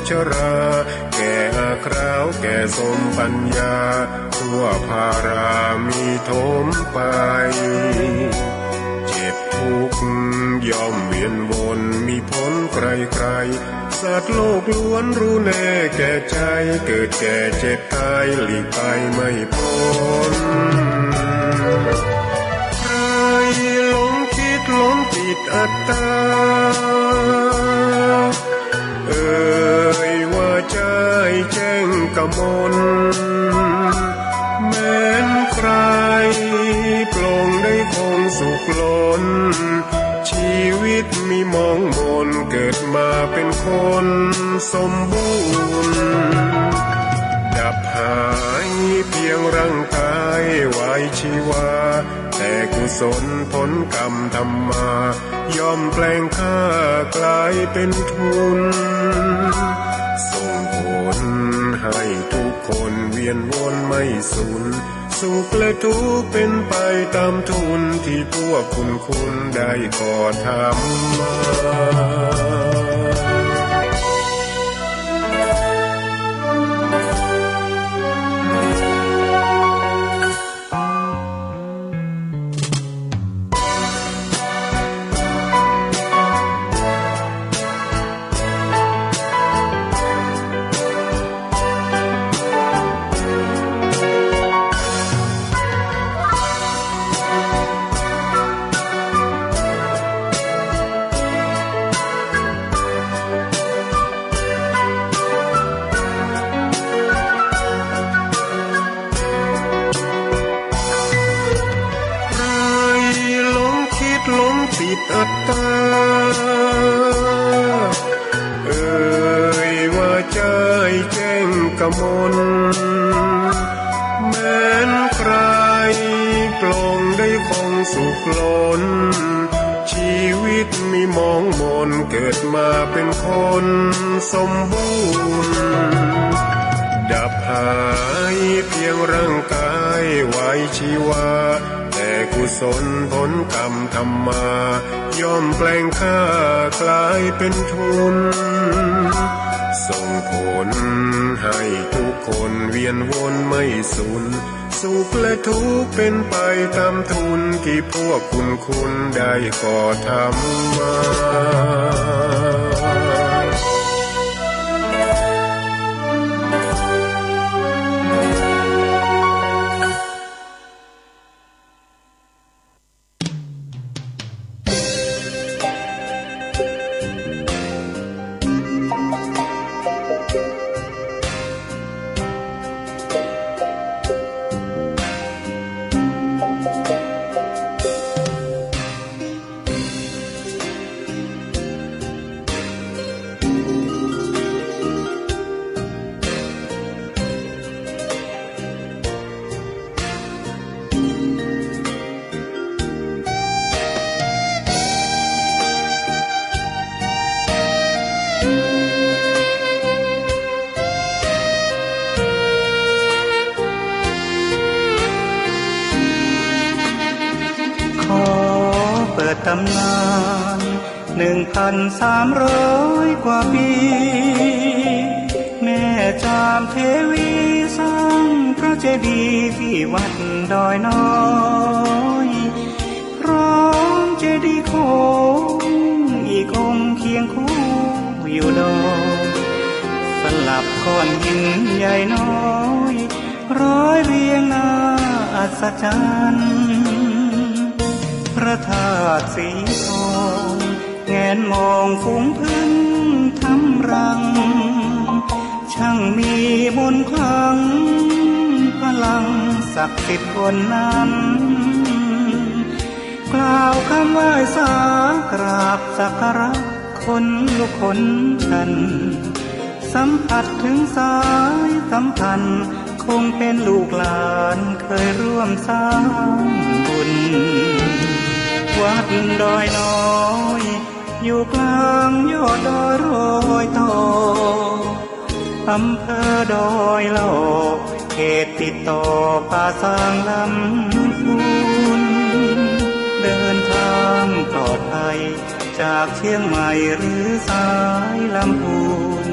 ชราแก่อาคราวแก่สมปัญญาทั่วภารามีถมไปเจ็บทุกข์ย่อมเวียนวนมีพ้นใครๆสัตว์โลกล้วนรู้แน่แก่ใจเกิดแก่เจ็บตายหลีกไปไม่พ้นใครหลงคิดหลงติดอัตตาว่าใจแจ้งกมลแม้นใครปลงได้คงสุขล้นชีวิตมีมองมนเกิดมาเป็นคนสมบูรณ์ดับหายเพียงร่างกายไว้ชีวาแต่กุศลผลกรรมทำมาย่อมแปลงค่ากลายเป็นทุนส่งผลให้ทุกคนเวียนวนไม่สูญสุขและทุกข์เป็นไปตามทุนที่พวกคุณได้ก่อทำมาอัตตาว่าใจแจ้งกมลแม้นใครปลงได้คงสุขล้นชีวิตมีมองมนเกิดมาเป็นคนสมบูรณ์ดับหายเพียงร่างกายไว้ชีวาแต่กุศลผลกรรมทำมาย่อมแปลงค่ากลายเป็นทุนส่งผลให้ทุกคนเวียนวนไม่สูญสุขและทุกข์เป็นไปตามทุนที่พวกคุณได้ก่อทำมาตำนาน1,300 กว่าปีแม่จามเทวีสร้างพระเจดีย์ที่วัดดอยน้อยพร้อมเจดีย์โค้งอีกองค์เคียงคู่อยู่ดอยสลับก้อนหินใหญ่น้อยร้อยเรียงน่าอัศจรรย์พระธาตุสีทองแงนมองฝูงพึ่งทำรังช่างมีมนต์ขลังพลังศักดิ์สิทธิ์บนนั้นกล่าวคำไหว้สากราบสักการะคนลุกคนชันสัมผัสถึงสายสัมพันธ์คงเป็นลูกหลานเคยร่วมสร้างบุญวัดดอยน้อยอยู่กลางยอดดอยโรยต่ออำเภอดอยหล่อเขตติดต่อป่าสางลำพูนเดินทางปลอดภัยจากเชียงใหม่หรือสายลำพูน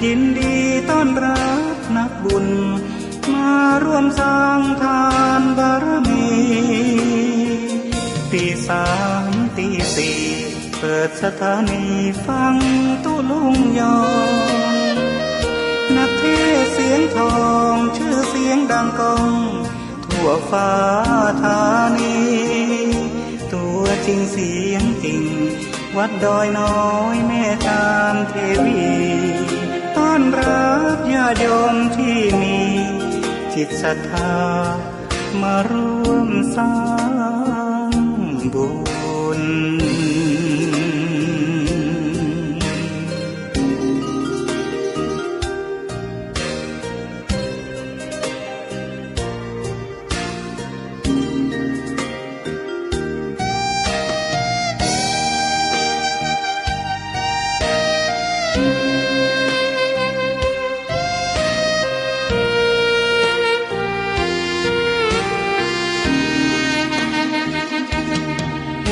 ยินดีต้อนรับนักบุญมาร่วมสร้างทานบารมีตีสามตีสี่เปิดสถานีฟังตุลุงยองนักเทศเสียงทองชื่อเสียงดังก้องทั่วฟ้าธานีตัวจริงเสียงจริงวัดดอยน้อยแม่ตามเทวีต้อนรับญาติโยมที่มีจิตศรัทธามาร่วมสร้างบุญ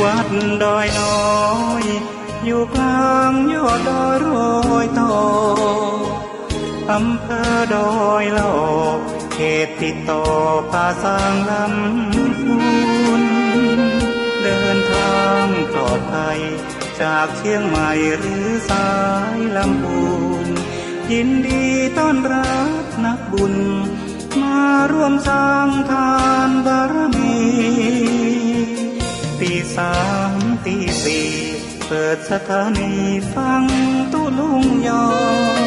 วัดดอยน้อยอยู่กลางยอดดอยโรยต่ออำเภอดอยหล่อเขตติดต่อป่าสางลำพูนเดินทางปลอดภัยจากเชียงใหม่หรือสายลำพูนยินดีต้อนรับนักบุญมาร่วมสร้างทานบารมีตีสามตีสี่เปิดสถานีฟังตุลุงยอง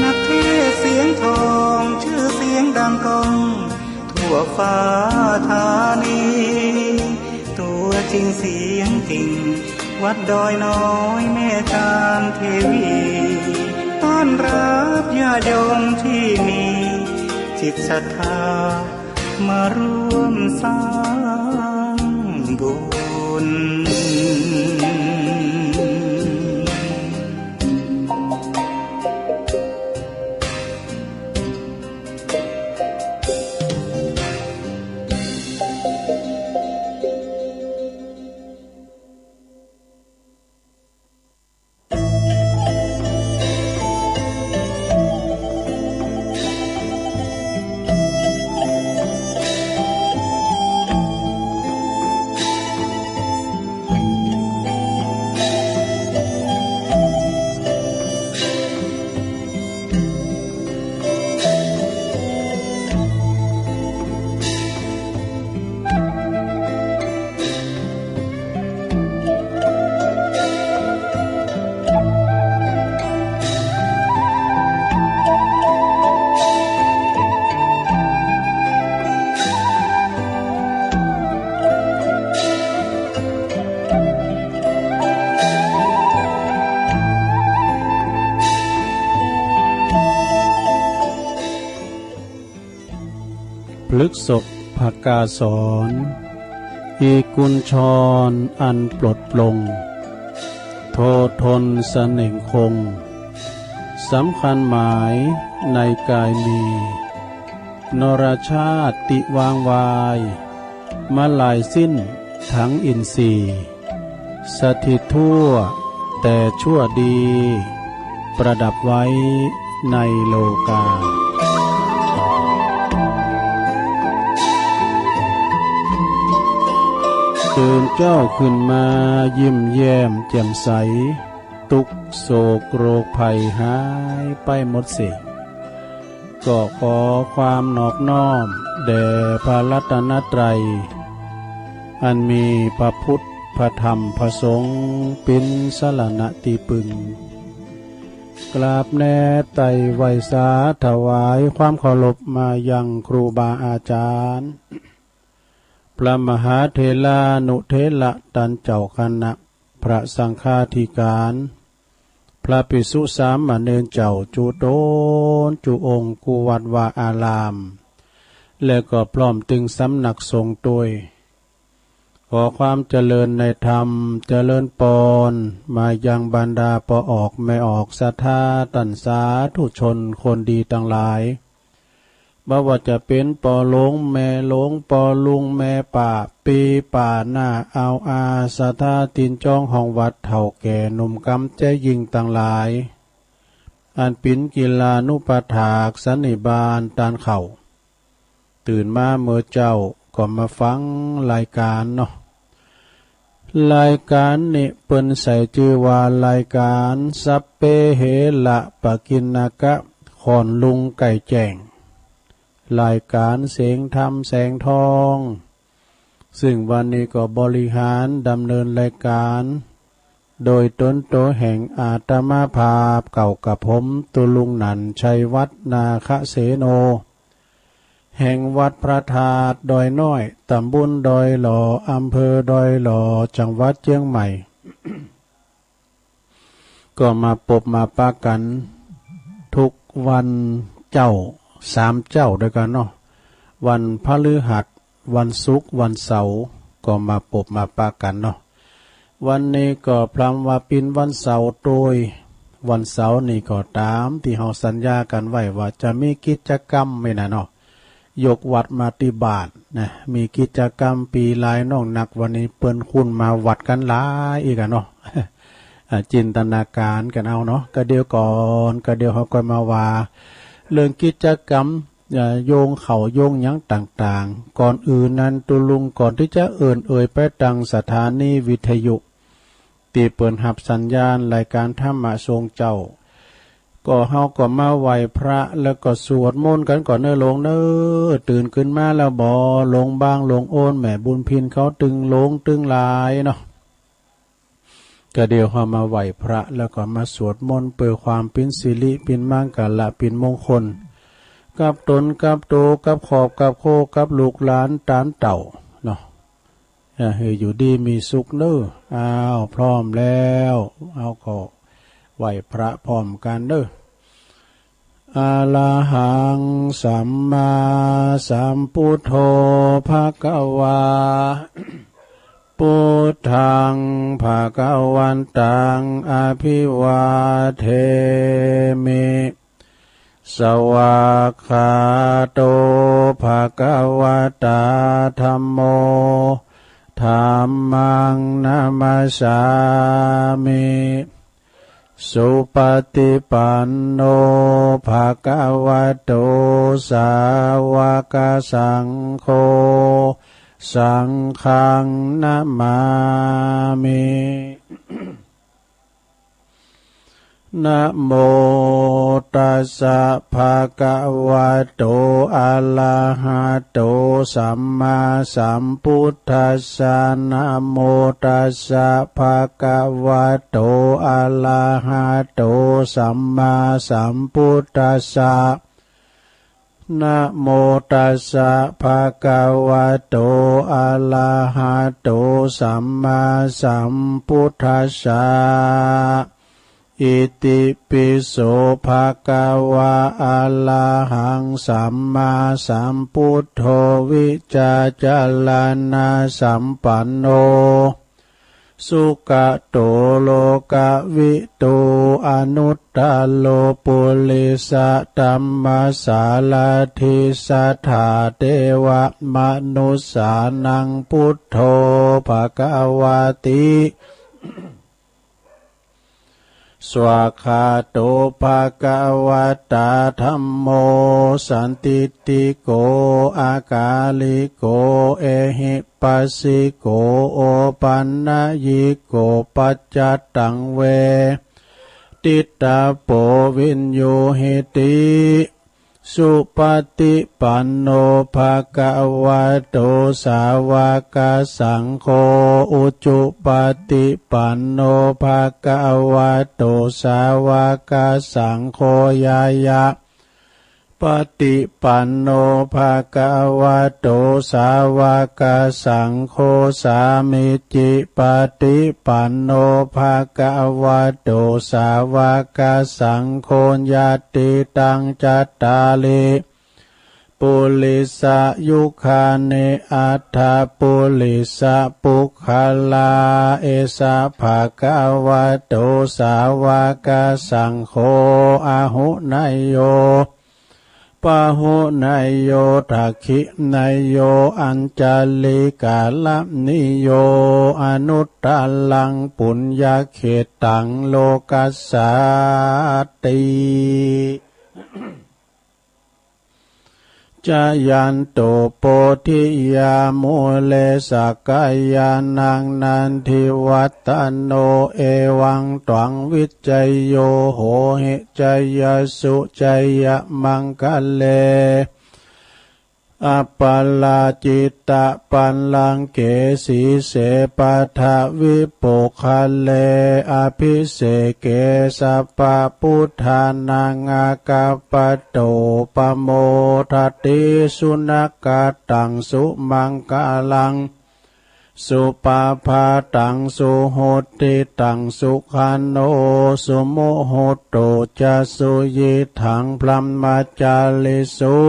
นักเทศเสียงทองชื่อเสียงดังก้องทั่วฟ้าธานีตัวจริงเสียงจริงวัดดอยน้อยแม่ตามเทวีต้อนรับญาติโยมที่มีจิตศรัทธามาร่วมสร้างบุญพฤกษบภกาสรอีกุญชรอันปลดปลงโททนเสน่งคงสำคัญหมายในกายมีนรชาติวางวายมาลายสิ้นทั้งอินทรีย์สถิตทั่วแต่ชั่วดีประดับไว้ในโลกาตื่นเจ้าขึ้นมายิ้มแย้มแจ่มใสทุกโศกโรคภัยหายไปหมดสิ้นก็ขอความนอบน้อมแด่พระรัตนตรัยอันมีพระพุทธพระธรรมพระสงฆ์เป็นสรณะที่พึ่งกราบแน่ไต่ไหวสาถวายความเคารพมายังครูบาอาจารย์พระมหาเถรานุเถระตันเจ้าคณะพระสังฆาธิการพระภิกษุสามเณรเจ้าจุโตนจุองค์กุวัดวาอารามและก็พร้อมถึงสำนักสงฆ์ด้วยขอความเจริญในธรรมเจริญปอนมายังบรรดาปอออกไม่ออกศรัทธาตัณสาธุชนคนดีทั้งหลายบ่ว่าจะเป็นปอหลงแม่หลงปอลุงแม่ป่าปีป่าหน้าเอาอาศรัทธาตินจองห้องวัดเฒ่าแก่หนุ่มกำใจยิ่งต่างหลาย อันปินกีฬานุปถากสันนิบาตตานเข่าตื่นมาเมื่อเจ้าก็มาฟังรายการเนาะรายการนี่เปิ้นใส่ชื่อว่ารายการสัพเพเหระปะกินากะขอนลุงไก่แจ้งรายการเสียงธรรมแสงทองซึ่งวันนี้ก็บริหารดำเนินรายการโดยตนโตแห่งอาตมาภาพเก่ากับผมตุลุงนันชัยวัฒนาคเสโนแห่งวัดพระธาตุดอยน้อยตำบลดอยหล่ออำเภอดอยหล่อจังหวัดเชียงใหม่ ก็มาปบมาปะกันทุกวันเจ้า3 เจ้าด้วยกันเนาะวันพฤหัสวันศุกร์วันเสาร์ก็มาปบมาปะกันเนาะวันนี้ก็พรำว่าปินวันเสาร์โดยวันเสาร์นี่ก็ตามที่เฮาสัญญากันไว้ว่าจะมีกิจกรรมไม่นะเนาะยกวัดมาติบาตนะมีกิจกรรมปีลายน้องนักวันนี้เปิ้นคุณมาวัดกันหลายอีกอะเนาะ จินตนาการกันเอาเนาะก็เดียวก่อนก็เดียวเขาก็มาว่าเรื่องกิจกรรมโยงเข่าโยงยังต่างๆก่อนอื่นนั้นตุลุงก่อนที่จะเอ่ยไปตังสถานีวิทยุตีเปิดหับสัญญาณรายการธรรมะทรงเจ้าก็เฮาก็มาไหว้พระแล้วก็สวดมนต์กันก่อนเนอลงเนอตื่นขึ้นมาแล้วบ่ลงบางลงโอนแม่บุญพินเขาตึงลงตึงลายเนาะก็เดี๋ยวเฮามาไหว้พระแล้วก็มาสวดมนต์เพื่อความเป็นสิริเป็นมังกรละเป็นมงคลกับตนกับโตกับขอบกับโคกับลูกหลานตานเต่าเนาะให้อยู่ดีมีสุขเน้ออ้าวพร้อมแล้วเอาก็ไหว้พระพร้อมกันเด้ออะระหังสัมมาสัมพุทโธภะคะวาพุทธังภะคะวันตังอภิวาเทมิสวากขาโตภะคะวะตาธัมโมธัมมังนะมัสสามิสุปฏิปันโนภะคะวะโตสาวกสังโฆสังฆังนะมามินะโมตัสสะภะคะวะโตอะระหะโตสัมมาสัมพุทธัสสะนะโมตัสสะภะคะวะโตอะระหะโตสัมมาสัมพุทธัสสะนะโมตัสสะภะคะวะโตอะระหะโตสัมมาสัมพุทธัสสะอิติปิโสภะคะวะอะระหังสัมมาสัมพุทโธวิจาจารณะสัมปันโนสุขโตโลกวิตูอนุตตโลปุริสตัมมาสาลาธิสัทธาเทวมนุสสานังพุทโธภะคะวะติสวากขาโตภะคะวะตาธัมโมสันติติโกอากาลิโกเอหิปัสสิโกโอปันนยิโกปัจจตังเวติตาโปวินโยเหติสุปฏิปันโนภะคะวะโตสาวกสังโฆอุจุปฏิปันโนภะคะวะโตสาวกสังโฆยายะปฏิปันโนภะคะวะโตสาวกสังโฆสามิจิปฏิปันโนภะคะวะโตสาวกสังโฆญาติตังจัตตาลิปุริสยุคาเนอัตถปุริสปุคคลาเอสะภะคะวะโตสาวกสังโฆอาหุนายโยป ปะโหนายโยทักขินายโยอัญจลิกาลนิโยอนุตตลังปุญญาเขตังโลกัสสาติจายันโตโพธิยามุเลสกายานังนันทิวัตโนเอวังตวังวิจัยโยโหหิจัยสุจัยมังคะเลอปาลาจิตตะปันลังเกสีเสปัทวิปุคะเลอภิเสเกสัพพพุทธานังอากาปโตปโมทัตติสุนักกตังสุมังกาลังสุปาภาตังสุโหติตังสุขันโนสุโมโหโตจะสุยิถังพลัมมาจาลิสุ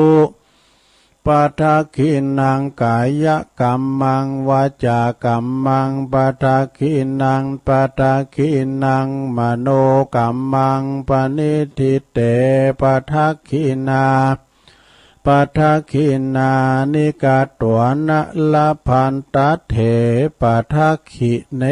ปัทขินังกายกัมมังวาจากัมมังปัทขินังปัทขินังมโนกัมมังปณิทิเตปัทขินาปัทขินานิกาตัวนะละพันตเถปัทขิเน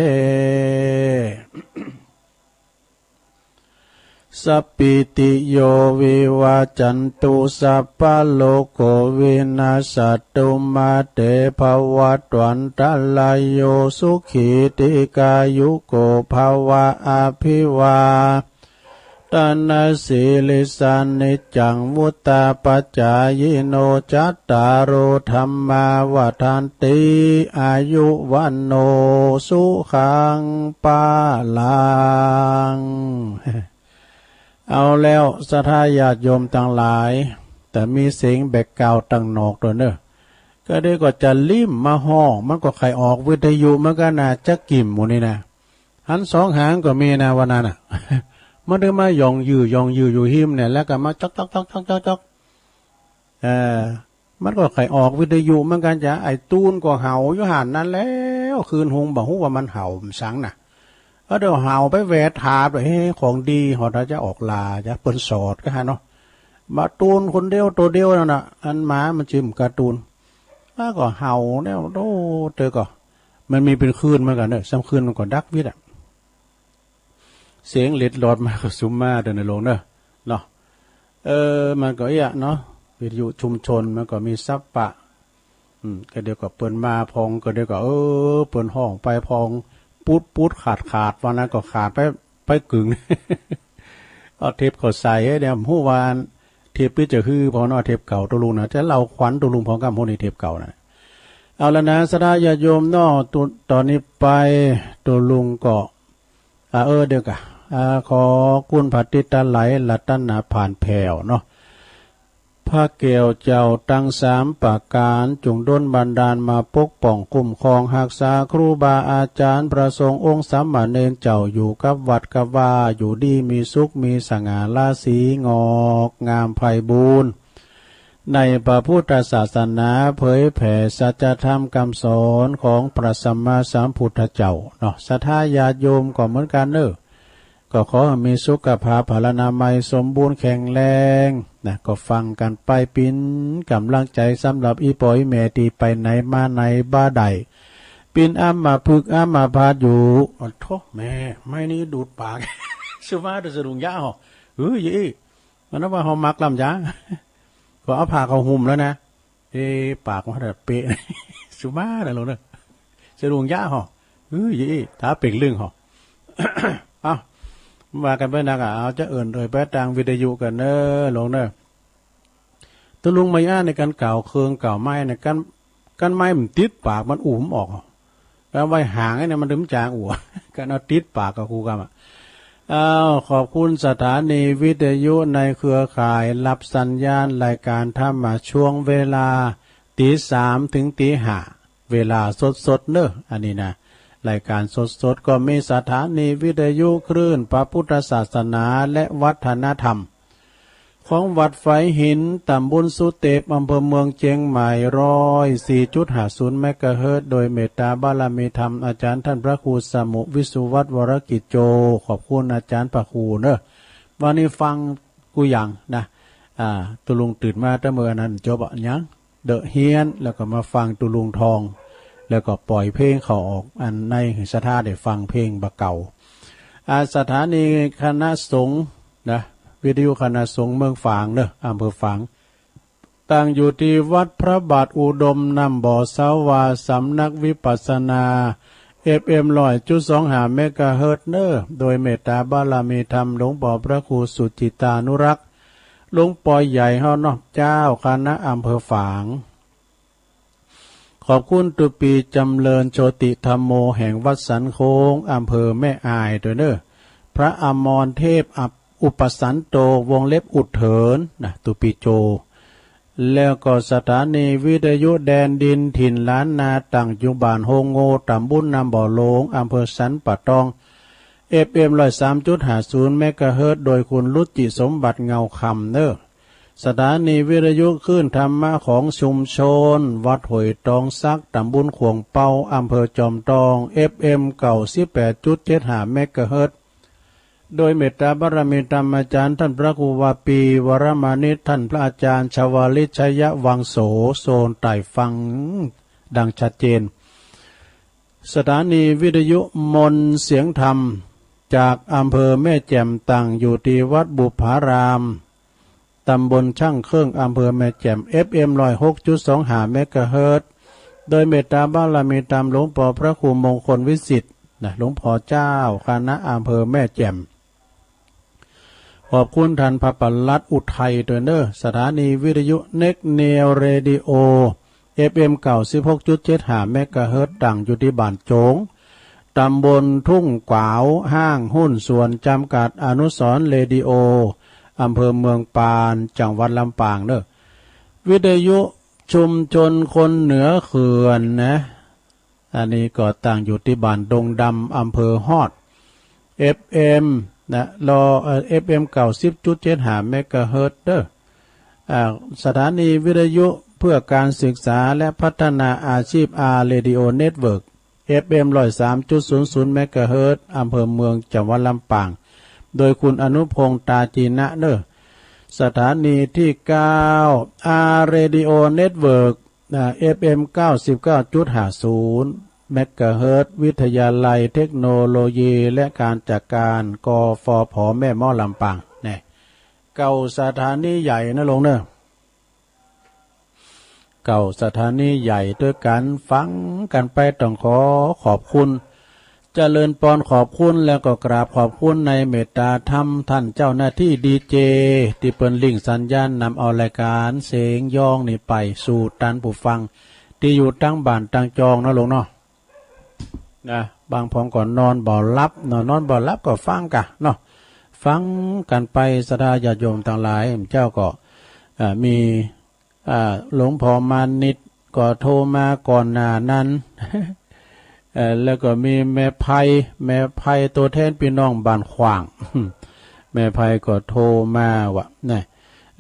สัพพิติโยวิวาจันตุสัพพะโลกโควินาศตุมาเตภวัตวันตะลายโยสุขีติกายุโกภวะอภิวาตนาสิลิสานิจังวุตตาปัจจายโนจัตตารโอธัมมาวัฏันติอายุวันโนสุขังปาลังเอาแล้วสัทธาญาติโยมทั้งหลายแต่มีเสียงแบกเก่าตั้งนอกตัวเนอะก็ได้ก็จะลิ่มมาห้องมันก็ใครออกวิทยุมันก็น่าจะกิ่มหมูนี่นะหันสองหางก็มีนะวันนั้นอ่ะมันได้มายองยือยู่หิมเนี่ยแล้วก็มาจ๊อกมันก็ใครออกวิทยุมันกันจะไอ้ตูนก็เห่าอยู่หันนั้นแล้วคืนหงบอกว่ามันเห่าสังน่ะเดี๋ยวเห่าไปแวดถาไปให้ของดีหอถ้าจะออกลาจะเปิ้นสอดก็ฮะเนาะมาตูนคนเดียวตัวเดียวนั่นน่ะอันหมามันจิ้มการ์ตูนแล้วก็เห่าแล้วโตเจอก็มันมีเป็นคืนเหมือนกันเนอะซ้ำคืนมันก็ดักวิทย์อ่ะเสียงเล็ดหลอดมาก็ซุมมาเดินในโรงเนอะเนาะมันก็เนาะวิทยุชุมชนมันก็มีซับปะก็เดี๋ยวก็เปิ้นมาพองก็เดี๋ยวก็เปิ้นห้องไปพองปูดขาดวันนั้นก็ขาดไปกึ่ง เอาเทปเขาใส่เดี๋ยวผู้วานเทปนี่จะคือพอเนาะเทปเก่าตัวลุงนะจะเราขวัญตัวลุงพร้อมกับพวกนี้เทปเก่านะเอาแล้วนะสัทธาญาติโยมเนาะตอนนี้ไปตัวลุงก็เดี๋ยวกันขอกุณผัดติตาไหลลัตนาผ่านแผ่วเนาะพระเกศเจ้าตั้ง3ประการจงด้นบันดาลมาปกป้องคุ้มครองรักษาครูบาอาจารย์พระสงฆ์องค์สามเณรเจ้าอยู่กับวัดกับว่าอยู่ดีมีสุขมีสง่าราศีงอกงามไพบูรณ์ในพระพุทธศาสนาเผยแผ่สัจธรรมคำสอนของพระสัมมาสัมพุทธเจ้าเนาะศรัทธาญาติโยมก็เหมือนกันก็ขอให้มีสุขภาพพลานามัยสมบูรณ์แข็งแรงนะก็ฟังกันไปปิ้นกำลังใจสำหรับอีปอยแม่ที่ไปไหนมาไหนบ้าใดปิ้นมาพึกมาพาดอยู่โทษแม่ไม่นี่ดูดปาก สุมาจะสะดุ้งยาหรอยี่มันว่าหอมมักลำยาก็เอาผ้าเขาหุ่มแล้วนะปากมันแบบเป๊ะ สุมาอะไรหรอเนี่ยสะดุ้งยาหรอยี่ถ้าเป่งเรื่องหรอ เอามากันไปนักเอาจะไปทางวิทยุกันหลงตัวลุงไม่ในการเก่าเครื่องเก่าไม้ในการไม้มันติดปากมันอุ่มออกแล้วไว้ห่างเนี่ยมันดึงจางอั่วการเอาติดปากกับครูกันขอบคุณสถานีวิทยุในเครือข่ายรับสัญญาณรายการทำมาช่วงเวลา 3:00 ถึง 5:00 เวลาสดอันนี้นะรายการสดก็มีสถานีวิทยุคลื่นพระพุทธศาสนาและวัฒนธรรมของวัดไฝหินตำบลสุเตปอำเภอเมืองเชียงใหม่104.50 เมกะเฮิรตซ์โดยเมตตาบารมีธรรมอาจารย์ท่านพระครูสมุวิสุวัฒน์วรกิจโจขอบคุณอาจารย์พระครูวันนี้ฟังกูอย่างนะ ตุลุงตื่นมาตั้งเมื่อนั้นจบยังเดอะเฮียนแล้วก็มาฟังตุลุงทองแล้วก็ปล่อยเพลงเขาออกอันในสถาได้ฟังเพลงบะเก่าสถานีคณะสงฆ์นะวิทยุคณะสงฆ์เมืองฝางเนอะอำเภอฝางตั้งอยู่ที่วัดพระบาทอุดมนำบ่อสาวาสำนักวิปัสสนา FM 100.25 เมกะเฮิรตซ์เนอร์โดยเมตตาบารมีธรรมหลวงพ่อพระครูสุจิตานุรักษ์หลวงปอยใหญ่เฮาเนาะเจ้าคณะอำเภอฝางขอบคุณตุปีจำเริญโชติธรรมโมแห่งวัดสันโค้งอำเภอแม่อายด้วยเนอพระอมรเทพอุปสันโตวงเล็บอุดเถินนะตุปีโจแล้วก็สถานีวิทยุแดนดินถิ่นล้านนาตั้งอยู่บ้านโฮงโงตำบลนำบ่อโลงอำเภอสันป่าตอง FM 103.50 เมกะเฮิรตซ์โดยคุณรุจิสมบัติเงาคำเนอสถานีวิทยุคลื่นธรรมะของชุมชนวัดหวยตองซักตำบลขวงเปาอำเภอจอมทอง FM 98.75 เมกะเฮิรตซ์โดยเมตตาบารมีธรรมอาจารย์ท่านพระครูวาปีวรมานิตท่านพระอาจารย์ชวลิตชยวังโสโซนไต่ฟังดังชัดเจนสถานีวิทยุมนเสียงธรรมจากอำเภอแม่แจ่มตั้งอยู่ที่วัดบุพารามตำบลช่างเครื่องอำเภอแม่แจ่ม FM 106.25 เมกะเฮิรตซ์โดยเมตตาบารมีธรรมหลวงพ่อพระครูมงคลวิสิทธิ์หลวงพ่อเจ้าคณะอำเภอแม่แจ่มขอบคุณท่านพระปลัดอุทัยด้วยเนอสถานีวิทยุเน็กเนลเรดิโอ FM 96.75 เมกะเฮิรตซ์ดังอยู่ที่บ้านโจงตำบลทุ่งกวาวห้างหุ้นส่วนจำกัดอนุสรณ์เรดิโออำเภอเมืองปานจังหวัดลำปางเนอวิทยุชุมชนคนเหนือเขื่อนนะอันนี้ก็ตั้งอยู่ที่บ้านดงดำอำเภอฮอด FM นะFM 90.75 เมกะเฮิรตซ์เด้อสถานีวิทยุเพื่อการศึกษาและพัฒนาอาชีพ Radio Network FM 103.00 เมกะเฮิรตซ์อำเภอเมืองจังหวัดลำปางโดยคุณอนุพงษ์ตาจีนะเนอสถานีที่9 Radio Network FM 99.50 เมกะเฮิรตซ์วิทยาลัยเทคโนโลยีและการจัดการกฟผ.แม่ม้อลำปางเนี่ยเก่าสถานีใหญ่นะลงเนอเก่าสถานีใหญ่ด้วยกันฟังกันไปต้องขอบคุณเจริญปอนขอบคุณแล้วก็กราบขอบคุณในเมตตาธรรมท่านเจ้าหน้าที่ดีเจที่เปิ้นลิงสัญญาณนำเอารายการเสียงย่องนี่ไปสู่ท่านผู้ฟังที่อยู่ตั้งบ้านตั้งจองนะลงเนาะนะบางพองก่อนนอนบ่หลับนอนบ่หลับก็ฟังกะเนาะฟังกันไปสดาญาติโยมทั้งหลายเจ้าก็มีหลวงพ่อมานิดก็โทรมาก่อนหน้านั้น แล้วก็มีแม่ไพตัวแทนพี่น้องบ้านขวาง แม่ไพก็โทรมาว่านี่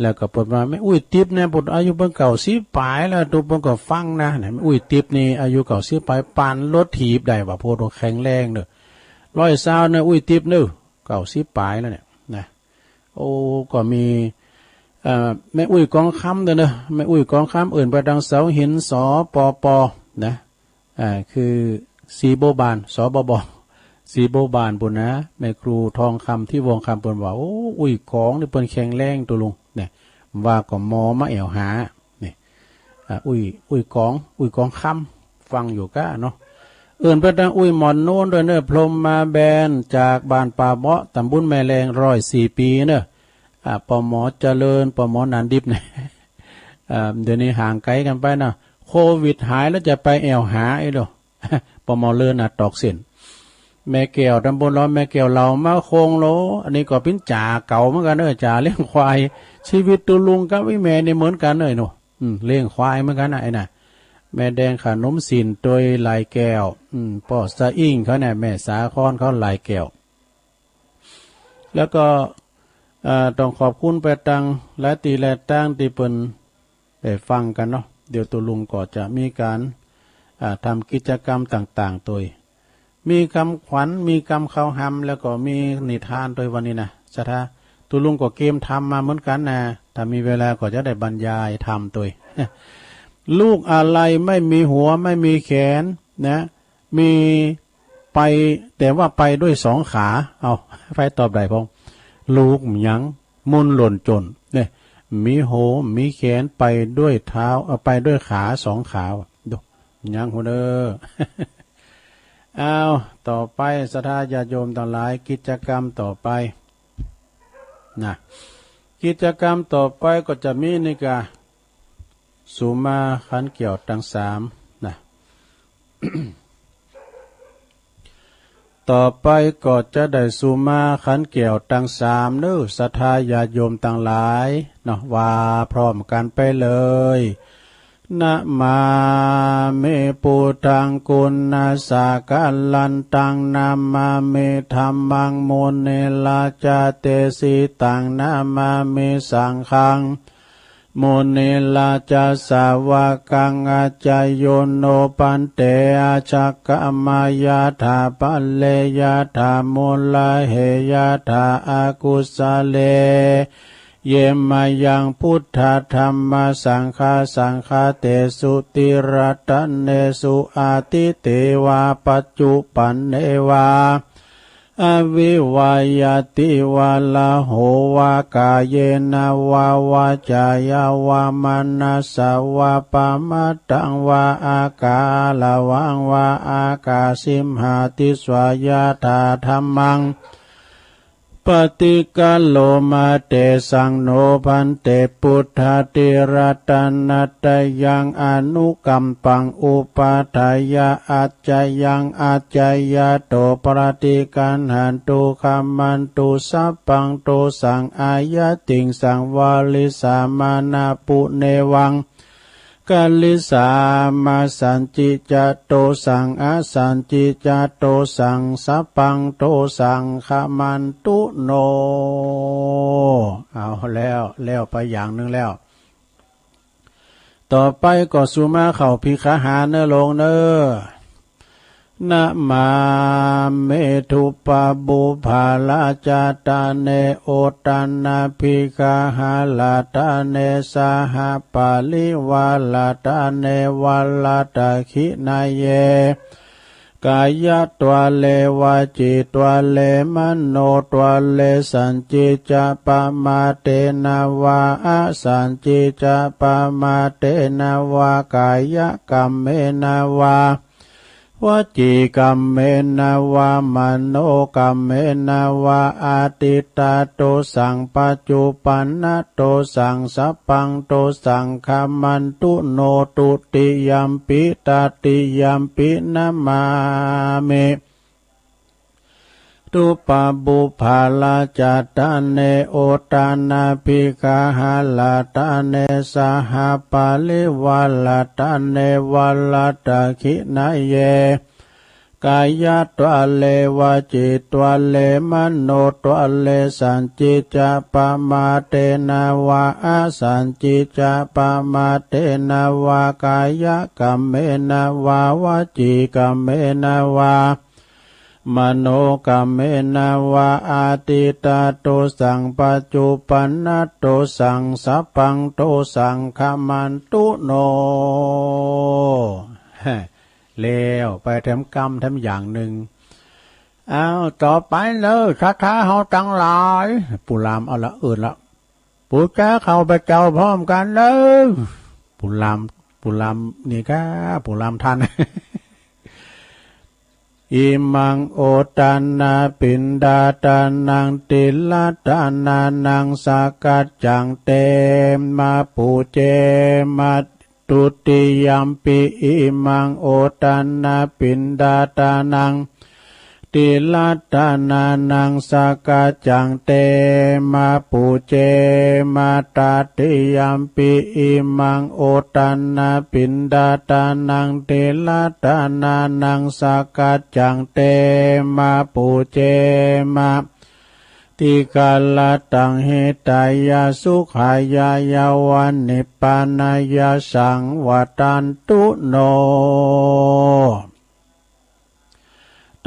แล้วก็ปดมาแม่อุ้ยติ๊บเนี่ยปดอายุเพิ่งเก่า10 ปลายแล้วตัวเพิ่งก็ฟังนะแม่อุ้ยติ๊บนี่อายุเก่า10 ปลายปานรถถีบได้ว่าโพดแข็งแรงเด้อ120เนี่ยอุ้ยติ๊บเด้อเก่า10 ปลายแล้วเนี่ยนะโอ้ก็มีแม่อุ้ยกองคำเด้อเนอะแม่อุ้ยกองคำอื่นไปดังเสาหินสปปนะคือสีโบบานสบบบสีโบบานปุ่นนะแม่ครูทองคำที่วงคำปุ่นว่าโอ้อุ้ยของนี่เปิ้นแข็งแรงตัวลุงเนี่ยว่าก็มอมาแอวหาเนี่ยอุ้ยของคำฟังอยู่ก้าเนาะอื่นไปดังอุ้ยหมอนโน้นด้วยเนอะพรมมาแบนจากบ้านป่าเบาะตำบลแม่แรง104 ปีเนอะปหมอเจริญปหมอนันดิบเนี่ยเดี๋ยวนี้ห่างไกลกันไปนะโควิดหายแล้วจะไปแอวหาไอ้ดอกปมอเลินตอกเส้นแม่แก้วตำบลล้อแม่แก้วเรามาโคงโลอันนี้ก็เป็นจ่าเก่าเหมือนกันจ่าเลี้ยงควายชีวิตตุลุงกับวิแม่นี่เหมือนกันเลยหนูเลี้ยงควายเหมือนกันไอ้น่ะแม่แดงขนมสินโดยลายแก้วพ่อสะอิ่งเขาเนี่ยแม่สาคอนเขาลายแก้วแล้วก็ต้องขอบคุณไปตังและตีและตั้งที่เปิ้นได้ฟังกันเนาะเดี๋ยวตุลุงก็จะมีการทำกิจกรรมต่างๆตัวมีคำขวัญมีคำเข้าหำแล้วก็มีนิทานตัววันนี้นะสถาตุลุงก็เกมทำมาเหมือนกันนะ ถ้ามีเวลาก็จะได้บรรยายธรรมตัวลูกอะไรไม่มีหัวไม่มีแขนนะมีไปแต่ว่าไปด้วยสองขาเอาไฟตอบได้พงลูกหยังมุนหล่นจนเนี่ยมีโหมีแขนไปด้วยเท้าเอาไปด้วยขาสองขาดูยังหัวเด้อ เอาต่อไปศรัทธาญาติโยมทั้งหลายกิจกรรมต่อไปนะกิจกรรมต่อไปก็จะมีนี่กะสุมาขันเกี่ยวทั้งสามนะ ต่อไปก็จะได้สุมาขันเกี่ยวทั้งสามเนื้อศรัทธาญาติโยมทั้งหลายเนาะว่าพร้อมกันไปเลยนะมาเมปุถังกุณาสากัลลันตังนามาเมธัมมังโมเนลาจาเตสิตังนามาเมสังฆังโมเนลาจาสาวกังอาจายโยโนปันเตอาชักกมายาธาปัลเลยาธามูลาเหยาธาอากุสเลเยมายังพุทธธรรมสังฆาสังฆาเตสุติรัตเนสุอาติเตวาปัจจุปันเนวาอวิวายติวาลาโหวากายเยนะวาวาจายาวามนัสสวาปามัตตังวาอากาลวังวาอากาสิมหาติสวายาธาธรรมังปฏิกัลโลมาเตสังโนพันเตพุทธาติรัตนัตยังอนุกัมปังอุปาทายาอัจจยังอัจจยาโตปรติกันหันตุคัมมันตุสัพพังโตสังอายะติงสังวาลิสามานาปุเนวังกัลลิสามาสันจิจโตสังอสันจิจโตสังสัพพังโตสังขมันตุโนเอาแล้วไปอย่างหนึ่งแล้วต่อไปก็สุมาเข้าภิกขาหาเนอลงเนอนะมาเมทุปะบุภาลาจาตาเนโอตันนาภิกขาหาลาตาเนสหปาลิวาลาตาเนวัลลาตาขินาเยกายะตัวเลวาจิตัวเลมโนตัวเลสัญจิจะปะมาเตนะวาอะสัญจิจะปะมาเตนะวากายะกัมเมนะวาวจีกัมเมนะวามโนกัมเมนะวาอาติตาโตสังปัจจุปันนะโตสังสัพพังโตสังฆมันตุโนตุติยัมปิตาติยัมปินะมาเมตุปะบุภาลาจาตาเนโอตานาภิกขาหาลาตาเนสหปาลิวาลาตาเนวัลลาตาขินาเยกายะตัวเลวาจิตัวเลมโนตัวเลสัญจิจะปะมาเตนะวาอะสัญจิจะปะมาเตนะวากายะกัมเมนะวาวจีกัมเมนะวามโนกัมเมนะวาอาติตาโตสังปัจจุปันนะโตสังสัพพังโตสังฆมันตุโนแล้วไปทำกรรมทำอย่างหนึ่งเอาต่อไปเลยคาถาเฮาตั้งหลายปุรามเอาละละปู่จ้าเข้าไปเจ้าพร้อมกันเลยปุรามนี่ก็ปุรามท่านอิมังโอตันนาปินดาตานังติลาตานานังสากัจจังเตมาปูเจมาตุติยัมปิอิมังโอตันนาปินดาตานังติลาตานานังสากัจจังเตมาปูเจมาตาติยัมปิอิมังโอตันนาปินดาตานังติลาตานานังสากัจจังเตมาปูเจมาติกาลตังเหตายาสุขายายาวันนิปานายาสังวัตันตุโน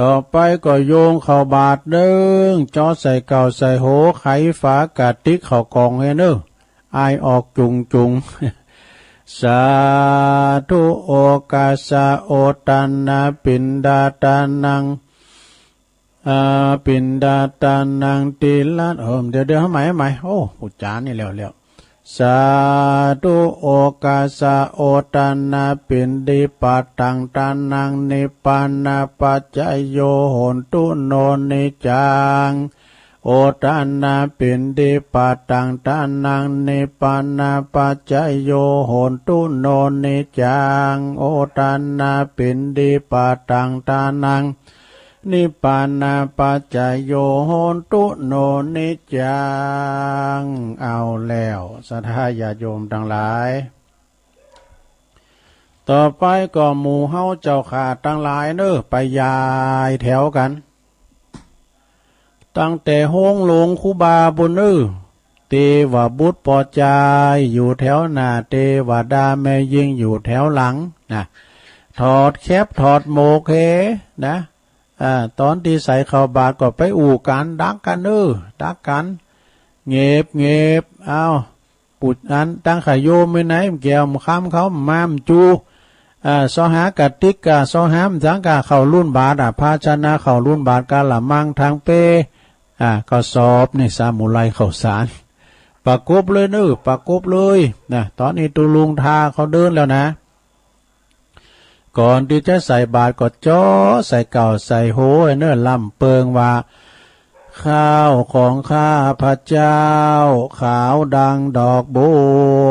ต่อไปก็โยงเข้าบาทเด้งจอใส่เก่าใส่โหไขฝากาติกเข้ากองให้เด้อ อายออกจุงสาธุโอกาสะโอตันนาปินดาตานังปินดาตานังติลันเดี๋ยวใหม่โอ้อุจจารนี่แล้วสาธุโอกาสะโอตันนาปินดิปัตตังตานังนิปานาปัจจโยโหนตุโนนิจังโอตันนาปินดิปัตตังตานังนิปานาปัจจโยโหนตุโนนิจังโอตันนาปินดิปัตตังตานังนิปานาปัจจโยโหนตุโนนิจังเอาแล้วศรัทธาญาโยมทั้งหลายต่อไปก็หมู่เฮาเจ้าขาทั้งหลายเน้อไปยายแถวกันตั้งแต่โฮงหลวงครูบาบุญเทวบุตรปอจายอยู่แถวหน้าเทวดาแม่ยิงอยู่แถวหลังนะถอดแคบถอดโมเคนะตอนที่ใส่เข้าบาตรก็ไปอู่กันดักกันดักกันเงียบเอาปุดอันตั้งขายโยมไม่ไหนแก้วมข้ามเขามามจูสหากติกาสหามสังกาเข้ารุ่นบาทภาชนะเข้ารุ่นบาทกาละมังทางเปก็สอบนี่สามุไรเข้าสารประกบเลยประกบเลยนะตอนนี้ตุลุงทาเขาเดินแล้วนะก่อนที่จะใส่บาตรก็จ่อใส่เก่าใส่โหลำเปิงว่าข้าวของข้าพระเจ้าขาวดังดอกบั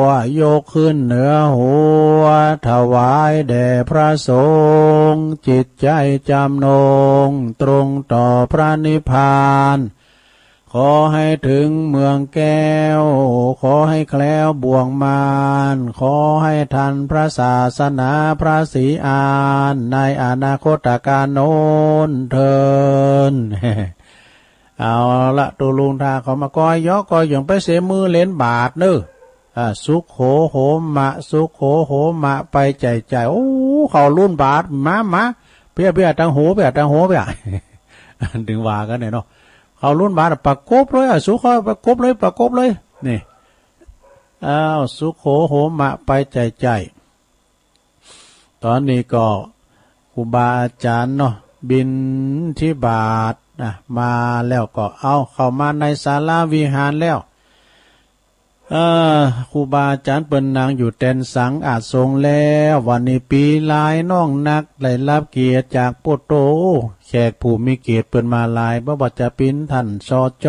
วยกขึ้นเหนือหัวถวายแด่พระสงฆ์จิตใจจำนงตรงต่อพระนิพพานขอให้ถึงเมืองแก้วขอให้แคล้วบ่วงมารขอให้ทันพระศาสนาพระศรีอานในอนาคตการโน้นเทินเอาละตุลุงทาเขามาก้อยยอกก้อยอย่างไปเสมือเล่นบาทสุขโหมะสุขโหมะไปใจโอ้เขารุ่นบาทมาเพี้ยตังโหเพี้ยถึงว่ากันเนี่ยเนาะเขารุ่นบาทประกบเลยสุขประกบเลยนี่สุขโหมะไปใจตอนนี้ก็ครูบาอาจารย์เนาะบินที่บาทมาแล้วก็เอาเข้ามาในศาลาวิหารแล้วครูบาอาจารย์เปิ้นนางอยู่แตนสังอาจทรงแล้ววันนี้ปีลายน้องนักได้รับเกียรติจากปุตโตแขกผู้มีเกียรติเปิ้นมาลายบ่ว่าจะเป็นท่านสจ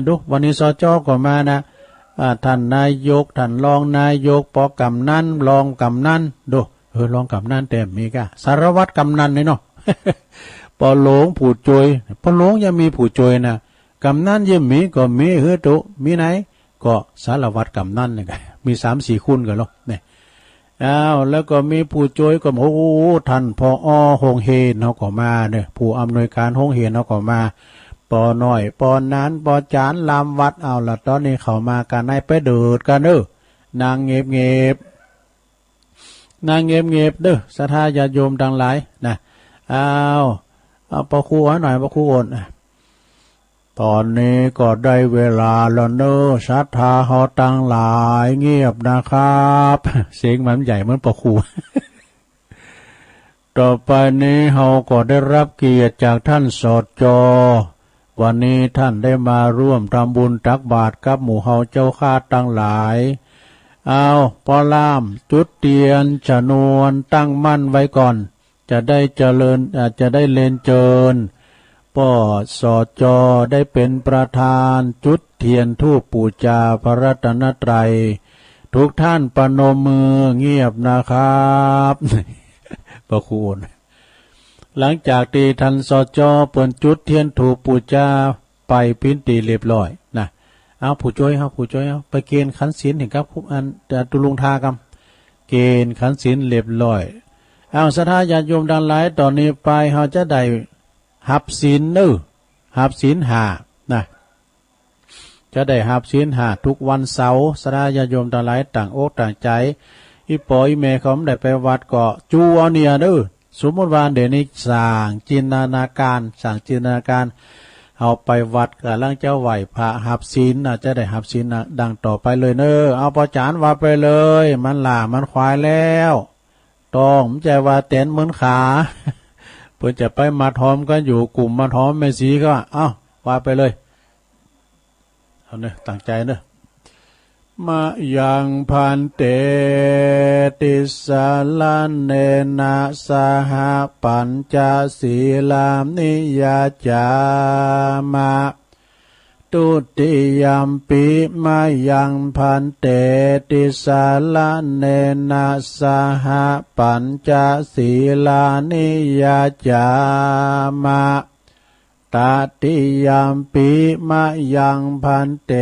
ดูวันนี้สจก็มานะท่านนายกท่านรองนายกปกำนันรองกำนันดูรองกำนันแต่มีกะสารวัตรกำนันนี่เนาะปอหลงผู้จวยปอหลงยังมีผู้จวยนะกำนันยังมีก็มีตุมีไหนก็สารวัตรกำนันนี่ไงมี3-4คุณกันหรอกเนี่ยแล้วก็มีผู้จวยก็โอ้ท่านพอโฮงเฮนเขาก็มาเนี่ยผู้อำนวยการโฮงเฮนเขาก็มาปอน้อยปอนั้นปอจานลำวัดเอาละตอนนี้เขามากันให้ไปเดือดกันนางเงียบศรัทธาญาติโยมทั้งหลายนะเอาประครูหน่อยประครูโอนตอนนี้ก็ได้เวลาแล้วศรัทธาเฮาตั้งหลายเงียบนะครับเสียงมันใหญ่เหมือนประครู ต่อไปนี้เฮาก็ได้รับเกียรติจากท่านสจ.วันนี้ท่านได้มาร่วมทำบุญตักบาตรกับหมู่เฮาเจ้าข้าตั้งหลายปอล่ามจุดเทียนชนวนตั้งมั่นไว้ก่อนจะได้เจริญจะได้เล่นเจิญป่อสจ.ได้เป็นประธานจุดเทียนธูปบูชาพระรัตนตรัยทุกท่านประนมมือเงียบนะครับประคุณหลังจากที่ท่านสจ.เปิดจุดเทียนธูปบูชาไปพิธีเรียบร้อยนะเอาผู้ช่วยเอาไปเกณฑ์ขันศีลเห็นครับอันตุลุงทากรรมเกณฑ์ขันศีลเรียบร้อยเอาศรัทธาญาติโยมดังหลายตอนนี้ไปเขาจะได้หับศีลหับศีล5นะจะได้หับศีล5ทุกวันเสาร์ศรัทธาญาติโยมดังหลายต่างอกต่างใจอีปอยแม่เขาได้ไปวัดก็จูเอาเนี่ยสมมติว่าเดี๋ยวนี้สั่งจินตนาการ เอาไปวัดกับล่างเจ้าไหวพระหับศีลจะได้หับศีลดังต่อไปเลยเนอเอาประจานว่าไปเลยมันหล่ามันควายแล้วต้องมันใจว่าเต้นเหมือนขาเพื่อจะไปมาทอมกันอยู่กลุ่มมาทอมแม่สีก็เอ้าว่าไปเลยเอาเนอะตั้งใจเนอะมายังพันเตติสาลานเนนะสหปัญจศีลานิยาจามะตุติยัมปิมายังพันเตติสาลานเนนะสหปัญจศีลานิยาจามะตติยัมปิมะยังพันเต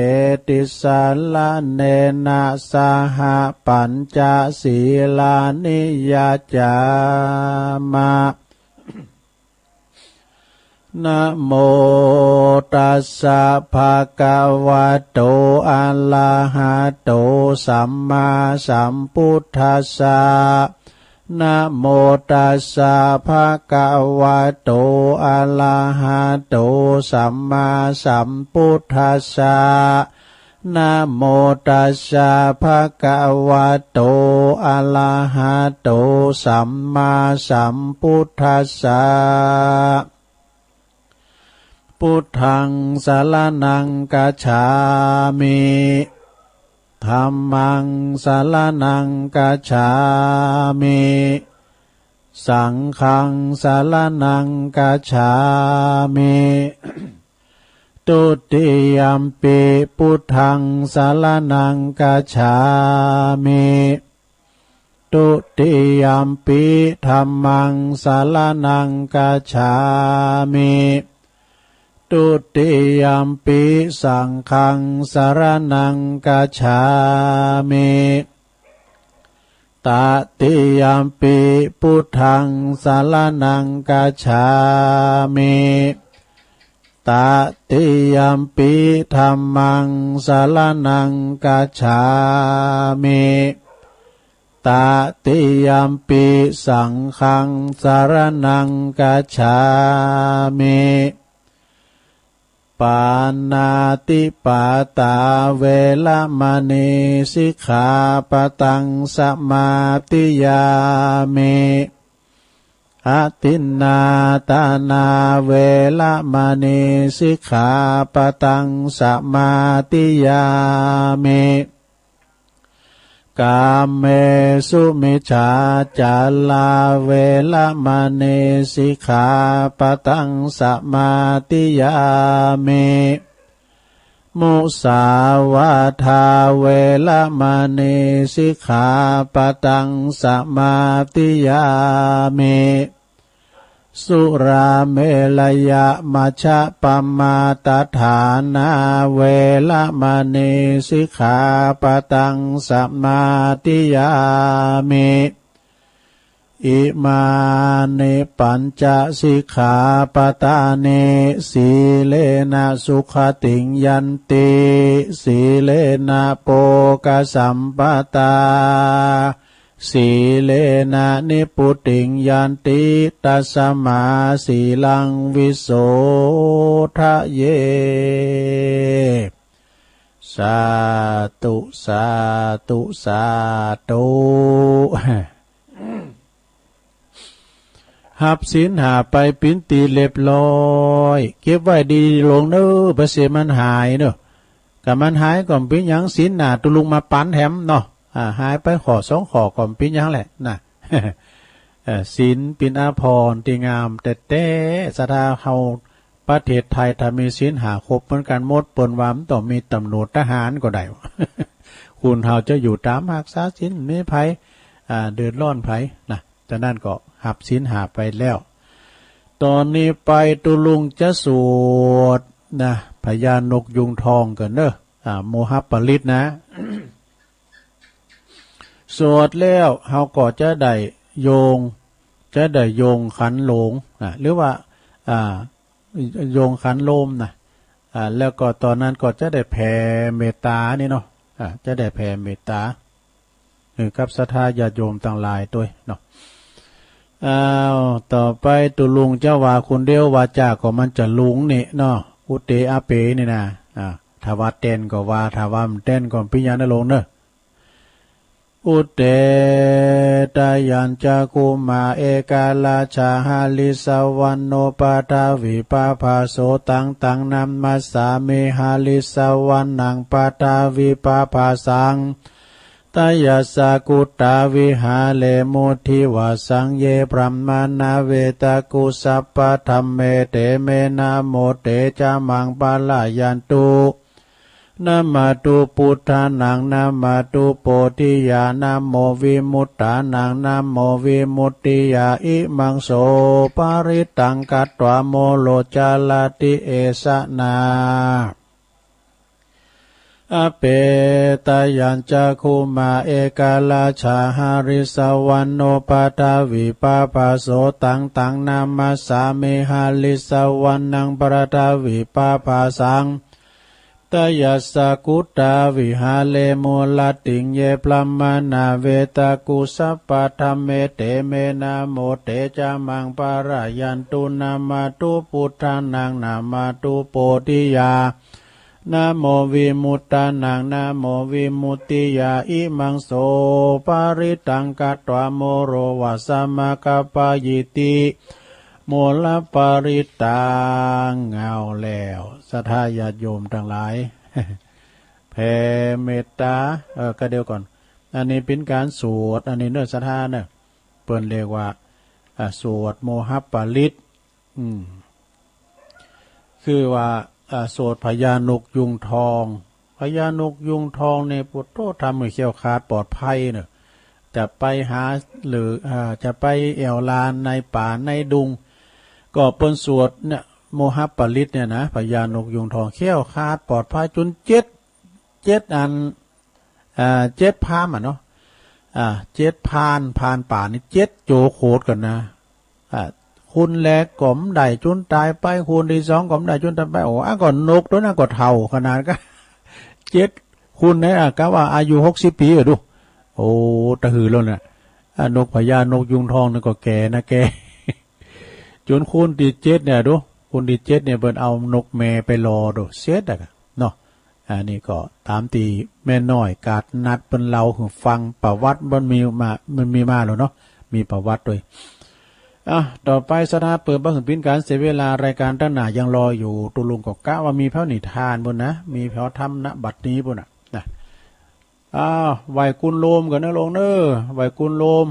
ติสาลาเนนะสหปัญจศีลานิยาจามะนะโมตัสสะภะคะวะโตอะระหะโตสัมมาสัมพุทธัสสะนะโมตัสสะภะคะวะโตอะระหะโตสัมมาสัมพุทธัสสะนะโมตัสสะภะคะวะโตอะระหะโตสัมมาสัมพุทธัสสะพุทธังสรณังคัจฉามิธัมมังสรณังคัจฉามิสังฆังสรณังคัจฉามิตุติยัมปิพุทธังสรณังคัจฉามิตุติยัมปิธัมมังสรณังคัจฉามิตุติยัมปิสังฆังสรณังคัจฉามิตติยัมปิพุทธังสรณังคัจฉามิตติยัมปิธัมมังสรณังคัจฉามิตติยัมปิสังฆังสรณังคัจฉามิปานาติปาตาเวรมณีสิกขาปะตังสมาธิยามิอทินนาตานาเวรมณีสิกขาปะตังสมาธิยามิกามเมสุมิจฉาจาลาเวรมณีสิกขาปะตังสมาธิยามิมุสาวาทาเวรมณีสิกขาปะตังสมาธิยามิสุราเมลยะมัชฌะปมาตฐานาเวรมณีสิกขาปะตังสมาธิยามิอิมานิปัญจสิกขาปะตานิสีเลนะสุขติงยันติสีเลนะโภคสัมปตาสีเลนะนิพุติงยันติตัสสมาสีลังวิโสทะเยสาธุสาธุสาธุหับศีลหาไปปิ้นตีเรียบร้อยเก็บไว้ดีลงเนอะประเสียมันหายเนอะกับมันหายก่อนปิ้นยังศีลหนาตุลุงมาปั้นแถมเนาะหายไปขอสองขอก่อนปิ้นยังแหละนะศีลปินอาภรณ์ที่งามแต่สถาเฮาประเทศไทยถ้ามีศีลหาครบเหมือนกันหมดเปิ้นว่ามันต้องมีตำรวจทหารก็ได้ คุณเฮาจะอยู่ตามรักษาศีลไม่ไผเดือดร้อนไผนะจากนั้นก็หับศีลหาไปแล้วตอนนี้ไปตุลุงจะสวดนะพญานกยุงทองกันเนอะโมหปริตนะ สวดแล้วเฮาก็จะได้โยงขันโหลงหรือว่าโยงขันโลมนะแล้วก็ตอนนั้นก็จะได้แผ่เมตตานี่เนาะจะได้แผ่เมตตากับศรัทธาญาติโยมต่างหลายตัวเนาะต่อไปตุลุงเจ้าว่าคุณเดียววาจาก็มันจะลุงนี่เนาะ อุเตอาเปนี่นะถ้าว่าเต้นก็ว่าถ้าว่ามันเต้นก็ปิญญาณลงเนอะอุเตตายัญจกุมาเอกาลาชาหาลิสวันโนปาทาวิปาภาโสตังตังนัมมัสสามิหาลิสวันนังปาทาวิปาภาสังตยัสสะกุตตาวิหาเลมุทิวาสังเยปรัมมานาเวตากุสัพพะธัมเมเตเมนะโมเตจามังปะลายันตุนะมาตุพุทธานังนะมาตุโพธิญาณโมวิมุตตานังนะโมวิมุตติยาอิมังโสปาริตังกัตถวโมโลจาลาติเอสะนาอเปตายัญจคุมาเอกาลาชาหาริสวันโนปาทาวิปาภาโสตังตังนามัสสามิหาลิสวันนังปรทาวิปาภาสังตยัสสะกุตตาวิหาเลมูลติงเยปลัมมานาเวตากุสัพพะธัมเมเตเมนะโมเตจามังปารายันตุนามาตุพุทธานังนามาตุโพธิยานะโมวิมุตตานังนะโมวิมุตติยาอิมังโสปาริตังกัตถวโมโรวัสสมะกปายิติโมลปาริตังเอาแล้วสัทธาญาติโยมทั้งหลาย แผ่เมตตาก็เดียวก่อนอันนี้เป็นการสวดอันนี้เนื้อสัทธาเนี่ยเปิ้นเรียกว่าสวดโมหปาริตคือว่าโสดพญานกยุงทองพญานกยุงทองในปุตโตทำให้เขี้ยวขาดปลอดภัยเนอะจะไปหาหรือจะไปแอวลานในป่าในดุงก็เปิ้นสวดเนี่ยโมหปาริตเนี่ยนะพญานกยุงทองเขี้ยวขาดปลอดภัยจนเจ็ดอันเจ็ดพามเนาะเจ็ดพานป่านี่เจ็ดโจโคดกันนะคุณแลก่อมได้จนตายไปคุณที่สองก่อมได้จนตายไปโอ้ก่อนนกตัวนั้นก็เท่าขนาดก็เจ็ดคุณเนี่ยก็ว่าอายุ60 ปีดูโอ้ตะหือแล้วเนี่ยนกพญานกยุงทองนี่ก็แก่นะแกจนคุณที่เจ็ดเนี่ยดูคุณที่เจ็ดเนี่ยเปิดเอานกแม่ไปรอดูเสียดอะเนาะอันนี้ก็ตามตีแม่น้อยกาดนัดเป็นเราฟังประวัติมันมีมาแล้วเนาะมีประวัติด้วยต่อไปสถาเปิดบ้านปิ้นการเสียเวลารายการตั้งหน้ายังรออยู่ตุลุงก็กะว่ามีพระนิทานบนนะมีพระธรรมณบัดนี้บนนะไหวกุลโลมกันนะลงเนอไหวกุลโลม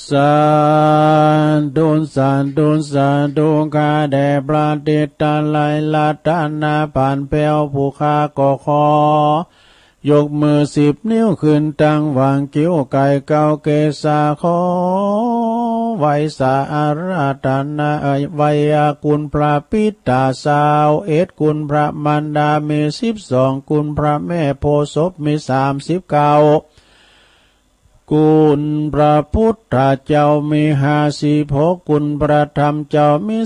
สาธุกาแด่พระเดชตาไลลาตานาผ่านแปวผู้ค้าก็ขอยกมือ10 นิ้วขึ้นตั้งวางกิ้วไก่เก้าเกษาขอไว้สาอาราธนาไวยากุลพระปิตาสาวกุลพระมันดามี12กุลพระแม่โพศพมี39กุลพระพุทธเจ้ามี56กุลพระธรรมเจ้ามี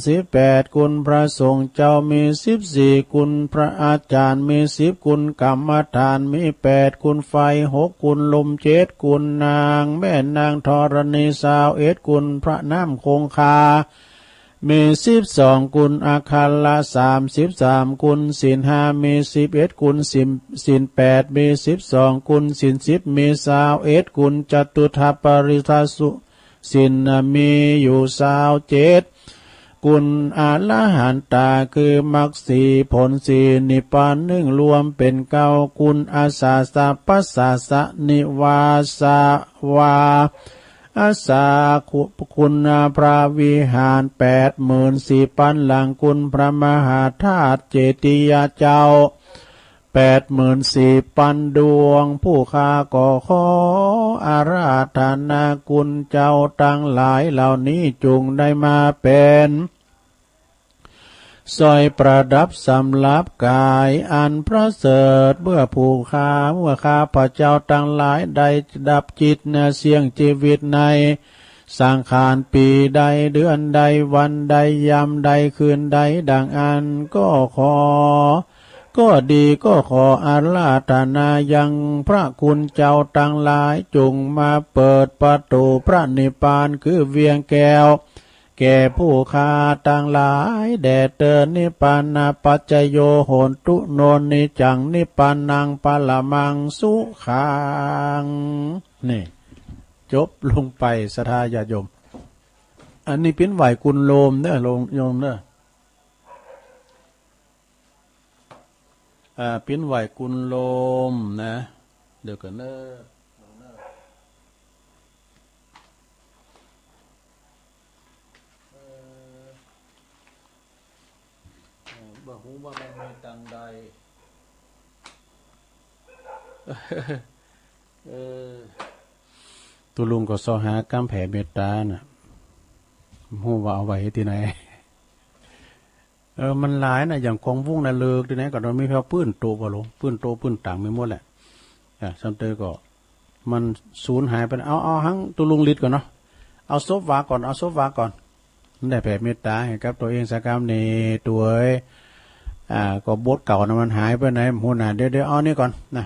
38กุลพระสงฆ์เจ้ามี14กุลพระอาจารย์มี10กุลกรรมฐานมี8กุลไฟ6กุลลม7กุลนางแม่นางธรณี21กุลพระน้ำคงคามี12กุลอาคาละ33กุลศีล5มี11กุลศีล8มี12กุลศีล10มี21กุลจตุทัปปริทัสสุศีลมีอยู่27กุลอรหันตาคือมรรค4ผล4นิพพาน1รวมเป็น9กุลอาสาสะปัสสะสะนิวาสาวาอาสาคุณพระวิหาร84,000 หลังคุณพระมหาธาตุเจติยาเจ้า84,000 ดวงผู้ข้าก็ขออาราธนาคุณเจ้าทั้งหลายเหล่านี้จงได้มาเป็นสอยประดับสำหรับกายอันประเสริฐเมื่อข้าพระเจ้าทั้งหลายได้ดับจิตเสี่ยงชีวิตในสังขารปีใดเดือนใดวันใดยามใดคืนใดดังอันก็ดีก็ขออาราธนายังพระคุณเจ้าทั้งหลายจงมาเปิดประตูพระนิพพานคือเวียงแก้ว แก่ผู้ขาต่างหลายแด่เตินนิพพานาปัจจโยโหนตุโนนิจังนิพพานังปะละมังสุขังนี่จบลงไปศรัทธาญาติโยมอันนี้เป็นไหวกุลโลมเด้อโยมเด้อเป็นไหวกุลโลมนะเดี๋ยวกันเด้อบ่ฮู้ว่ามันมีตังใดตุลุงก็สอหากำแผ่เมตตาน่ะฮู้ว่าเอาไว้ที่ไหนมันหลายนะอย่างของวุ้งน่ะเลิกที่ไหนก็ต้องมีเพียงปื้นโตบ่ลงปื้นโตปื้นต่างไม่หมดแหละซัมเตอร์ก็มันสูญหายไปเอาหังตุลุงลิดก่อนเนาะเอาซบวาก่อนเอาซบวาก่อนได้แผ่เมตตาให้กับตัวเองสักคำนี่ตัวก็บทเก่านะมันหายไปไหนหัวหน้าเดี๋ยวเอานี่ก่อนนะ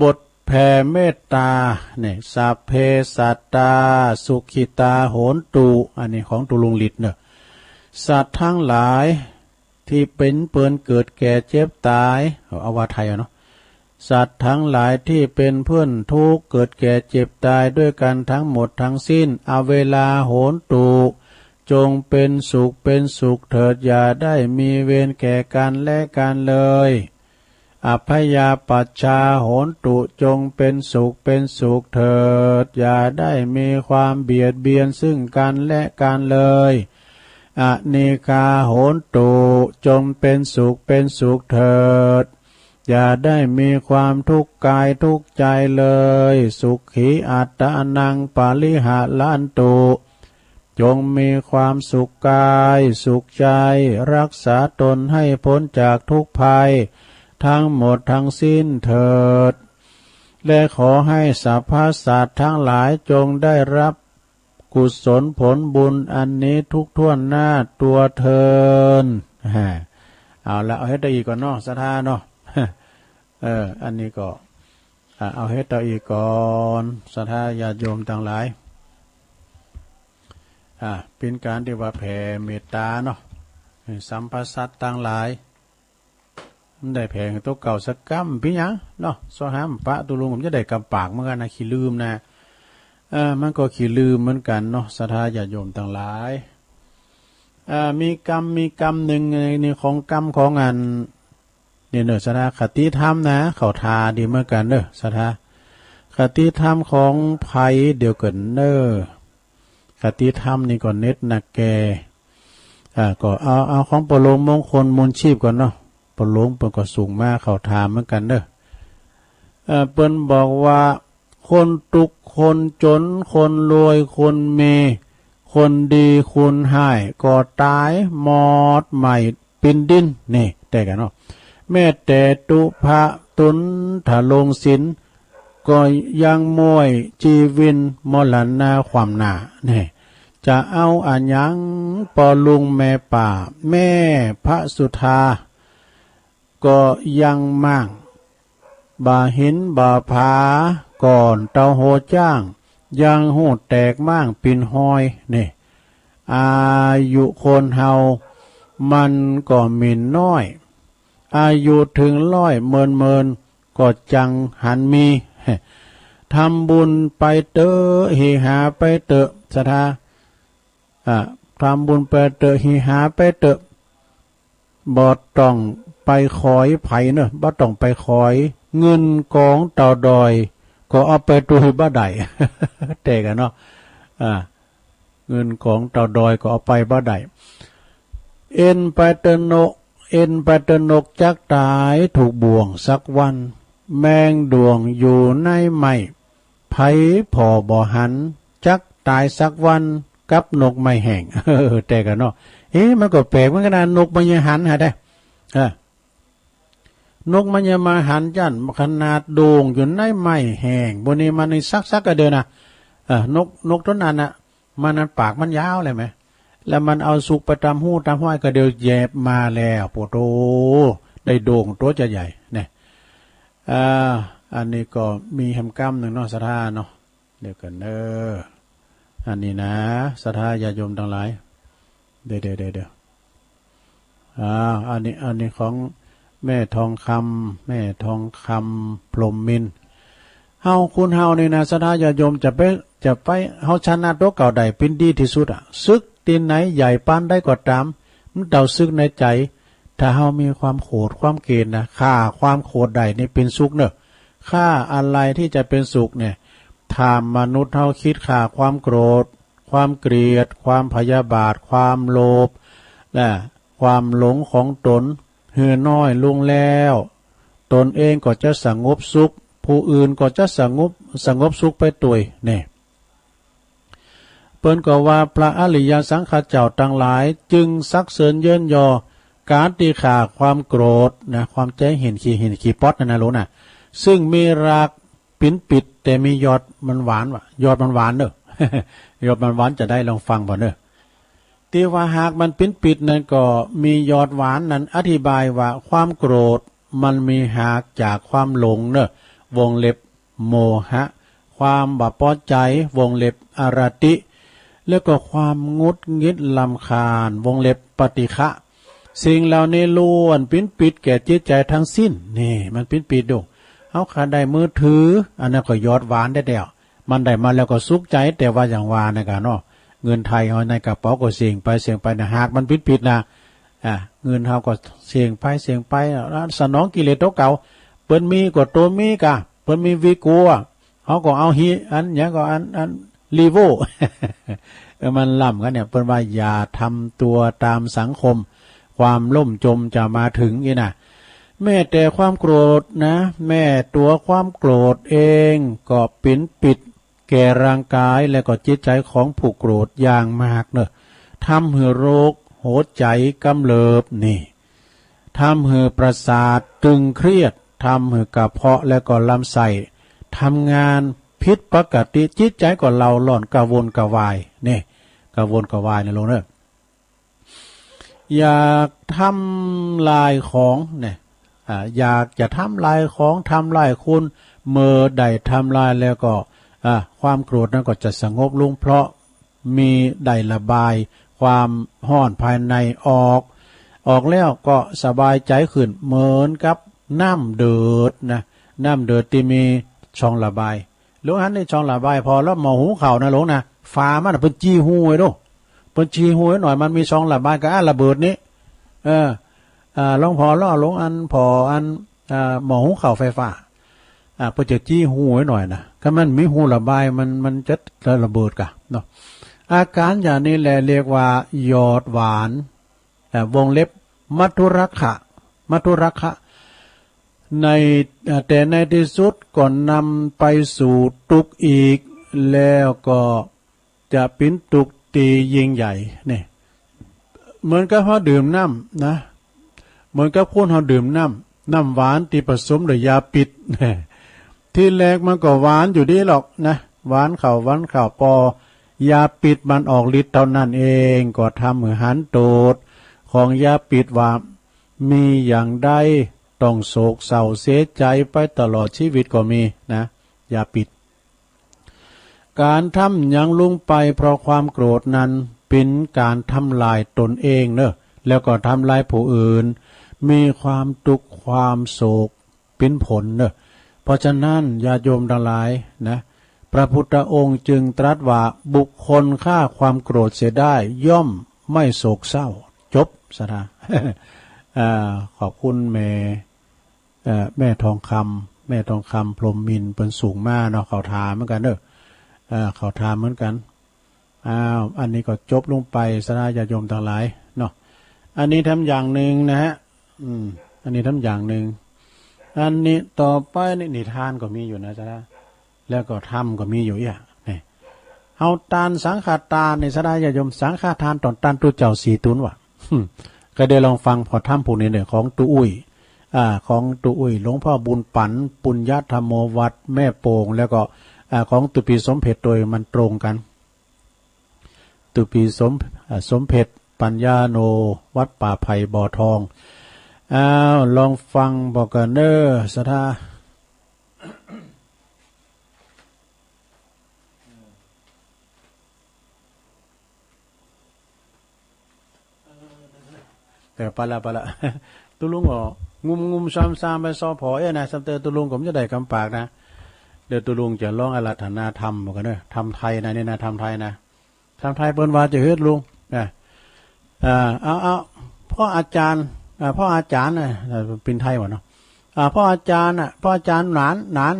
บทแผ่เมตตาเนี่ยสัพเพสัตตาสุขิตาโหนตุอันนี้ของตุลุงลิดเนอะสัตว์ทั้งหลายที่เป็นเปิ่นเกิดแก่เจ็บตายเอาว่าไทยเนาะสัตว์ทั้งหลายที่เป็นเพื่อนทุกข์เกิดแก่เจ็บตายด้วยกันทั้งหมดทั้งสิ้นเอาเวลาโหนตุจงเป็นสุขเถิดอย่าได้มีเวรแก่กันและกันเลยอัพยาปัชชาโหนตุจงเป็นสุขเถิดอย่าได้มีความเบียดเบียนซึ่งกันและกันเลยอเนกาโหนตุจงเป็นสุขเถิดอย่าได้มีความทุกข์กายทุกข์ใจเลยสุขีอัตตานังปาลิหะลันตุจงมีความสุขกายสุขใจรักษาตนให้พ้นจากทุกภัยทั้งหมดทั้งสิ้นเถิดและขอให้สรรพสัตว์ทั้งหลายจงได้รับกุศลผลบุญอันนี้ทุกท่วนหน้าตัวเทินเอาละเอาให้ได้อีกก่อนเนาะศรัทธาเนาะอันนี้ก็เอาให้ต่ออีกก่อนศรัทธาญาติโยมทั้งหลายเป็นการที่ว่าแผ่เมตตาเนาะสัมภสัตต่างหลายได้แผ่ตัวเก่าสักกำพี่ยังเนาะสหามปะตุลุงผมจะได้กำปากเหมือนกันนะขี้ลืมนะมันก็ขี้ลืมเหมือนกันเนาะศรัทธาญาติโยมต่างหลายมีกรรมหนึ่งในของกรรมของอันเนี่ยเนอะศรัทธาคติธรรมนะเขาทาดีเหมือนกันเนอะศรัทธาคติธรรมของไผ่เดี๋ยวเกินเนอะคติธรรมนี่ก่อนเน็ตนักแกก็เอาของปโลมมงคลมนชีพก่อนเนาะปโลมเปิ้นก็สูงมากเขาทามเหมือนกันเด้อเปิ้นบอกว่าคนทุกคนจนคนรวยคนมีคนดีคนให้ก็ตายหมดใหม่เป็นดินนี่แต่กันเนาะแม้แต่ตุภะตุนถลงศิลก็ยังมวยจีวินมรณะความหนาเนี่ยจะเอาอันยังปอลุงแม่ป่าแม่พระสุธาก็ยังมั่งบ่าหินบ่าผาก่อนเตาโหจ้างยังหูแตกมั่งปินหอยนี่อายุคนเฮามันก็มินน้อยอายุถึง100เมินก็จังหันมีทำบุญไปเตอเฮหาไปเตอศรัทธาทำบุญไปเตอเฮหาไปเตอบ่ต้องไปคอยไผเนอะบ่ต้องไปคอยเงินกองเต่าดอยก็เอาไปตัวบ่ได้ แต่กันเนาะเงินของเต่าดอยก็เอาไปบ่ได้เอ็นไปเตนกจักตายถูกบ่วงสักวันแมงดวงอยู่ในไม้ไผพอบ่หันจักตายสักวันกับนกไม่แห้งแต่กันเนาะมันก็แปลกเหมือนกันนะนกมันยังหันหาได้นกมันยังมาหันจั่นขนาดโด่งอยู่ในไม้แห้งบนนี้มันในซักก็เดินนะนกต้นนั้นน่ะมันนั้นปากมันยาวเลยไหมแล้วมันเอาสุกไปตามหูตามห้อยก็เดินแยบมาแล้วโปโตได้โด่งตัวจะใหญ่เนี่ยอันนี้ก็มีแฮมกัมหนึ่งเนาะศรัทธาเนาะเดี๋ยวกัน อันนี้นะศรัทธาญาติโยมทั้งหลายเดี๋ยวอันนี้ของแม่ทองคำพรหมมินทร์เฮาคุณเฮานี่นะศรัทธาญาติโยมจะไปเฮาชนะโตเก่าใดเป็นดีที่สุดซึกตีนไหนใหญ่ปานได้ก็ตามมันเดาซึกในใจถ้าเฮามีความโกรธความเกลียดนะค่าความโกรธใดนี่เป็นสุขเนอะค่าอะไรที่จะเป็นสุขเนี่ยถ้ามนุษย์เฮาคิดค่าความโกรธความเกลียดความพยาบาทความโลภและความหลงของตนเหือน้อยลงแล้วตนเองก็จะสงบสุขผู้อื่นก็จะสงบสุขไปตัวเนี่ยเปิ้นก็ว่าพระอริยสังฆเจ้าทั้งหลายจึงซักเสริญเยินยอการตีขาความโกรธนะความใจเห็นขี้ป๊อดนะรู้นะซึ่งมีรากปิดแต่มียอดมันหวานว่ะยอดมันหวานเนอะ ยอดมันหวานจะได้ลองฟังบ่เนอะที่ว่าหากมันปิดนั่นก็มียอดหวานนั้นอธิบายว่าความโกรธมันมีหากจากความหลงเนอะวงเล็บโมหะความบาปพอใจวงเล็บอารติแล้วก็ความงุดงิดลำคาญวงเล็บปฏิฆะสิ่งเหล่านี้ล้วนปิดแก่จิตใจทั้งสิ้นนี่มันปิดดูเอาขาได้มือถืออันนั้นก็ยอดหวานได้แล้วมันได้มาแล้วก็สุขใจแต่ว่าอย่างวานะกันเนาะเงินไทยเอาในกระเป๋าก็เสี่ยงไปนะหากมันปิดนะเงินเฮาก็เสี่ยงไปสนองกิเลสตัวเก่าเปิ้นมีก็ตัวมีกะเปิ้นมีวิกัวเฮาก็เอาฮีอันหยังก็อันลีโว มันล่ำกันเนี่ยเปิ้นว่าอย่าทำตัวตามสังคมความล่มจมจะมาถึงนี่นะแม้แต่ความโกรธนะแม่ตัวความโกรธเองก็ปิดแก่ร่างกายและก็จิตใจของผู้โกรธอย่างมากเนอะทำให้โรคหัวใจกำเริบนี่ทำให้ประสาทตึงเครียดทำให้กระเพาะและก็ลำไส้ทำงานผิดปกติจิตใจก็เล่าล่อนกระวนกระวายนี่กระวนกระวายในโลกเนอะอยากทำลายของเนี่ยอยากจะทำลายของทำลายคุณเมื่อใดทำลายแล้วก็ความโกรธนั้นก็จะสงบลงเพราะมีได้ระบายความห้อนภายในออกแล้วก็สบายใจขึ้นเหมือนกับน้ำเดือดนะน้ำเดือดที่มีช่องระบายหลวงอันนี้ช่องระบายพอแล้วหมอหูเข่านะหลวงนะฟ้ามันเป็นจี้หูไว้ด้วยเป็นจี้หูไว้หน่อยมันมีช่องระบายก็ระเบิดนี้ลองพอล่อลงอันพออันหมอหูเข่าไฟฟ้าเพื่อจะจี้หูไว้หน่อยนะถ้ามันมีหูระบายมันจะระเบิดกะเนาะอาการอย่างนี้แหละเรียกว่ายอดหวานวงเล็บมัทุรักขะในแต่ในที่สุดก่อนนำไปสู่ทุกข์อีกแล้วก็จะเป็นทุกข์ตียิ่งใหญ่เนี่ยเหมือนกับเขาดื่มน้ำนะเหมือนกับคนเขาดื่มน้ำหวานที่ผสมด้วยยาพิษที่แรกมันก็หวานอยู่ดีหรอกนะหวานเข่าปอยาพิษมันออกฤทธิ์เท่านั้นเองก็ทำให้หันโตดของยาพิษว่ามีอย่างใดต้องโศกเศร้าเสียใจไปตลอดชีวิตก็มีนะยาพิษการทำอย่างลงไปเพราะความโกรธนั้นเป็นการทำลายตนเองเนอะแล้วก็ทำลายผู้อื่นมีความทุกข์ความโศกเป็นผลเนอะเพราะฉะนั้นญาติโยมทั้งหลายนะพระพุทธองค์จึงตรัสว่าบุคคลฆ่าความโกรธเสียได้ย่อมไม่โศกเศร้าจบสถา ขอบคุณแม่ทองคำพรหมมินทร์เป็นสูงมากเนาะเขาถามเหมือนกันเนอะเขาถามเหมือนกันอันนี้ก็จบลงไปสถาญาติโยมทั้งหลายเนาะอันนี้ทำอย่างหนึ่งนะฮะอันนี้ทำอย่างหนึ่งอันนี้ต่อไปนี่นิทานก็มีอยู่นะจ๊ะแล้วก็ธรรมก็มีอยู่อย่างนี่เฮาตานสังฆทานในสดาญาโยมสังฆทานตอนตานตุเจ้าสีตุนว่ะก็ได้ลองฟังพอธรรมผู้นี้เนี่ยของตุอุ้ยของตุอุ้ยหลวงพ่อบุญปันปุญญธรรมโมวัดแม่โป่งแล้วก็ของตุปีสมเพชรโดยมันตรงกันตุปีสมเพชรปัญญาโนวัดป่าไผ่บ่อทองลองฟังบอกกันเด้อสถา ไปละตุลุงก็งุมซ้ำๆไปซอพอนะสำเตตุลุงผมจะได้กำปากนะเดี๋ยวตุลุงจะร้องอาราธนาธรรมกันเด้อทำไทยนะนี่นะทำไทยนะทำไทยเปิ้นว่าจะเฮ็ดลุงเอาพ่ออาจารย์น่ะเป็นไทยบ่เนาะพ่ออาจารย์หนาน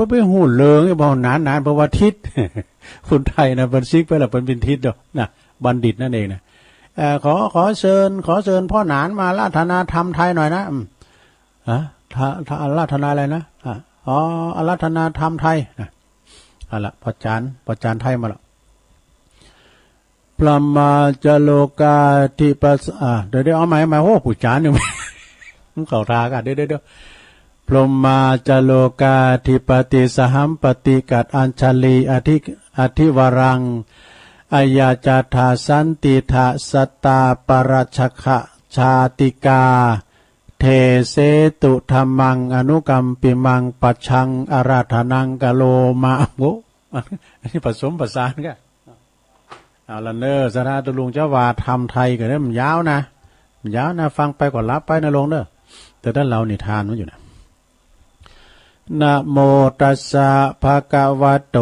ไปหูเลิงไอ้บ่หนานเพราะว่าทิศคนไทยนะเปิ้นซิกไปแล้วเปิ้นเป็นทิศดอกนะบัณฑิตนั่นเองนะขอเชิญพ่อหนานมาราธนาธรรมไทยหน่อยนะอาราธนาอะไรนะอาราธนาธรรมไทยนะเอาละพ่อจานไทยมาละพระมาจโลกาธิปัสเดี๋ยวเอาใหม่โอ้ผู้จานเนี่ยมันเข้าทางกันเดี๋ยวพรหมาจโลกาธิปติสหัมปติกัดอัญชลีอธิวรังอายาจาธาสันติทะสตาปรัชขะชาติกาเทเสตุธรรมังอนุกัมปิมังปัจฉังอาราธนังกะโลมาโอ้อันนี้ผสมผสานกันเอาละเนอสถาตุลุงเจ้าว่าทำไทยกันเนี่ยมันยาวนะฟังไปก่อนรับไปนะลงเด้อแต่ด้านเรานิทานมันอยู่นะนะโมตัสสะภะคะวะโต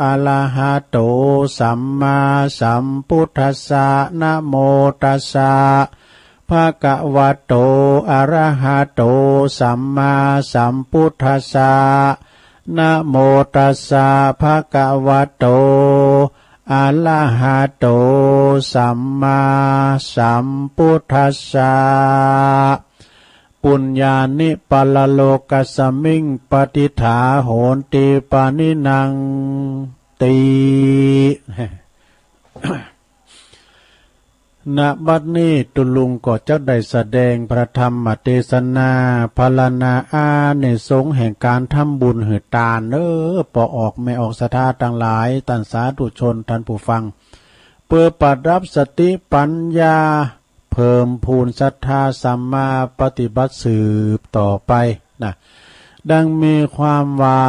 อะระหะโตสัมมาสัมพุทธัสสะนะโมตัสสะภะคะวะโตอะระหะโตสัมมาสัมพุทธัสสะนะโมตัสสะภะคะวะโตอะระหะโตสัมมาสัมพุทธัสสะปุญญานิปัลโลกัสสมิงปฏิฐาโหนติปานินังตีณบัดนี้ตุลุงก็จะได้แสดงพระธรรมเทศนาพรรณนาอาในสงฆ์แห่งการทำบุญหือตาลปออกไม่ออกศรัทธาต่างหลายตันสาธุชนท่านผู้ฟังเพื่อปัดรับสติปัญญาเพิ่มพูนศรัทธาสัมมาปฏิบัติสืบต่อไปนะดังมีความว่า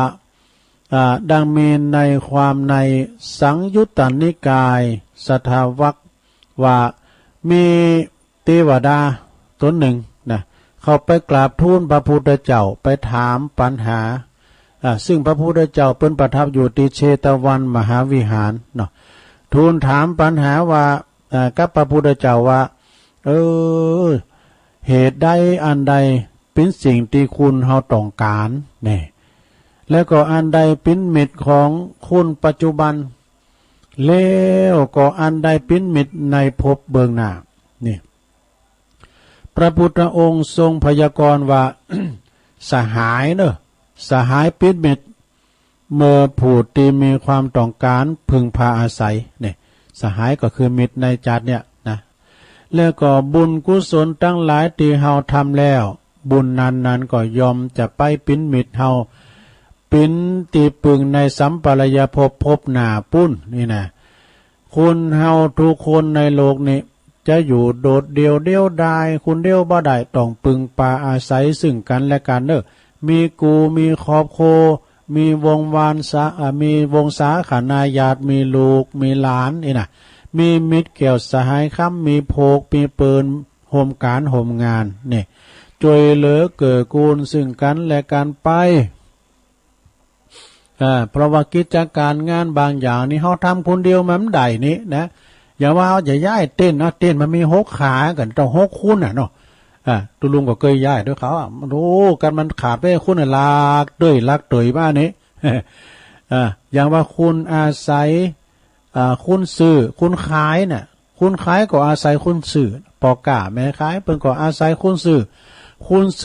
ดังมีในความในสังยุตตนิกายสัทธวัคว่ามีเทวดาตนหนึ่งนะเขาไปกราบทูลพระพุทธเจ้าไปถามปัญหาซึ่งพระพุทธเจ้าเป็นประทับอยู่ที่เชตวันมหาวิหารเนาะทูลถามปัญหาว่ากับพระพุทธเจ้าว่าเหตุใดอันใดเป็นสิ่งที่คุณเฮาต้องการเนี่ยแล้วก็อันใดเป็นมิตรของคุณปัจจุบันแล้วก็อันใดเป็นมิตรในภพเบื้องหน้านี่พระพุทธองค์ทรงพยากรณ์ว่า สหายสหายเป็นมิตรเมื่อผู้ที่มีความต้องการพึงพาอาศัยเนี่ยสหายก็คือมิตรในจัดเนี่ยนะแล้วก็บุญกุศลทั้งหลายที่เฮาทำแล้วบุญนั้นก็ยอมจะไปเป็นมิตรเฮาเป็นที่พึงในสัมปรายภพหน้าปุ้นนี่นะคุณเฮาทุกคนในโลกนี้จะอยู่โดดเดียวดายคุณเดียวบ่ได้ต้องพึงปาอาศัยซึ่งกันและกันมีกูมีครอบครัวมีวงวานมีวงสาขานาญาติมีลูกมีหลานนี่นะมีมิตรเกี่ยวสหายค้ำมีโภกมีปืนโฮมการโฮมงานนี่ช่วยเหลือเกื้อกูลซึ่งกันและกันไปเพราะว่ากิจการงานบางอย่างนี่เขาทำคนเดียวมันได้นี่นะอย่าว่าอย่าย้ายเต้นเนาะเต้นมันมี6ขากันต้อง6คู่น่ะเนาะตุลุงก็เคยย้ายด้วยเขารู้กันมันขาดไปคุณลักด้วยบ้านนี้อย่างว่าคุณอาศัยคุณซื้อคุณขายเนี่ยคุณขายก็อาศัยคุณซื้อปอกาแม่ขายเพิ่นก็อาศัยคุณซื้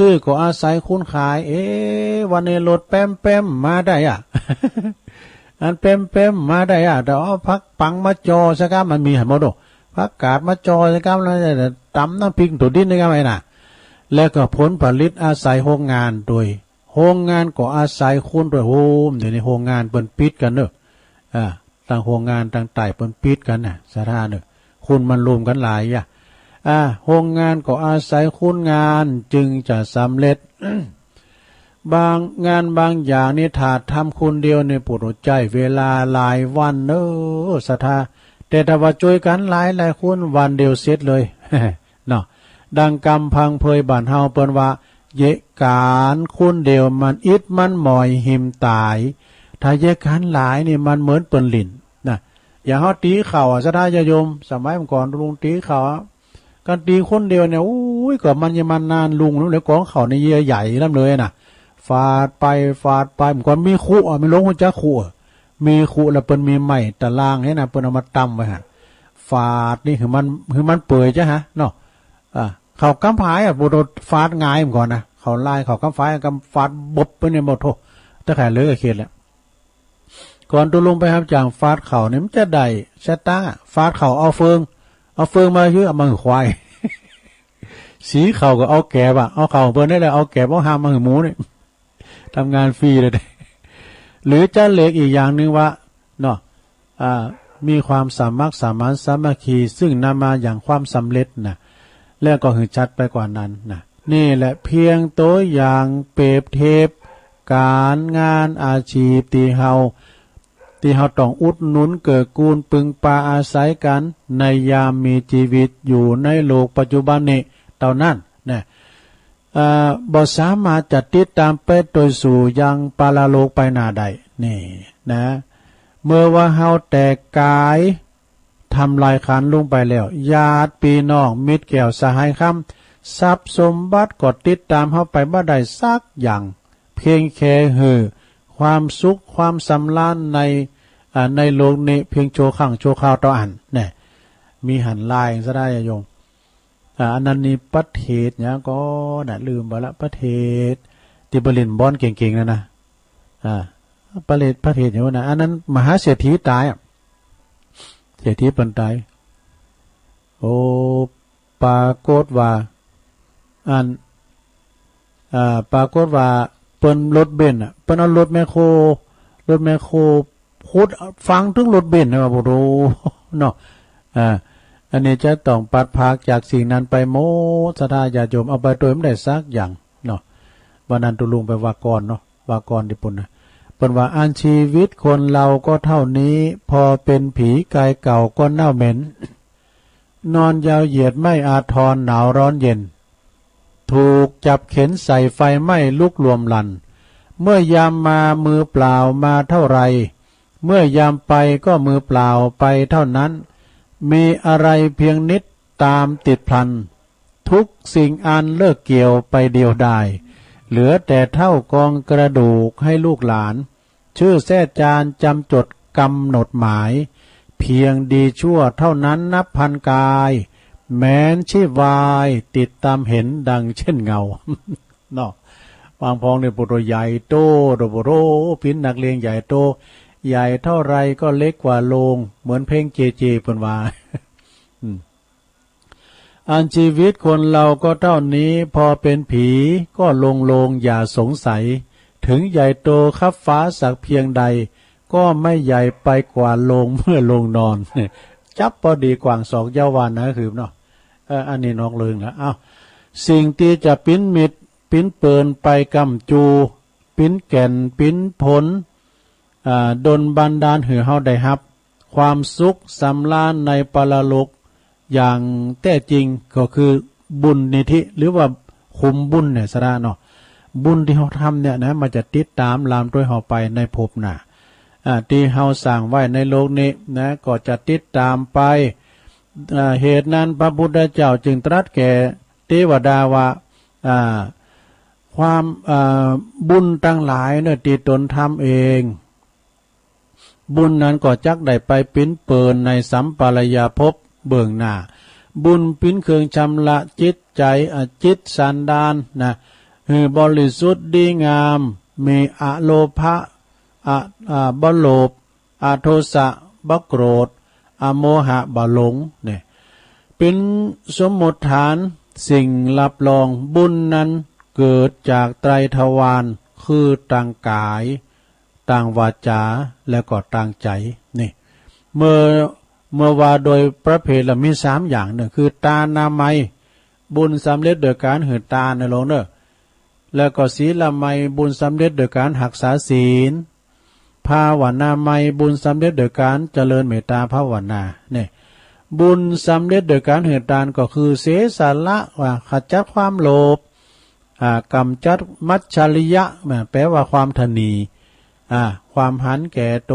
อก็อาศัยคุณขายวันนี้รถแป้มมาได้อันแป้มมาได้แต่เอาพักปังมาจอซะครับมันมีหมดพักกาดมาจอซะครับแล้วตำน้ำพริกตัวดินได้ไงน่ะแล้วก็ผลผลิตอาศัยโรงงานโดยโรงงานก็อาศัยคุณโดยโฮมเดี๋ยวนี้โรงงานเปิ้นปิดกันต่างโรงงานต่างไต่เปิ้นปิดกันน่ะสถานคุณมันรวมกันหลายโรงงานก็อาศัยคุณงานจึงจะสำเร็จ บางงานบางอย่างนี่ถ้าทำคนเดียวในปวดใจเวลาหลายวันศรัทธาแต่ถ้าว่าช่วยกันหลายคนวันเดียวเสร็จเลย เนาะ ดังกำพังเพยบ้านเฮาเปิ้นว่าเยะการคุณเดียวมันอิดมันหมอยหิมตายถ้าเยะการหลายนี่มันเหมือนเปิ้นลิ้นนะอย่างเฮาตีเข่าซะได้ญาโยมสมัยก่อนลุงตีเข่าการตีคนเดียวเนี่ยอุ้ยก็มันยังมันนานลุงแล้วกองเข่าในเยื่อใหญ่นำเลยน่ะฟาดไปมันก็มีคู่มีลงหัวจักคู่มีคู่แล้วเปิ้นมีไม้ตะลางให้น่ะเปิ้นเอามาตำไว้หั่นฟาดนี่คือมันเปื่อยจ้ะฮะเนาะเขากำพายบ่โดนฟาดง่ายเหมือนก่อนนะเขาไล่เขากำพายกำฟาดบไปเนี่ยบ่โทตะแค่เลยก็เข็ดแล้วก่อนตัวลงไปครับจางฟาดเขาเนี่ยมันจะได้ชะตาฟาดเขาเอาเฟืองมาเยอะมาหือควายสีเขาก็เอาแกบเอาเขาเพิ่นได้แล้วเอาแกบเอาหามมาหือหมูนี่ทำงานฟรีเลยหรือจะเล็กอีกอย่างนึงว่าเนาะมีความสามัคคีซึ่งนำมาอย่างความสำเร็จนะแล้วก็หือชัดไปกว่านั้นนะนี่แหละเพียงตัวอย่างเปรียบเทียบการงานอาชีพที่เฮาต้องอุดหนุนเกิดกูลปึงปาอาศัยกันในยามมีชีวิตอยู่ในโลกปัจจุบันนี้เท่านั้นนะบ่สามารถจะติดตามไปโดยสู่ยังปาราโลกไปหน้าใดนี่นะเมื่อว่าเฮาแต่กายทำลายขันลงไปแล้วญาติพี่น้องมิตรแก้วสหายคำทรัพย์สมบัติก็ติดตามเฮาไปบ่ได้สักอย่างเพียงแค่ความสุขความสำราญในโลกนี้เพียงโชว์ข้างโชว์ข่าวต่ออันเนี่ยมีหันลายซะได้โยมอันนั้นนี่ประเทศเนี่ยก็น่ะลืมไปละประเทศที่บริลบอนเก่งๆนะประเทศอยู่นะอันนั้นมหาเศรษฐีตายเศรษฐีเปิ้นตายโอ้ปรากฏว่าปรากฏว่าเปิ้นรถเบนซ์เปิ้นเอารถแมคโครพูดฟังถึงรถเบนซ์ว่าบ่รู้เนาะอันนี้จะต้องปัดภาคจากสิ่งนั้นไปโมสถาญาโยมเอาไปโดยไม่ได้สักอย่างเนาะวันนั้นตุลุงไปว่ากรเนาะว่ากรที่ปุ่นนะเปิ้นว่าอันชีวิตคนเราก็เท่านี้พอเป็นผีกายเก่าก็เน่าเหม็นนอนยาวเหยียดไม่อาทรหนาวร้อนเย็นถูกจับเข็นใส่ไฟไหม้ลุกรวมลันเมื่อยามมามือเปล่ามาเท่าไรเมื่อยามไปก็มือเปล่าไปเท่านั้นมีอะไรเพียงนิดตามติดพลันทุกสิ่งอันเลิกเกี่ยวไปเดียวดายเหลือแต่เท่ากองกระดูกให้ลูกหลานชื่อแท้จานจำจดกำหนดหมายเพียงดีชั่วเท่านั้นนับพันกายแม้นชีวายติดตามเห็นดังเช่นเงาเนาะบางพองเนี่ยปุโรใหญ่โตโดโบโรพินนักเลงใหญ่โตใหญ่เท่าไรก็เล็กกว่าโลงเหมือนเพลงเจเจเปิ้นว่าอันชีวิตคนเราก็เท่านี้พอเป็นผีก็ลงอย่าสงสัยถึงใหญ่โตคับฟ้าสักเพียงใดก็ไม่ใหญ่ไปกว่าโลงเมื่อลงนอนจับพอดีกว่างศอกยาวานนะคือเนาะอันนี้นอกเรื่องนะสิ่งที่จะปิ้นมิดปิ้นเปินไปกำจูปิ้นแก่นปิ้นผลดลบันดาลหือเฮาได้รับ ความสุขสำราญในปรโลกอย่างแท้จริงก็คือบุญนิธิหรือว่าคุมบุญเนี่ยสระเนาะบุญที่เขาทำเนี่ยนะมันจะติดตามลามด้วยเขาไปในภพหน้าที่เขาสั่งไว้ในโลกนี้นะก็จะติดตามไปเหตุนั้นพระพุทธเจ้าจึงตรัสแก่เทวดาว่าความบุญตั้งหลายเนี่ยที่ตนทำเองบุญนั้นก็จักได้ไปปิ้นเปินในสัมปรายภพเบื้องหน้าบุญปิ้นเครื่องชำระจิตใจจิตสันดานนะคือบริสุทธิ์ดีงามมีอโลภะบโลภอโทสะบโกรธอโมหะบหลงเนี่ยเป็นสมมติฐานสิ่งรับรองบุญนั้นเกิดจากไตรทวารคือต่างกายต่างวาจาและก็ต่างใจนี่เมื่อว่าโดยประเภทละมี3อย่างหนึ่งคือตานามัยบุญสำเร็จโดยการหือตาในโลกเนอะแล้วก็ศีลไมยบุญสำเร็จโดยการรักษาศีลภาวนาไมยบุญสำเร็จโดยการเจริญเมตตาภาวนาเนี่ย บุญสำเร็จโดยการเหือดทานก็คือเสสละว่าขจัดความโลภกำจัดมัจฉริยะแปลว่าความทนีความหันแก่โต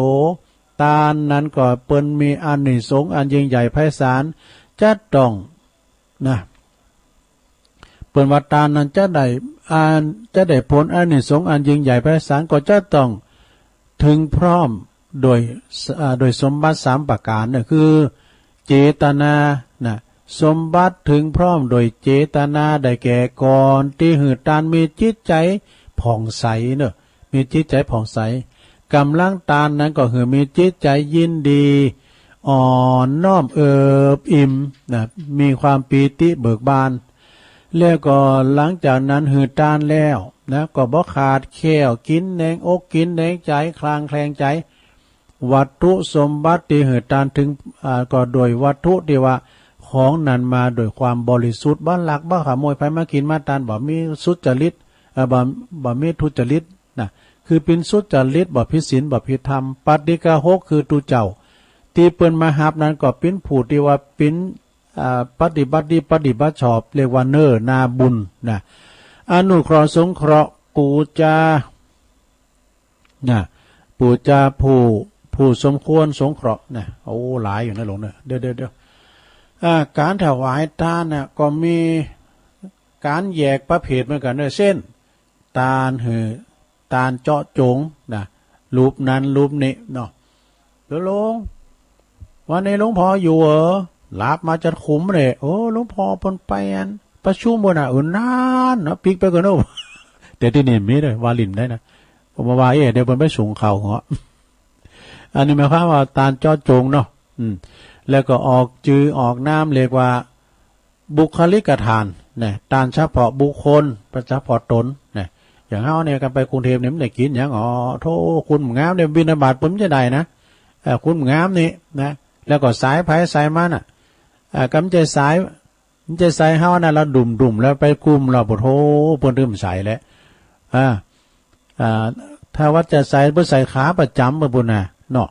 ทานนั้นก็เปิ้นมีอานิสงส์อันยิ่งใหญ่ไพศาลจะต้องนะเปิ้นว่าทานนั้นจะได้ผลอานิสงส์อันยิ่งใหญ่ไพศาลก็จะต้องถึงพร้อมโดยสมบัติ3ประการเนี่ยคือเจตนานะสมบัติถึงพร้อมโดยเจตนาได้แก่ก่อนที่หือทานมีจิตใจผ่องใสเนอะมีจิตใจผ่องใสกำลังทานนั้นก็คือมีจิตใจยินดีอ่อนน้อมเอิบอิ่มนะมีความปีติเบิกบานแล้วก็หลังจากนั้นหือทานแล้วนะก็บ่ขาดแคลวกินแหนงอกกินแหนงใจคลางแคลงใจวัตถุสมบัติที่หือทานถึงก็โดยวัตถุที่ว่าของนั้นมาโดยความบริสุทธิ์บ่ลักบ่ขโมยไปมากินมาทานบ่มีสุจริตบ่มีทุจริตนะคือเป็นสุจริตบ่ผิดศีลบ่ผิดธรรมปฏิฆาหกคือตุเจ้าที่เปิ้นมาหับนั้นก็เป็นผู้ที่ว่าเป็นปฏิบัติดีปฏิบัติชอบเรียกว่าเนอนาบุญนะอนุเคราะห์สงเคราะห์ปูจาปูจาผู้สมควรสงเคราะห์นะโอ้หลายอยู่นะหลวงเนี่ยเดี๋ยวการถวายทานเนี่ยก็มีการแยกประเภทเหมือนกันด้วยเช่นทานทานเจาะจงนะรูปนั้นรูปนี้เนาะเดี๋ยวหลวงวันนี้หลวงพ่ออยู่ลาบมาจัดขุมเลยโอ้หลวงพ่อปนไปประชุมบนนานเนาะปิกไปกันโน่แต่ที่นี่มีเลยวาลินได้นะผมมาว่าเดี๋ยวมันไปสูงเข่าเหรออันนี้หมายความว่าทานเจาะจงเนาะแล้วก็ออกจือออกน้ำเรียกว่าบุคลิกทานเนี่ยทานเฉพาะบุคคลเฉพาะตนเนี่ยอย่างเฮาเนี่ยกันไปกรุงเทพเนี่ยไม่ได้กินอย่างโทคุณงามเนี่ยบิณฑบาตผมจะได้นะคุณงามนี่นะแล้วก็สายไผ่สายมันกำใจสายเฮานะเราดุ่มแล้วไปกุมเราปวดโหเพิ่นเริ่มใส่แล้วถ้าว่าจะใส่เพิ่นใส่ขาประจำเพิ่นน่ะเนาะ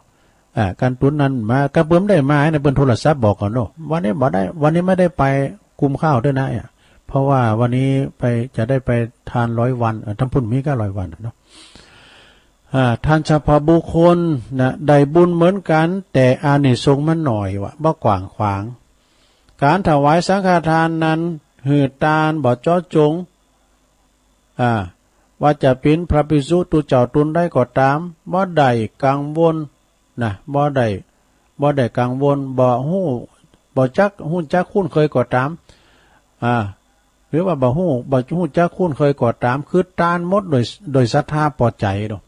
การตุนนั้นมากระเบิ่มได้มาเนี่ยเพิ่นโทรศัพท์บอกก่อนเนาะวันนี้บ่ได้วันนี้ไม่ได้ไปกุมข้าวด้วยนะเพราะว่าวันนี้ไปจะได้ไปทาน100 วันทั้งพุ่นมีก็100 วันเนาะทานเฉพาะบุคคลนะได้บุญเหมือนกันแต่อานิสงส์มันหน่อยว่ะบ่กว้างขวางการถวายสังฆทานนั้นหือทานบ่เจาะจงว่าจะเป็นพระภิกษุตุเจ้าตุนได้ก็ตามบ่ได้กังวลนะบ่ได้กังวลบ่ฮู้บ่จักฮู้จักคุ้นเคยก็ตามหรือว่าบ่ฮู้จักคุ้นเคยก็ตามคือทานหมดโดยศรัทธาพอใจดอก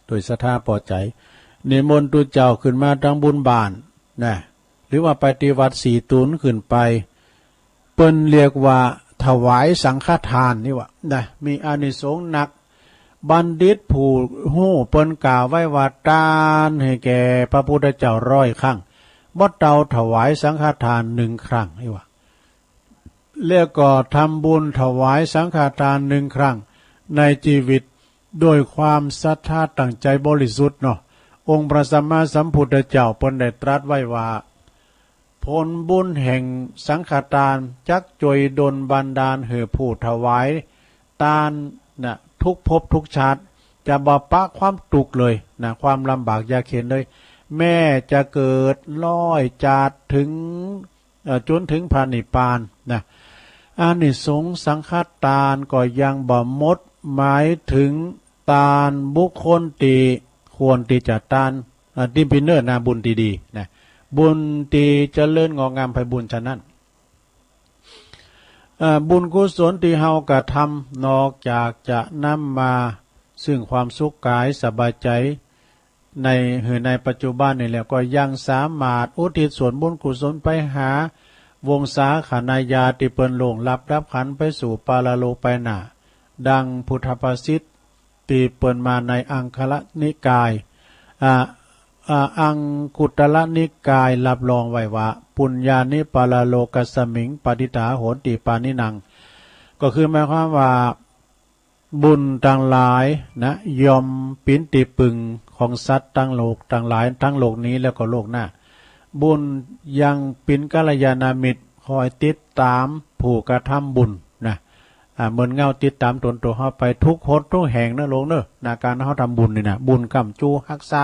โดยศรัทธาพอใจนิมนต์ตุเจ้าขึ้นมาทั้งบุญบานนะหรือว่าไปฏิวัติ4 ตุนขึ้นไปเปิ้นเรียกว่าถวายสังฆทานนี่ว่านะมีอานิสงส์หนักบัณฑิตผู้ฮู้เปิ้นกล่าวไว้ว่าทานให้แก่พระพุทธเจ้า100 ครั้งบ่เตาถวายสังฆทาน1 ครั้งนี่ว่าแล้วก็ทำบุญถวายสังฆทาน1 ครั้งในชีวิตโดยความศรัทธาตั้งใจบริสุทธิ์เนาะองค์พระสัมมาสัมพุทธเจ้าเปิ้นได้ตรัสไว้ว่าผลบุญแห่งสังฆทานจักจวยดลบันดาลให้ผู้ถวายทานนะทุกภพทุกชาติจะบ่ปะความทุกข์เลยนะความลำบากยากเข็ญเลยแม่จะเกิดร้อยจาดถึงจนถึงพระนิพพานนะอานิสงส์สังฆทานก็ยังบ่หมดหมายถึงทานบุคคลที่ควรที่จะทานที่เป็นเนื้อนาบุญดีๆนะบุญที่เจริญงอกงามไพบูลย์ฉะนั้นบุญกุศลที่เฮากระทำนอกจากจะนำมาซึ่งความสุขกายสบายใจในปัจจุบันนี่แล้วก็ยังสามารถอุทิศส่วนบุญกุศลไปหาวงศาคณาญาติเปิ้นลงรับขันไปสู่ปาลโลไปหน้าดังพุทธภาษิตที่เปิ้นมาในอังคละนิกายอังคุตละนิกายรับรองไว้ว่าปุญญานิปาลโลกัสมิงปฏิฐาโหติปานินังก็คือหมายความว่าบุญต่างหลายนะยอมปินติปึงของสัตว์ทั้งโลกต่างหลายทั้งโลกนี้แล้วก็โลกหน้า บุญยังเป็นกัลยาณมิตรคอยติดตามผู้กระทำบุญนะเหมือนเงาติดตามตนตัวเฮาไปทุกหนทุกแห่งนะลงเนอะในการเฮาทำบุญนี่นะบุญกำจูรักษา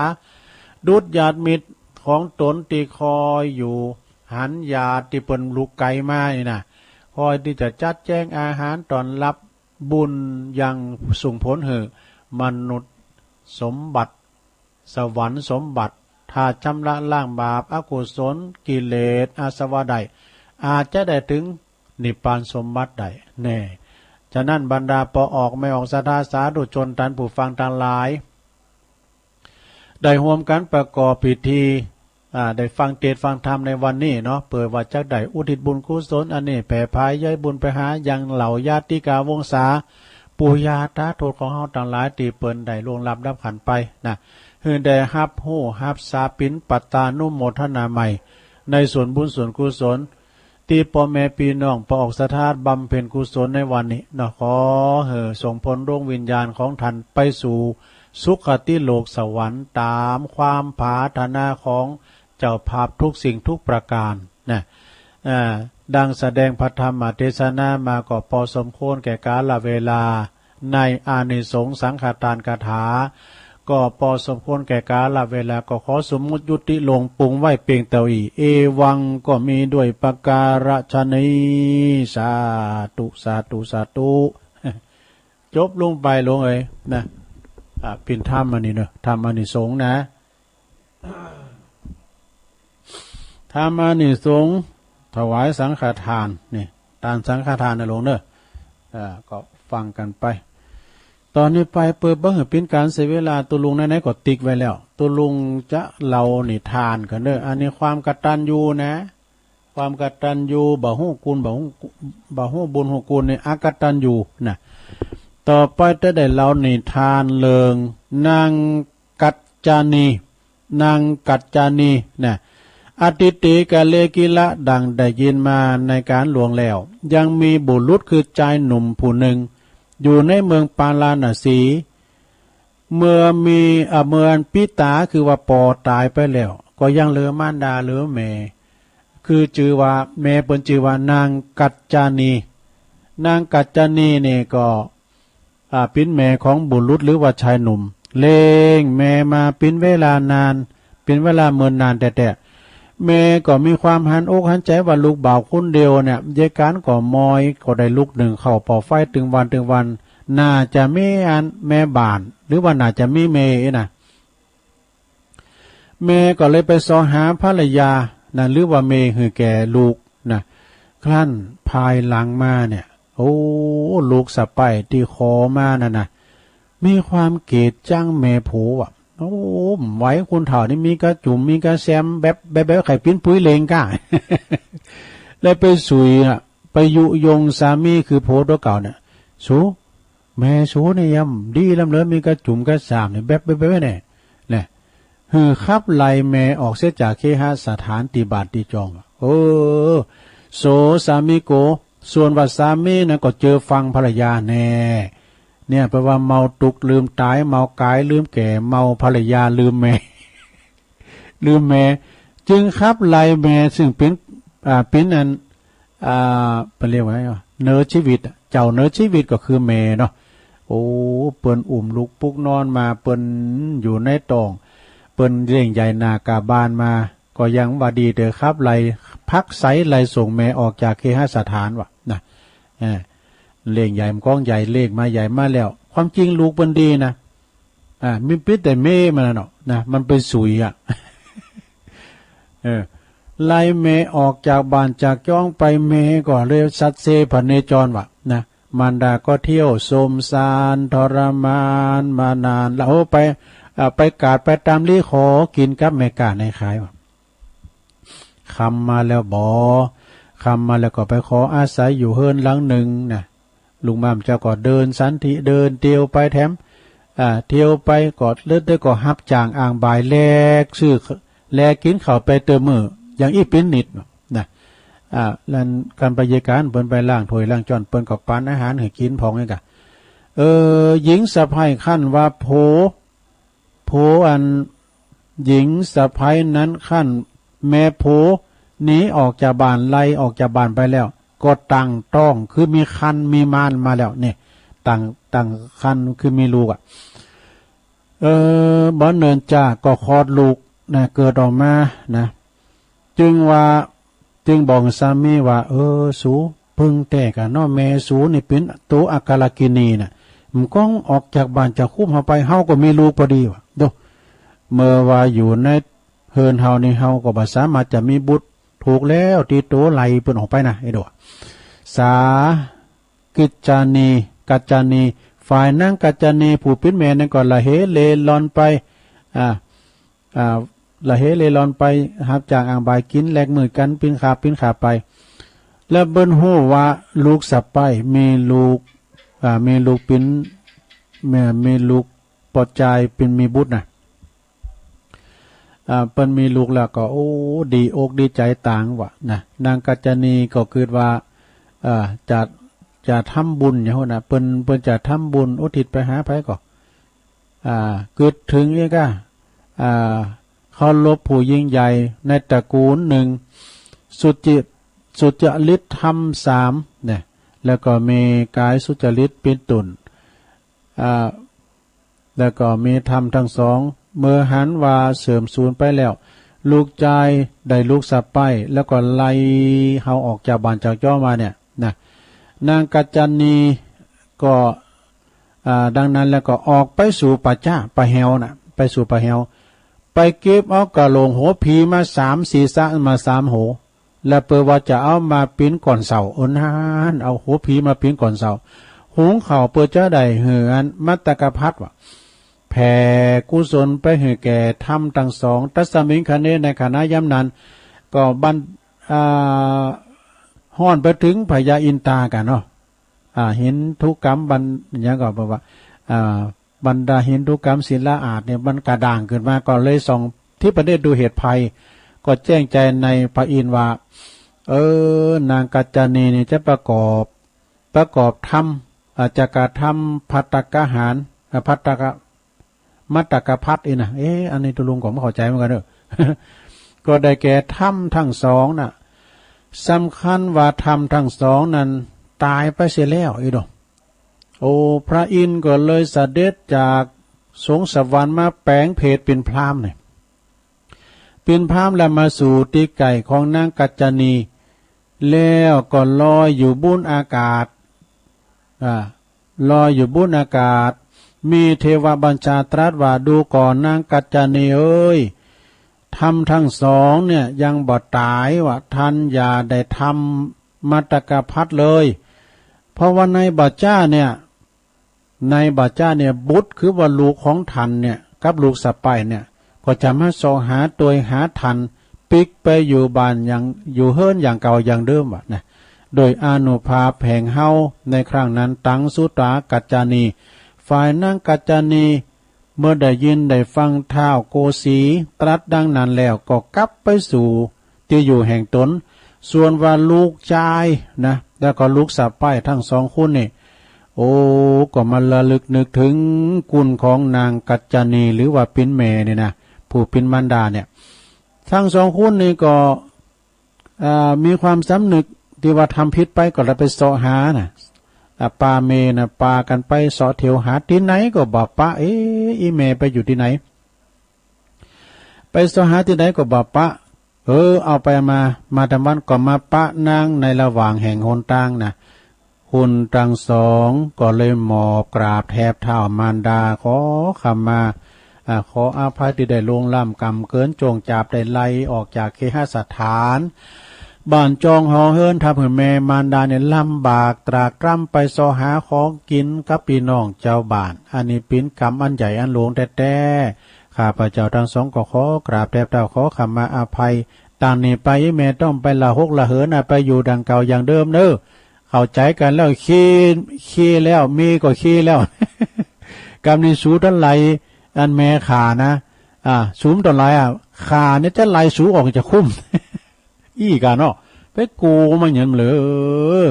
ดุจญาติมิตรของตนที่คอยอยู่หันญาติที่เปิ้นลูกไก่มานี่นะคอยที่จะจัดแจงอาหารตอนรับบุญยังส่งผลให้มนุษย์สมบัติสวรรค์สมบัติถ้าชำระล้างบาปอกุศลกิเลสอาสวะใดอาจจะได้ถึงนิพพานสมบัติใดแน่ฉะนั้นบรรดาปออกไม่ออกศรัทธาสาธุชนท่านผู้ฟังทั้งหลายได้ร่วมกันประกอบพิธีได้ฟังเทศน์ฟังธรรมในวันนี้เนาะเปิดว่าจักได้อุทิศบุญกุศลอันนี้แผ่พายย้ายบุญไปหายังเหล่าญาติกาวงศาปู่ย่าตาโทษของเฮาทั้งหลายที่เปิ้นได้ล่วงลับดับขันไปนะฮือได้รับฮู้รับสาปินปัตตานุโมทนาใหม่ในส่วนบุญส่วนกุศลที่พ่อแม่พี่น้องประออกศรัทธาบำเพ็ญกุศลในวันนี้นะขอส่งผลดวงวิญญาณของท่านไปสู่สุคติโลกสวรรค์ตามความปรารถนาของเจ้าภาพทุกสิ่งทุกประการนะดังแสดงพระธรรมเทศนามาก็พอสมควรแก่กาลเวลาในอานิสงส์สังฆทานคาถาก็พอสมควรแก่กาลเวลาก็ขอสมมุติยุติลงปรุงไว้เพียงเท่านี้เอวังก็มีด้วยประการฉนี้สาธุสาธุสาธุจบลงไปลงเอ้ยนะปิ่นธรรมอันนี้เนอะธรรมอานิสงส์นะธรรมอานิสงส์ถวายสังฆทานนี่ทานสังฆทานนะลงเนอะก็ฟังกันไปตอนนี้ไปเปิดบ้างเป็นการเสียเวลาตัวลุงไหนๆก็ติ๊กไว้แล้วตัวลุงจะเรานี่ทานกันเนอะอันนี้ความกตัญญูนะความกตัญญูบ่ฮู้กุลบ่ฮู้บุญฮู้กุลนี่อกตัญญูนะต่อไปจะได้เรานี่ทานเลิงนางกัจจานีนางกัจจานีนะอติติกะเลกิละดังได้ยินมาในการหลวงแล้วยังมีบุรุษคือชายหนุ่มผู้หนึ่งอยู่ในเมืองปาราณสีเมื่อมีเมื่อปิตาคือว่าปอตายไปแล้วก็ยังเหลือมารดาเหลือแม่คือชื่อว่าแม่เปิ้นชื่อว่านางกัจจานีนางกัจจานีนี่ก็เป็นแม่ของบุรุษหรือว่าชายหนุ่มเลงแม่มาเป็นเวลานานเป็นเวลาเมินนานแต่แม่ก็มีความหันอกหันใจว่าลูกบ่าวคนเดียวเนี่ยเยการก็มอยก็ได้ลูกหนึ่งเข้าป่อไฟถึงวันน่าจะมีอันแม่บ้านหรือว่าน่าจะมีเมนะแม่ก็เลยไปสอหาภรรยานะหรือว่าเมคือแก่ลูกนะครั้นภายหลังมาเนี่ยโอ้ลูกสะใภ้ที่ขอมานั่นนะมีความเกลียดจังแม่ผัวโอ้ไหวคุณเถ่านี่มีกระจุ่มมีกระแซมแบบไข่ปิ้นปุ้ยเลงก้า แล้วไปสุยน่ะไปยุยงสามีคือโพตัวเก่าเนี่ยสูแม่สูเนี่ยยำดีลำเลยมีกระจุ่มกระสามเนี่ยแบบเนี่ยแหละขับไล่แม่ออกเสียจากเคหสถานติบาตติจองโอ้โสสามีโกส่วนว่าสามีน่ะก็เจอฟังภรรยาแน่เนี่ยแปลว่าเมาตุกลืมตายเมากายลืมแก่เมาภรรยาลืมแม่จึงขับไล่แม่ซึ่งเป็นอันเป็นเรียกว่าเนื้อชีวิตเจ้าเนื้อชีวิตก็คือแม่เนาะโอ้เปิ้นอุ้มลูกปุกนอนมาเปิ้นอยู่ในตองเปิ้นเร่งใหญ่นากาบานมาก็ยังว่าดีเด้อครับไล่พักไสไล่ส่งแม่ออกจากเคหสถานว่ะนะเลขใหญ่มันก้องใหญ่เลขมาใหญ่มาแล้วความจริงลูกมันดีนะมีปิดแต่เมมันเนาะนะมันไปสุยไล่เมออกจากบ้านจากจ้องไปเมก็เลยสัตเซพเนจรว่ะนะมารดาก็เที่ยวสมสารทรมานมานานแล้วไปกาดไปตามลี้ขอกินกับแม่กาในขายว่ะคำมาแล้วคำมาแล้วก็ไปขออาศัยอยู่เฮิรนหลังหนึ่งนะลุงม่ามเจ้าก็เดินสันติเดินเที่ยวไปแถมเที่ยวไปกอดเลือดได้ก็ฮับจางอ่างบายแลกซื้อแลกินข้าวไปเติมมืออย่างอีเป็นนิดนะแล้วการไปเยการเปิ้นไปล่างถ้วยล่างจอนเปิ้นก็ปานอาหารให้กินพองนี่กะหญิงสะใภ้ขั้นว่าโผอันหญิงสะใภ้นั้นขั้น แม่โผหนีออกจากบ้านไล่ออกจากบ้านไปแล้วก็ตั้งต้องคือมีคันมีมานมาแล้วเนี่ยตั้งคันคือมีลูกบ่เนินจ้าก็คลอดลูกนะเกิดออกมานะจึงบอกสามีว่าสูพึ่งแต่กันเนาะแม่สูนี่เป็นตัวอากาลกินีน่ะมันก็ออกจากบ้านจากคุ้มเฮาไปเฮาก็มีลูกพอดีว่ะดูเมื่อว่าอยู่ในเฮินเฮานี่เฮาก็บ่สามารถจะมีบุตรถูกแล้วที่โตไหลเปิ้นออกไปนะไอ้ดอกสากิจจานีกัจจานีฝ่ายนั่งกัจจานีผู้เป็นแม่นั่นก็ละเหเลลอนไปละเหเลลอนไปรับจากอ่างบายกินแลกมือกันปิ้นขาไปแล้วเบิ้นฮู้ว่าลูกสับไปมีลูกปิ้นแม่มีลูกปอดใจเป็นมีบุตรนะเปิ้นมีลูกแล้วก็โอ้ดีอกดีใจต่างว่ะนะนางกัจจานีก็คิดว่าจะทำบุญอย่างนั้นนะเปิ้นจะทำบุญอุทิศไปหาไผก็เกิดถึงนี่ก็เขาลบผู้ยิ่งใหญ่ในตระกูลหนึ่งสุจริตธรรม3เนี่ยแล้วก็มีกายสุจริตเป็นตุนแล้วก็มีธรรมทั้งสองเมื่อหันว่าเสริมสูญไปแล้วลูกใจได้ลูกสับไปแล้วก็ไล่เฮาออกจากบ้านจากย่อมาเนี่ยนะนางกัจจานีก็ดังนั้นแล้วก็ออกไปสู่ป่าจ้าป่าแหวนะไปสู่ป่าแหวไปเก็บเอากระโหลกหัวผีมา3 ศีรษะมา3โหแล้วเปิดว่าจะเอามาปิ้นก่อนเสานั้นเอาหัวผีมาปิ้นก่อนเสาหุงข้าวเปิดจะได้เหือนมัตตกพัดว่ะแผ่กุศลไปให้แก่ธรรมทั้งสองตัสมิงคะเนในขณะย่ำนั้นก็ห้อนไปถึงพญาอินตากันเนาะเห็นทุกกรรมอย่างก็บอกว่าบรรดาเห็นทุกกรรมศิลาอาจเนี่ยมันกระด่างขึ้นมาก็เลยส่องที่ประเทศดูเหตุภัยก็แจ้งใจในพระอินทร์ว่านางกัจจานีนี่จะประกอบธรรมจากการทำภัตตกหารภัตตกมัตตกพัดอีนะอันนี้ตุลุงก็ไม่เข้าใจเหมือนกันเด้อ ก็ได้แก่ธรรมทั้งสองน่ะสำคัญว่าธรรมทั้งสองนั้นตายไปเสียแล้วอีดอกพระอินทร์ก็เลยเสด็จจากสงสวรรค์มาแปลงเพศเป็นพราหมณ์เนี่ยเป็นพราหมณ์แล้วมาสู่ตีไก่ของนางกัจจานีแล้วก็ลอยอยู่บุญอากาศลอยอยู่บุญอากาศมีเทวบัญชาตรัสว่าดูก่อนนางกัจจานีเอ้ยทำทั้งสองเนี่ยยังบ่ตายว่าท่านอย่าได้ทำมัตตกพัดเลยเพราะว่าในบัจจ้าเนี่ยบุตรคือว่าลูกของท่านเนี่ยกับลูกสะใภ้เนี่ยก็จะมาสอหาตัวหาท่านปิกไปอยู่บ้านอย่างอยู่เฮิรนอย่างเก่าอย่างเดิมว่ะนะโดยอานุภาพแห่งเฮาในครั้งนั้นตังสุตากัจจานีฝ่ายนางกัจจานีเมื่อได้ยินได้ฟังท้าวโกสีตรัสดังนั้นแล้วก็กลับไปสู่ที่อยู่แห่งตนส่วนว่าลูกชายนะแล้วก็ลูกสะใภ้ทั้งสองคนนี่ก็มาระลึกนึกถึงกุลของนางกัจจานีหรือว่าปิ่นแม่เนี่ยนะผู้ปิ่นมารดาเนี่ยทั้งสองคนนี่ก็มีความสำนึกที่ว่าทำผิดไปก็เลยไปเสาะหาน่ะปาเมนะปากันไปเสาะเถียวหาที่ไหนก็บอกป้าอีเมไปอยู่ที่ไหนไปเสาะหาที่ไหนก็บอกป้าเอาไปมาทำวันก็มาปะนางในระหว่างแห่งหนทางนะหุ่นทั้งสองก็เลยหมอบกราบแทบเท้ามารดาขอขมาขออาภัยที่ได้ล่วงล้ำกรรมเกินจงจับได้ไล่ออกจากเคหสถานบ้านจองหอเฮิรนทำให้แม่มารดาเนี่ยลำบากตรากตร่ำไปสอหาของกินกับพี่น้องเจ้าบ้านอันนี้เป็นกรรมอันใหญ่อันหลวงแต่ข้าพเจ้าทั้งสองก็ขอกราบแทบเท้าขอขมาอาภัยต่างนี้ไปแม่ต้องไปละหกละเหินไปอยู่ดังเก่าอย่างเดิมเน้อเข้าใจกันแล้วขี้แล้วมีก็ขี้แล้ว กรรมนี้สูต้นไหลอันแม่ขานะสูมต้นไหลขาเนี่ยจะไหลสูออกจะคุ้ม อีกันเนาะไปกูมันเหมือนเลย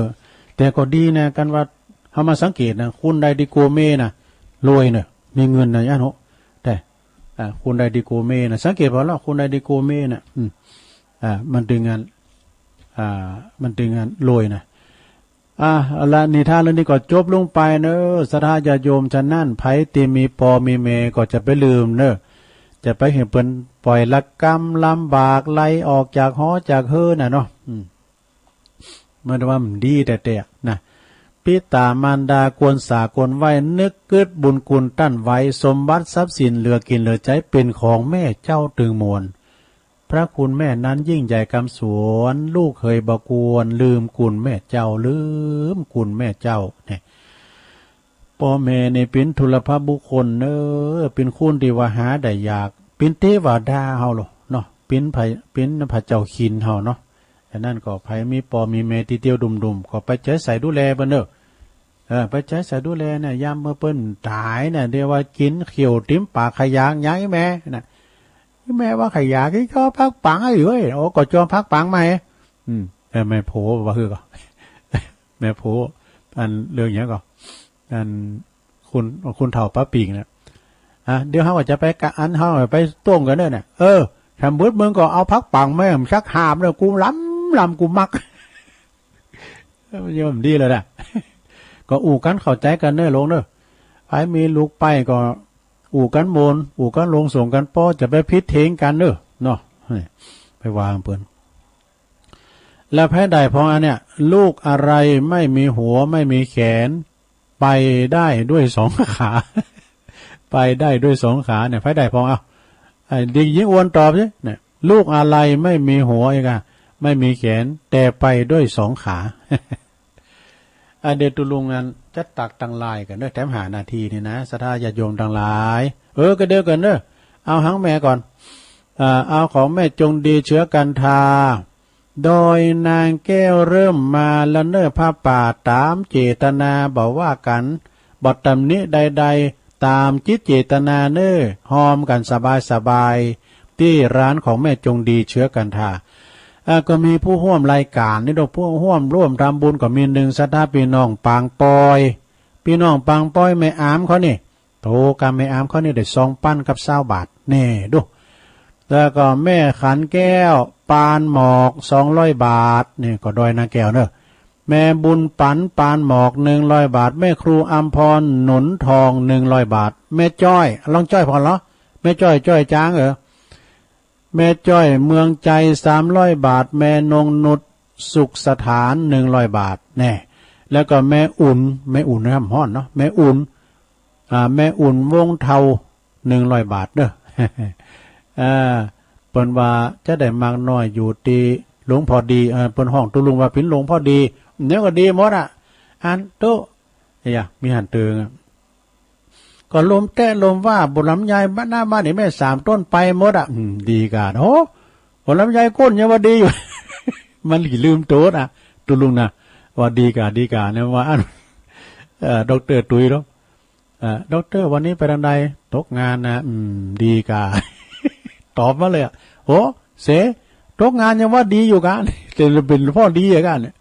แต่ก็ดีนะกันว่าเขามาสังเกตนะคุณใดดีโกเมนะรวยเนอะมีเงินนะย่าโนแต่คุณใดดีโกเมนะสังเกตพอแล้วคุณใดดีโกเมนะ มันดึงงานมันดึงงานรวยนะละนิทานเรื่องนี้ก็จบลงไปเนอะศรัทธาญาติโยมฉะนั้นไผที่มีปอมีเมก็จะไปลืมเนอะจะไปเห็นเพิ่นปล่อยละกรรมลำบากไล่ออกจากหอจากเฮือน่ะเนาะมันว่ามันดีแต่นะปิตามารดาควรสากลไว้นึกกึดบุญคุณตั้นไว้สมบัติทรัพย์สินเหลือกินเหลือใจเป็นของแม่เจ้าตึงมวลพระคุณแม่นั้นยิ่งใหญ่กำสวนลูกเคยบอกวนลืมคุณแม่เจ้าลืมคุณแม่เจ้าเนี่ยพ่อแม่ในเป็นทุลภบุคคลเนอเป็นคุณที่ว่าหาได้ยากเป็นเทวดาเฮาหรอเนาะเป็นพระเจ้าขินเฮาเนาะแต่นั่นก็ไผมีปอมีเมติเตียวดุมๆก็ไปใจใส่ดูแลบ่เนอไปใจใส่ดูแลเนี่ยยามเมื่อเปิ้นตายเนี่ยเดี๋ยวว่ากินเขียวติ้มปากขยางยังแม่น่ะแม่ว่าขยะกี่ก็พักปังไอ้เอ้ยโอ้ก็จอมพักปังไหมแม่โผว่าคือก็แม่โผอันเรื่องเนี้ยก็อันคุณเฒ่าป้าปิงเนี่ยเดี๋ยวเขาจะไปกะอันเขาไปต้มกันเนี่ยทำบุญมึงก็เอาพักปังแม่ชักหามเลยกูล้ำกูมักเยี่ยมดีเลยนะก็อู่กันเข้าใจกันเนอะลงเนอะไอ้มีลูกไปก็อู่กันโมนอู่กันลงส่งกันป้อจะไปพิษเทงกันเนอะเนาะไปวางเปิ้นแล้วแพ้ใดพออันเนี้ยลูกอะไรไม่มีหัวไม่มีแขนไปได้ด้วยสองขาไปได้ด้วยสองขาเนี่ยแพ้ใดพอเอาเด็กหญิงอ้วนตอบสิเนี่ยลูกอะไรไม่มีหัวเองไม่มีแขนแต่ไปด้วยสองขาเดตุลุงนั้นจะตักตังลายกันเนอะแถมหานาทีนี่นะศรัทธาญาติโยมตังหลายก็เดียวกันเนอะเอาหังแม่ก่อนเอาของแม่จงดีเชื้อกันทาโดยนางแก้วเริ่มมาละเนอผ้าป่าตามเจตนาบอกว่ากันบทตำนี้ใดๆตามจิตเจตนาเนอหอมกันสบายที่ร้านของแม่จงดีเชื้อกันทาก็มีผู้ร่วมรายการนี่เราผู้ร่วมทำบุญก็มีหนึ่งศรัทธาพี่น้องปางปอยพี่น้องปางปอยไม่อามเขานี่โตกันไม่อามเขานี่ได้2 ปั้นกับ20 บาทแน่ดูแล้วก็แม่ขันแก้วปานหมอก200 บาทนี่ก็ดอยนาแก้วเนอะแม่บุญปันปานหมอก100 บาทแม่ครูอัมพรหนุนทอง100 บาทแม่จ้อยลองจ้อยพอเหรอแม่จ้อยจ้างแม่จ้อยเมืองใจ300 บาทแม่นงนุชสุขสถาน100 บาทแน่แล้วก็แม่อุ่นนะครับฮ้อนเนาะแม่อุ่นแม่อุ่นวงเทา100 บาทเด้อเปิ้นว่าจะได้มากน้อยอยู่ที่หลวงพ่อดีเปิ้นห้องตุลุงว่าพินหลวงพ่อดีเนี่ยก็ดีหมดอันโตมีหันเตืองก็ลมแต้ลมว่าบุญลำไยบ้านหน้าบ้านนี่แม่3 ต้นไปหมดดีกาโอ้บุญลำไยก้นยังว่าดีอยู่ มันลืมโตตุลุงนะว่าดีกาเนี่ยว่าดอกเตอร์ตุยเนาะดอกเตอร์วันนี้ไปทางใดตกงานนะดีกา ตอบมาเลยโอ้เสตกงานยังว่าดีอยู่กันจะเป็นพ่อดีอย่างกันเนี่ย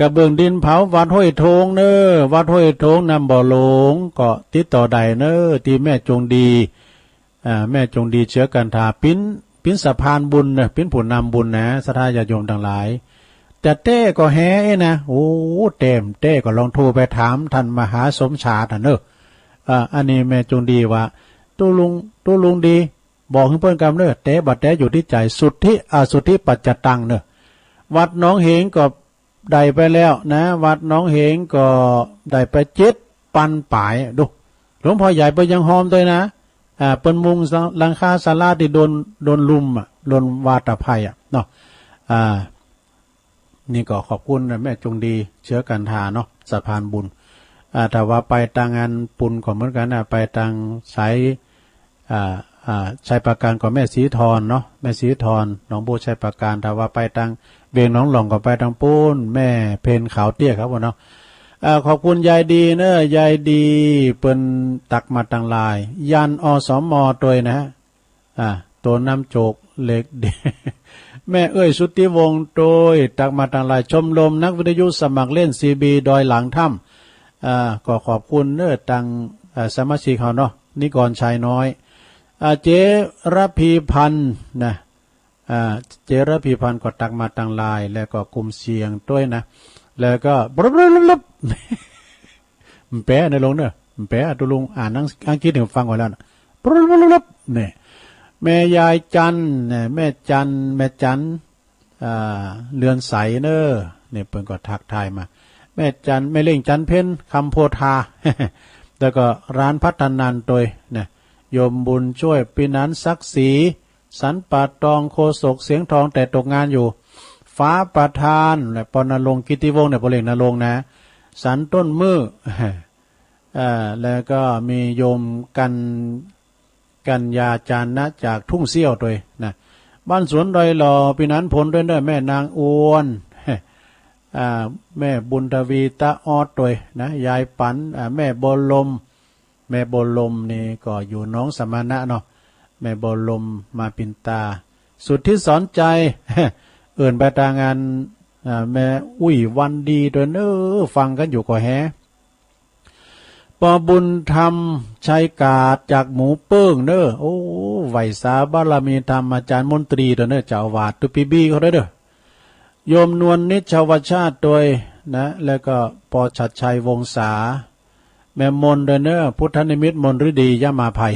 กระเบื้องดินเผาวัดห้วยโถงเนอวัดห้วยโถงนำบ่อหลงก็ติดต่อใดเนอที่แม่จงดีแม่จงดีเชื้อกันทาปิ้นสะพานบุญนะปิ้นผู้นำบุญนะศรัทธาญาติโยมทั้งหลายแต่เต้ก็แฮ่นะโอ้เต้ก็ลองโทรไปถามท่านมหาสมชาติเนออันนี้แม่จงดีว่าตู้ลุงดีบอกให้เพื่อนกำเนอเต้บัดแต้อยู่ที่ใจสุทธิปัจจตังเนอวัดหนองเหงก็ได้ไปแล้วนะวัดหนองเหงก็ได้ไป7 ปันป่ายดูหลวงพ่อใหญ่ไปยังหอมด้วยนะเปิ้นมุงหลังคาศาลาที่โดนลุมโดนวาตภัยเนาะนี่ก็ขอบคุณแม่จงดีเชื้อกันทาเนาะสะพานบุญแต่ว่าไปทางงานปุณก็เหมือนกันไปทางสายชัยประการก็แม่สีทรเนาะแม่สีทรหนองบัวชัยประการแต่ว่าไปทางเบียงหนองหลองก็ไปทางปูนแม่เพนขาวเตี้ยครับเนาะขอบคุณยายดีเนอะยายดีเปิ้นตักมาตังลายยันอสมตัวนะตัวน้ำโจกเล็กเดแม่สุทธิวงศ์โดยตักมาตังลายชมรมนักวิทยุสมัครเล่นซีบีดอยหลังถ้ำก็ขอบคุณเนอะตังสมาชิกเขาเนาะนิกรชัยน้อยเจรพีพันธ์นะ เจรพีพันธ์ก็ตักมาตังลายแล้วก็กลุ่มเสียงด้วยนะแล้วก็บลบมันแปลในลงเนอะมันแปลตุลุงอ่านอังกฤษถึงฟังไว้แล้วนะบลบเนี่ยแม่ยายจันเนี่ยแม่จันเรือนใสเนอเนี่ยเพิ่นก็ทักทายมาแม่จันแม่เล่งจันเพ็ญคำโพธา แล้วก็ร้านพัฒนันโดยเนี่ยโยมบุญช่วยปีนันศักดิ์ศรีสันป่าตองโคศกเสียงทองแต่ตกงานอยู่ฟ้าประธานและปนรงค์กิติวงศ์เนี่ยพลเอกนรงค์นะสันต้นมือ แล้วก็มีโยมกันยาจารย์นะจากทุ่งเสี้ยวด้วยนะบ้านสวนดอยหล่อปีนั้นผลด้วยเด้อแม่นางอวนแม่บุญทวีตาออดด้วยนะยายปันแม่บลมนี่ก็อยู่น้องสมณะเนาะแม่บลมมาปินตาสุดที่สอนใจ เอื่นไปตางานแม่อุ้ยวันดีด้วยเนอฟังกันอยู่ก็แฮปอบุญธรรมชัยกาดจากหมูเปิ้งเนอโอ้ไหวสาบารมีธรรมอาจารย์มนตรีเด้อเนอเจ้าอาวาสตุปีบีเขาเด้อโยมนวลนิชวชาติโดยนะแล้วก็ปอชัดชัยวงศาแม่มนเด้อเนอพุทธนิมิตมนฤดียะมาภัย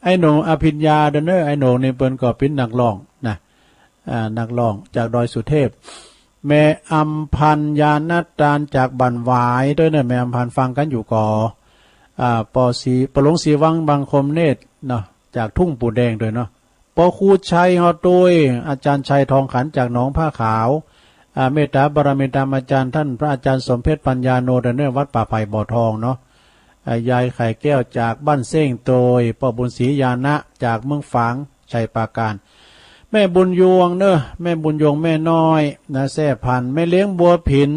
ไอ้หนูอภิญญาเด้อเนอไอ้หนูนี่เปิ้นก็เป็นนักร้องนะนักร้องจากดอยสุเทพแม่อัมพันยานัตตานจากบันหวายด้วยเนี่ยแม่อัมพันฟังกันอยู่ก่อปอสีปหลงสีวังบางคมเนตรเนาะจากทุ่งปูแดงด้วยเนาะปอครูชัยฮอตุยอาจารย์ชัยทองขันจากหนองผ้าขาวเมตตาบารมีธรรมอาจารย์ท่านพระอาจารย์สมเพชรปัญญาโนเดเนอร์วัดป่าไผ่บ่อทองเนาะยายไข่แก้วจากบ้านเส้งโตยปอบุญศรียานะจากเมืองฝางชัยปราการแม่บุญยวงเนอะแม่บุญยวงแม่น้อยนะแซ่พันแม่เลี้ยงบัวผิน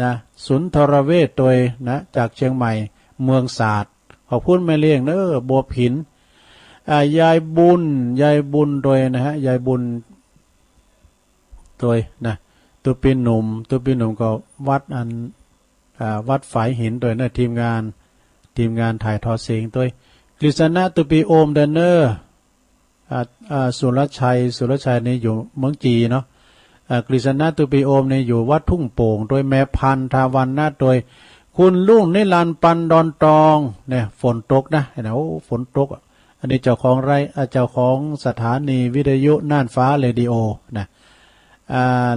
นะสุนทรเวชตัวนะจากเชียงใหม่เมืองศาสตร์ขอบคุณแม่เลี้ยงเนอะบัวผินยายบุญโดยนะฮะยายบุญโดยนะตัวปีหนุ่มก็วัดวัดฝายหินโดยนะทีมงานถ่ายทอดเสียงตัวกฤษณะตุปีโอมเดนเนอร์สุรชัยนี่อยู่เมืองจีเนาะกฤษณะตุปีโอมนี่อยู่วัดทุ่งโป่งโดยแม่พันธาวันนะโดยคุณลุงนิรันดร์ปันดอนตองเนี่ยฝนตกนะเห็นไหมโอ้ฝนตกอันนี้เจ้าของเจ้าของสถานีวิทยุน่านฟ้าเรดิโอนะ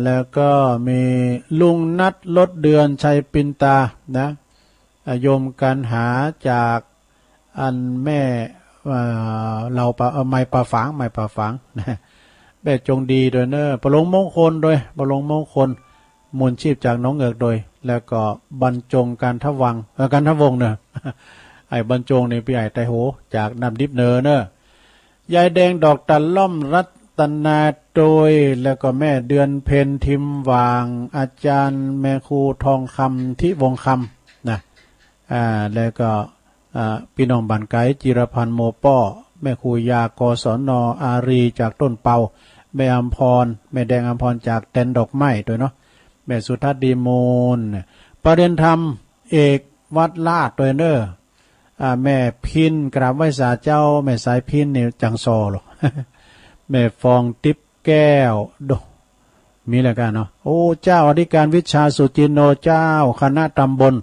แล้วก็มีลุงนัดลดเดือนชัยปินตานะโยมกันหาจากอันแม่เราไม้ปลาฝางนะแม่จงดีโดยเนอประลงมงคลโดยประลงมงคลมูลชีพจากน้องเอิกโดยแล้วก็บรรจงการทวังการทวงเนอะไอ้บรรจงนี่พี่ใหญ่ไตโหจากนำดิบเนอยายแดงดอกตันล่อมรัตนาโดยแล้วก็แม่เดือนเพ็ญทิมวางอาจารย์แม่ครูทองคำที่วงคำนะแล้วก็พี่น้องบันไกจิรพันธ์โมป้อแม่ครูยากศนอารีจากต้นเปาแม่อัมพรแม่แดงอัมพรจากแตนดอกไม้ด้วยเนาะแม่สุทัศน์ดีมูลประเด็นธรรมเอกวัดลาดตัวเนอแม่พินกราบไหว้สาเจ้าแม่สายพินนี่จังซอหรอ แม่ฟองติบแก้วดูมีอะไรกันเนาะโอ้เจ้าอธิการวิชาสุจินโนเจ้าคณะตำบล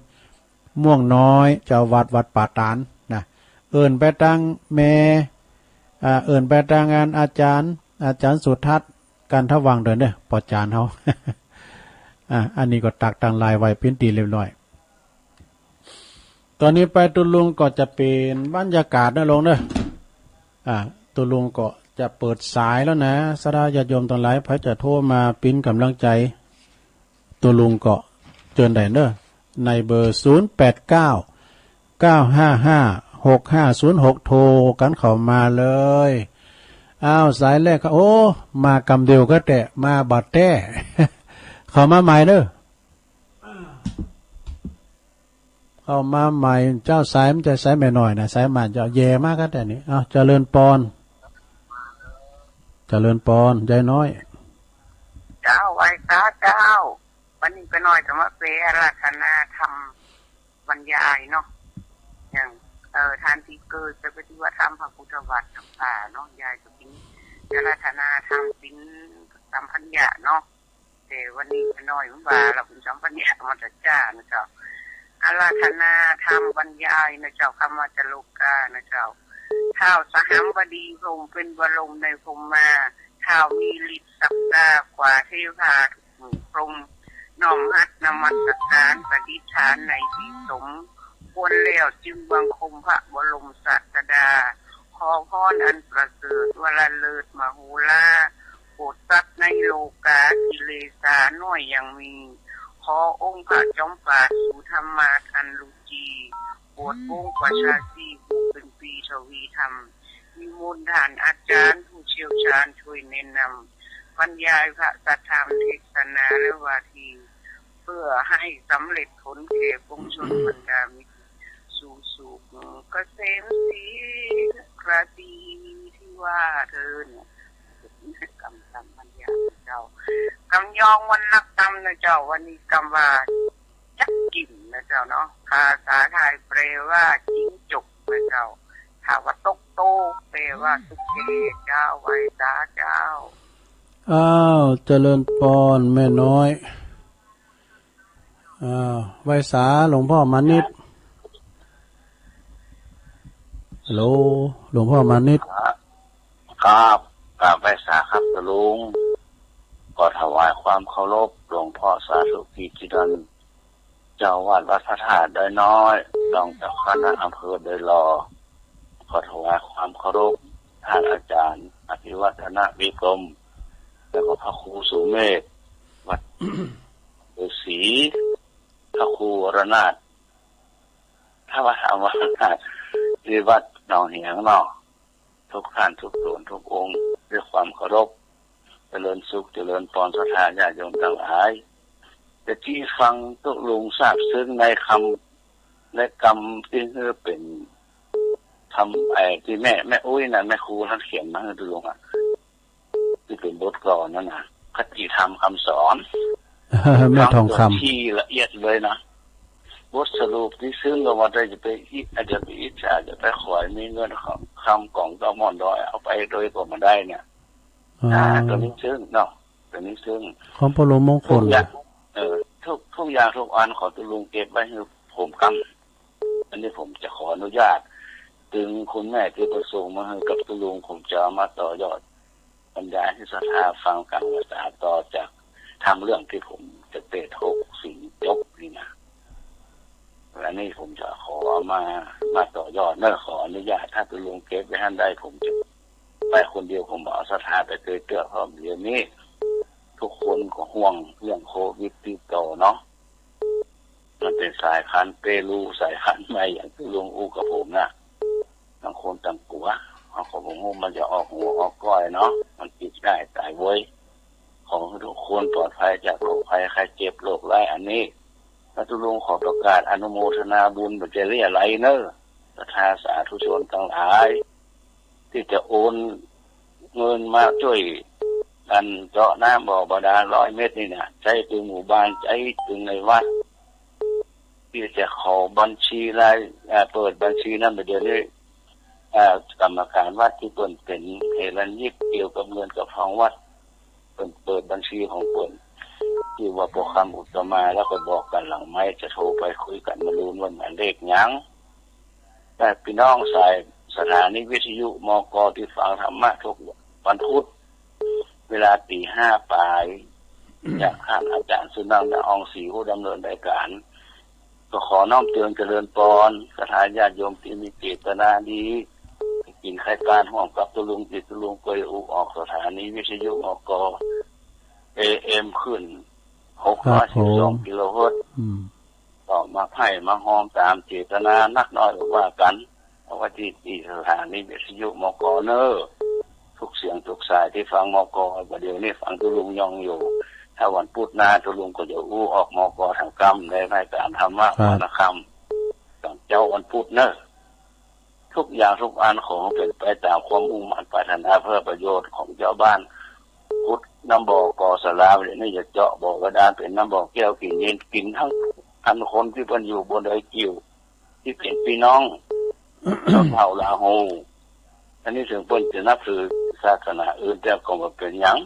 ม่วงน้อยเจ้าวัดป่าตานนะเอิ้นไปตั้งแม่เอิ้นไปตั้งงานอาจารย์สุทัศน์การทวังเดินเนี่ยปอจานเขา อันนี้ก็ตักตังลายไว้พิ้นตีเรียบร้อยตอนนี้ไปตุลุงก็จะเป็นบรรยากาศนะลงเนอะตุลุงก็จะเปิดสายแล้วนะสดาญาติโยมตอนหลายพระจะโทรมาปิ้นกำลังใจตุลุงก็เชิญได้เนอะในเบอร์0899555605 โทรกันเข้ามาเลยสายแรกโอ้มากำเดียวก็แต่มาบัดแต้เข้ามาใหม่เนอะเข้ามาใหม่เจ้าสายมันจะสายไม่หน่อยนะสายมันจะแย่มากก็แต่นี้เจริญปอนใจน้อยเจ้าไว้ตาเจ้าวันนี้ไปหน่อยจะมาเปรราธนาธรรมบรรยายเนาะอย่างทานที่เกิดจะปฏิวัติธรรมพระพุทธวัตรต่างๆเนาะยายจะเป็น อาราธนาทำเป็นสัมพัญญะเนาะแต่วันนี้น้อยมันว่าเราเป็นสัมพัญญะมาจากจ้านะเจ้าอาราธนาทำบรรยายนะเจ้าคำว่าจะโลกานะเจ้าท้าวสหัมบดีพรหมเป็นบรมในพรหมมาท้าวมีฤทธิ์ศักดากว่าเทวาทุกหมู่พรหมน้อมหัดนมัสการปฏิฐานในที่สมควรแล้วจึงบังคมพระบรมศาสดาขอพรอันประเสริฐวรเลิศมโหฬารโปรดสัตว์ในโลกากิเลสาน้อยยังมีขอองค์พระจอมปราดสู่ธรรมาทันลุจีโปรดวงประชาสีผู้เป็นปีทวีธรรมมีมูลฐานอาจารย์ผู้เชี่ยวชาญช่วยแนะนำบรรยายพระสัทธรรมเทศนาและวาทีเพื่อให้สำเร็จผลแก่ปวงชนบรรดามิตรสู่สุขเกษมศรีกระดีที่ว่าเธอเนี่ยกำสัมปัญญาเจ้ากำยองวันนักกำนะเจ้าวันนี้กำว่าจักกิ่มนะเจ้าเนาะภาษาไทยแปลว่าจิ้งจกนะเจ้าถ้าว่าตกโตแปลว่าสุเกเจ้าไว้ตาเจ้าอ้าวเจริญพรแม่น้อยไวสาหลวงพ่อมานิดฮัลโหลหลวงพ่อมานิดครับกราบไวสาครับลุงก็ถวายความเคารพหลวงพ่อสาธุกิจดันเจ้าวาดวัดพระธาตุโดยน้อยรองเจ้าคณะอำเภอโดยรอขอถวายความเคารพท่านอาจารย์อภิวัฒนวิกรมแล้วก็พระครูสุเมธวัดฤาษีพระครูวรนาถถ้าว่าถามว่าที่วัดหนองเหียงเนาะทุกท่านทุกส่วนทุกองค์ด้วยความเคารพเจริญสุขเจริญพรศรัทธาญาติโยมทั้งหลายแต่ที่ฟังตุลุงทราบซึ้งในคำและกรรมที่เป็นทำที่แม่อุ้ยนั่นแม่ครูท่านเขียนมาให้ตุลุงที่เป็นบทกลอนนั่นนะคติธรรมคำสอนแม่ทองคำที่ละเอียดเลยนะบทสรุปที่ซึ้งก็ว่าจะไปอาจจะไปอิจฉาจะไปขวายมีเงินคำกล่องตอมอนดอยเอาไปโดยก็มาได้เนี่ยตัวนี้ซึ้งเนาะตัวนี้ซึ้งของพระมงคลทุกอย่างทุกอันขอตุลุงเก็บไว้ให้ผมกำอันนี้ผมจะขออนุญาตถึงคุณแม่ที่ประสงค์มาให้กับตุลุงผมจะมาต่อยอดบรรยายให้ศรัทธาฟังการภาษาต่อจากทำเรื่องที่ผมจะเตะทกสิ่งยกนี่นะและนี่ผมจะขอมาต่อยอดเนื่อขออนุญาตถ้าตุลุงเก็บไว้ท่านใดผมจะไปคนเดียวผมบอกศรัทธาไปเตื้อพร้อมเดี๋ยวนี้ทุกคนก็ห่วงเรื่องโควิดติดต่อเนาะมันเป็นสายพันธุ์เปรูสายพันธุ์ใหม่อย่างที่ลุงอูกับผมนะบางคนต่างกลัวเอาของผมมันจะออกหัวออกก้อยเนาะมันติดได้ตายเว้ยของทุกคนปลอดภัยจากโรคภัยใครเจ็บโรคร้ายอันนี้พระตุลุงขอประกาศอนุโมทนาบุญบัจเจริญอะไรเนอะศรัทธาสาธุชนทั้งหลายที่จะโอนเงินมาช่วยกันเจาะน้ำบ่อบาดาล100 เมตรนี่นะใช้ถึงหมู่บ้านใช้ถึงในวัดที่จะขอบัญชีรายเปิดบัญชีนั้นเดี๋ยวนี้กรรมการวัดที่เป็นเฮรัญยิกเกี่ยวกับเงินกับทองวัดเปิดบัญชีของเปิดที่ว่าพวกคำอุตมาแล้วก็บอกกันหลังไม้จะโทรไปคุยกันมาลุ้นวันหมายเลขยังแต่พี่น้องสายสถานีวิทยุมก.ที่ฟังธรรมะทุกวันพุธเวลา 5:00 ปลายจากท่านอาจารย์สุนันท์อองศรีผู้ดำเนินรายการก็ขอน้อมเตือนเจริญพรศรัทธาญาติโยมที่มีเจตนาดีกินไข่การห่วงกับตุลุงติดตุลุงเกยอุออกสถานีวิทยุมกAM ขึ้น612 กิโลเฮิรตซ์ต่อมาไผ่มาหอมตามเจตนานักน้อยว่ากันเอาว่าที่สถานีวิทยุมกเนอทุกเสียงทุกสายที่ฟังมกประเดี๋ยวนี้ฟังตุลุงยองอยู่ถ้าวันพุธหน้าตุลุงก็จะอู้ออกมกทางกรรมในรายการธรรมะวันคำตอนเจ้าวันพุธเนอทุกอย่างทุกอันของเป็นไปตามความมุ่งมั่นปรารถนาเพื่อประโยชน์ของเจ้าบ้านพุทธน้ำบ่อกอสลาเนี่ยนี่จะเจาะบ่อกระดานเป็นน้ำบ่อแก้วกินเย็นกินทั้งพันคนที่เป็นอยู่บนดอยกิ่วที่เป็นพี่น้องชาวเผ่าลาโฮอันนี้ถึงเปิ้นจะนับถือ ศาสนาอื่นแต่ก็บ่เป็นหยัง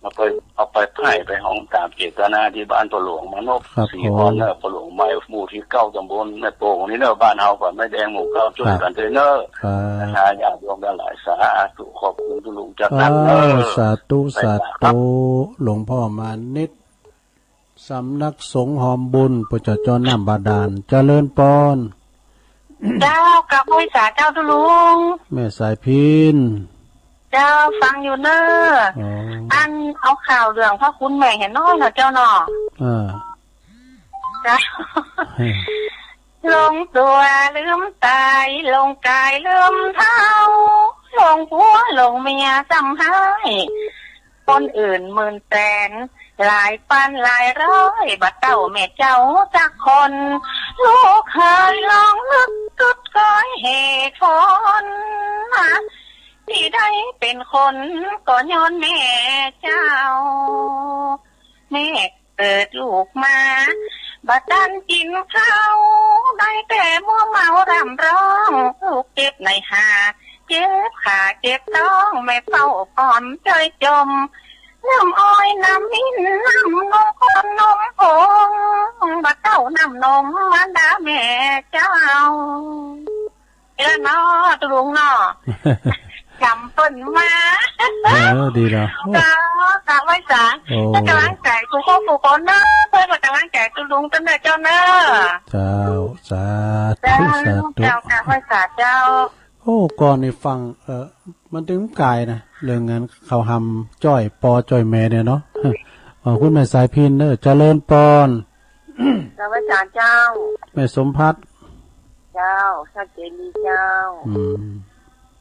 มาไปเอาไปไผ่ไปห้องตามเจตนาที่บ้านปหลวงมานพสีอ่อนเนอปหลวงใหม่หมู่ที่9ตำบลแม่โป่งนี่เนอบ้านเฮาก็ไม่แดงหมู่9ช่วยกันเด้อเนอถ้าญาติโยมหลายสาธุขอบคุณทุกลุงจักนั้นเนอสาธุสาธุหลวงพ่อมานิดสำนักสงฆ์หอมบุญปุจจจรน้ำบาดาลเจริญปอนเจ้ากับผู้สาเจ้าทุลุงแม่สายพินเจ้าฟังอยู่เนออันเอาข่าวเรื่องพระคุณแม่เห็นน้อยเนาะเจ้าเนาะเจ้าลงตัวลืมตายลงกายลืมเท้าลงผัวลงเมียจำให้คนอื่นหมื่นแสนหลายปันหลายร้อยบัดเต้าแม่เจ้าจักคนลูกเคยลองนึกกุดก้อยเหตุผลที่ได้เป็นคนก็ย้อนแม่เจ้าแม่เกิดลูกมาบัดดันกินข้าวได้แต่มัวเมารำร้องลูกเจ็บในหาเจ็บขาเจ็บท้องแม่เฝ้าพร้อมใจจมน้ำอ้อยน้ำมิ้นน้ำนมคนนมผงบัดเต้าน้ำนมมันดาแม่เจ้าเจ้าเนาะตุลุงเนาะจำเปิ้นมาดีแล้วกะไว้สาถ้ากำลังใจทุกคนทุกคนเนอะเพื่อนกำลังใจตุลุงตั้งแต่เจ้าเนอะเจ้าสาธุสาธุเจ้ากะไว้สาเจ้าโอ้ก่อนในฟังมันถึงกายนะเรื่องงานเขาทำจ้อยปอจ้อยแม่เนี่ยเนาะคุณแม่สายพินเนอะเจริญปอนกะไว้สาเจ้าแม่สมพัฒน์เจ้าชัดเจนดีเจ้า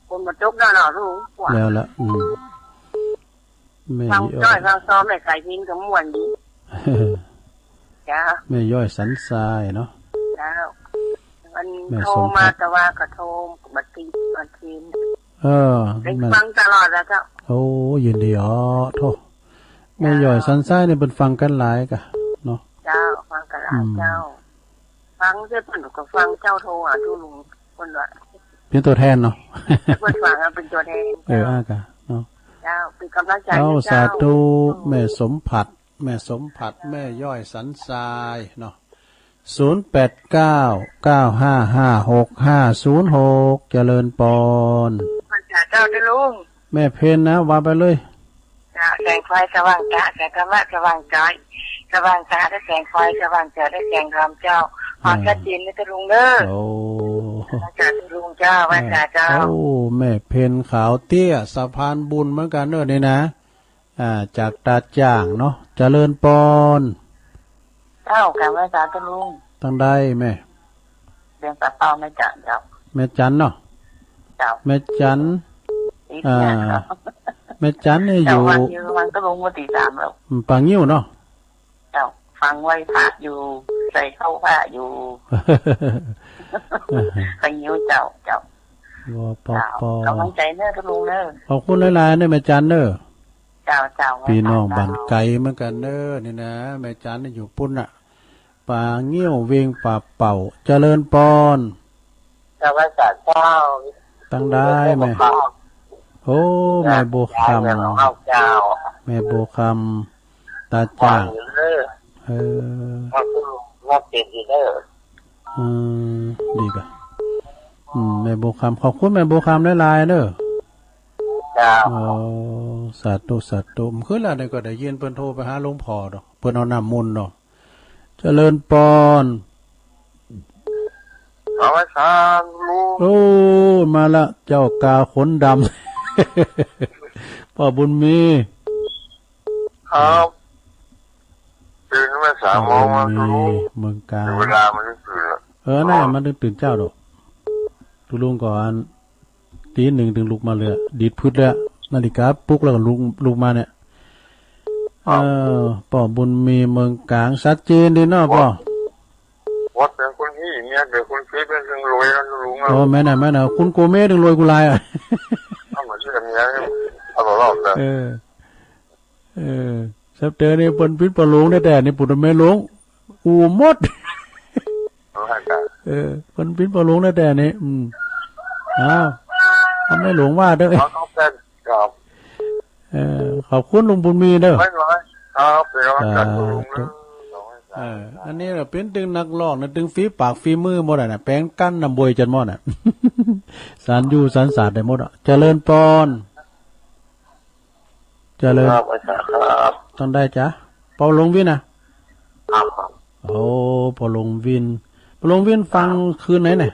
คนมาจุกแล้วเนาะรู้กว่าแล้วละฟังจ้อยฟังซ้อมแม่สายพินกับม่วนดีจ้าแม่ย่อยสันทรายเนาะเจ้ามันโทรมาแต่ว่าก็โทรบัดทีได้ฟังตลอดแล้วเจ้าโอ้ยินดีอ๋อโทษแม่ย่อยสันทรายเนี่ยเป็นฟังกันหลายกะเนาะเจ้าฟังกันหลายเจ้าฟังเจ้าเพิ่นก็ฟังเจ้าโทรทุลุงคนว่าเป็นตัวแทนเนาะเพิ่นฟังเป็นตัวแทนอากะเนาะเจ้าเป็นกำลังใจเจ้าสาธุแม่สมผัดแม่ย่อยสันทรายเนาะ0899556506เจริญปอนเจ้าได้ลุงแม่เพนนะว่าไปเลยจ้าแสงไฟสว่างจ้าแสงธรรมะสว่างใจสว่างตาได้แสงไฟสว่างเจอได้แสงธรรมเจ้าพอชัดเจนเลยลุงเด้อโอ้จ้าลุงเจ้าว่าเจ้าโอ้แม่เพนขาวเตี้ยสะพานบุญเหมือนกันเด้อนี่นะจากตาจ่างเนาะเจริญปอนเจ้ากันว่าจ้าลุงตั้งได้แม่เรียนตัดเป้าไม่จันเจ้าแม่จันเนาะเจ้าแม่จันแม่จันเนี่ยอยู่มันก็ลงมาตี3แล้วปางยิ้วเนาะเจ้าฟังไว้พระอยู่ใส่เข้าพระอยู่ปางยิ้วเจ้ากำลังใจเนอทุลุงเนอขอบคุณหลายๆเนอแม่จันเนอเจ้าพี่น้องบ้านไกลเหมือนกันเนอนี่นะแม่จันเนี่ยอยู่ปุ่นอะปางยิ้วเวียงป่าเป่าเจริญปอนเจ้าว่าเจ้าตั้งได้ไหมโอ้แม่โบคำแม่โบคำตาจ่างว่าเป็นดีเด้อดีกะแม่โบคำขอบคุณแม่โบคำหลายๆเด้อจ้าสาธุมขึ้นแล้วเนี่ยก็ได้ยินเพิ่นโทรไปหาหลวงพ่อดอกเพิ่นเอาน้ำมนต์ดอกเจริญปอนโอ้มาละเจ้ากาขนดำพ่อบุญมีครับตื่นมา3 โมงมาดูเมืองกาเวลามันตื่นน่ามันตื่นเจ้าดอกตุลุงก่อนตี 1ถึงลุกมาเลยดีดพืชแล้วนาฬิกาปลุกแล้วก็ลุกมาเนี่ยพ่อบุญมีเมืองกลางชัดเจนดีเนาะพ่อวัดเป็นคนที่เนี่ยเดี๋ยวคนที่เป็นถึงรวยแล้วลุงแม่น่ะคุณโกเม่ถึงรวยกูลายเอามาชื่อกันเนี่ยเอาหลอกเลยสับเตอเนี่ยเปิ้นพิษปลงได้แต่นี่ปุถุแม่หลวงอูหมดเปิ้นพิษปลงได้แต่นี่อ้าวทำไม่หลวงว่าเด้อเขาเป็นเก่า ขอบคุณลุงบุญมีเด้อไม่ร้อยครับเดี๋ยวจัดลุงเด้ออันนี้เราเป็นตึงนักร้องนะตึงฝีปากฝีมือหมดน่ะแปลงกั้นนำบวยจนหมดน่ะ สารอยู่สารศาสตร์ได้หมดอ่ะเจริญปอนเจริญครับต้องได้จ้ะเปาลงวินนะครับโอ้เปาลงวินฟังคืนไหนเนี่ย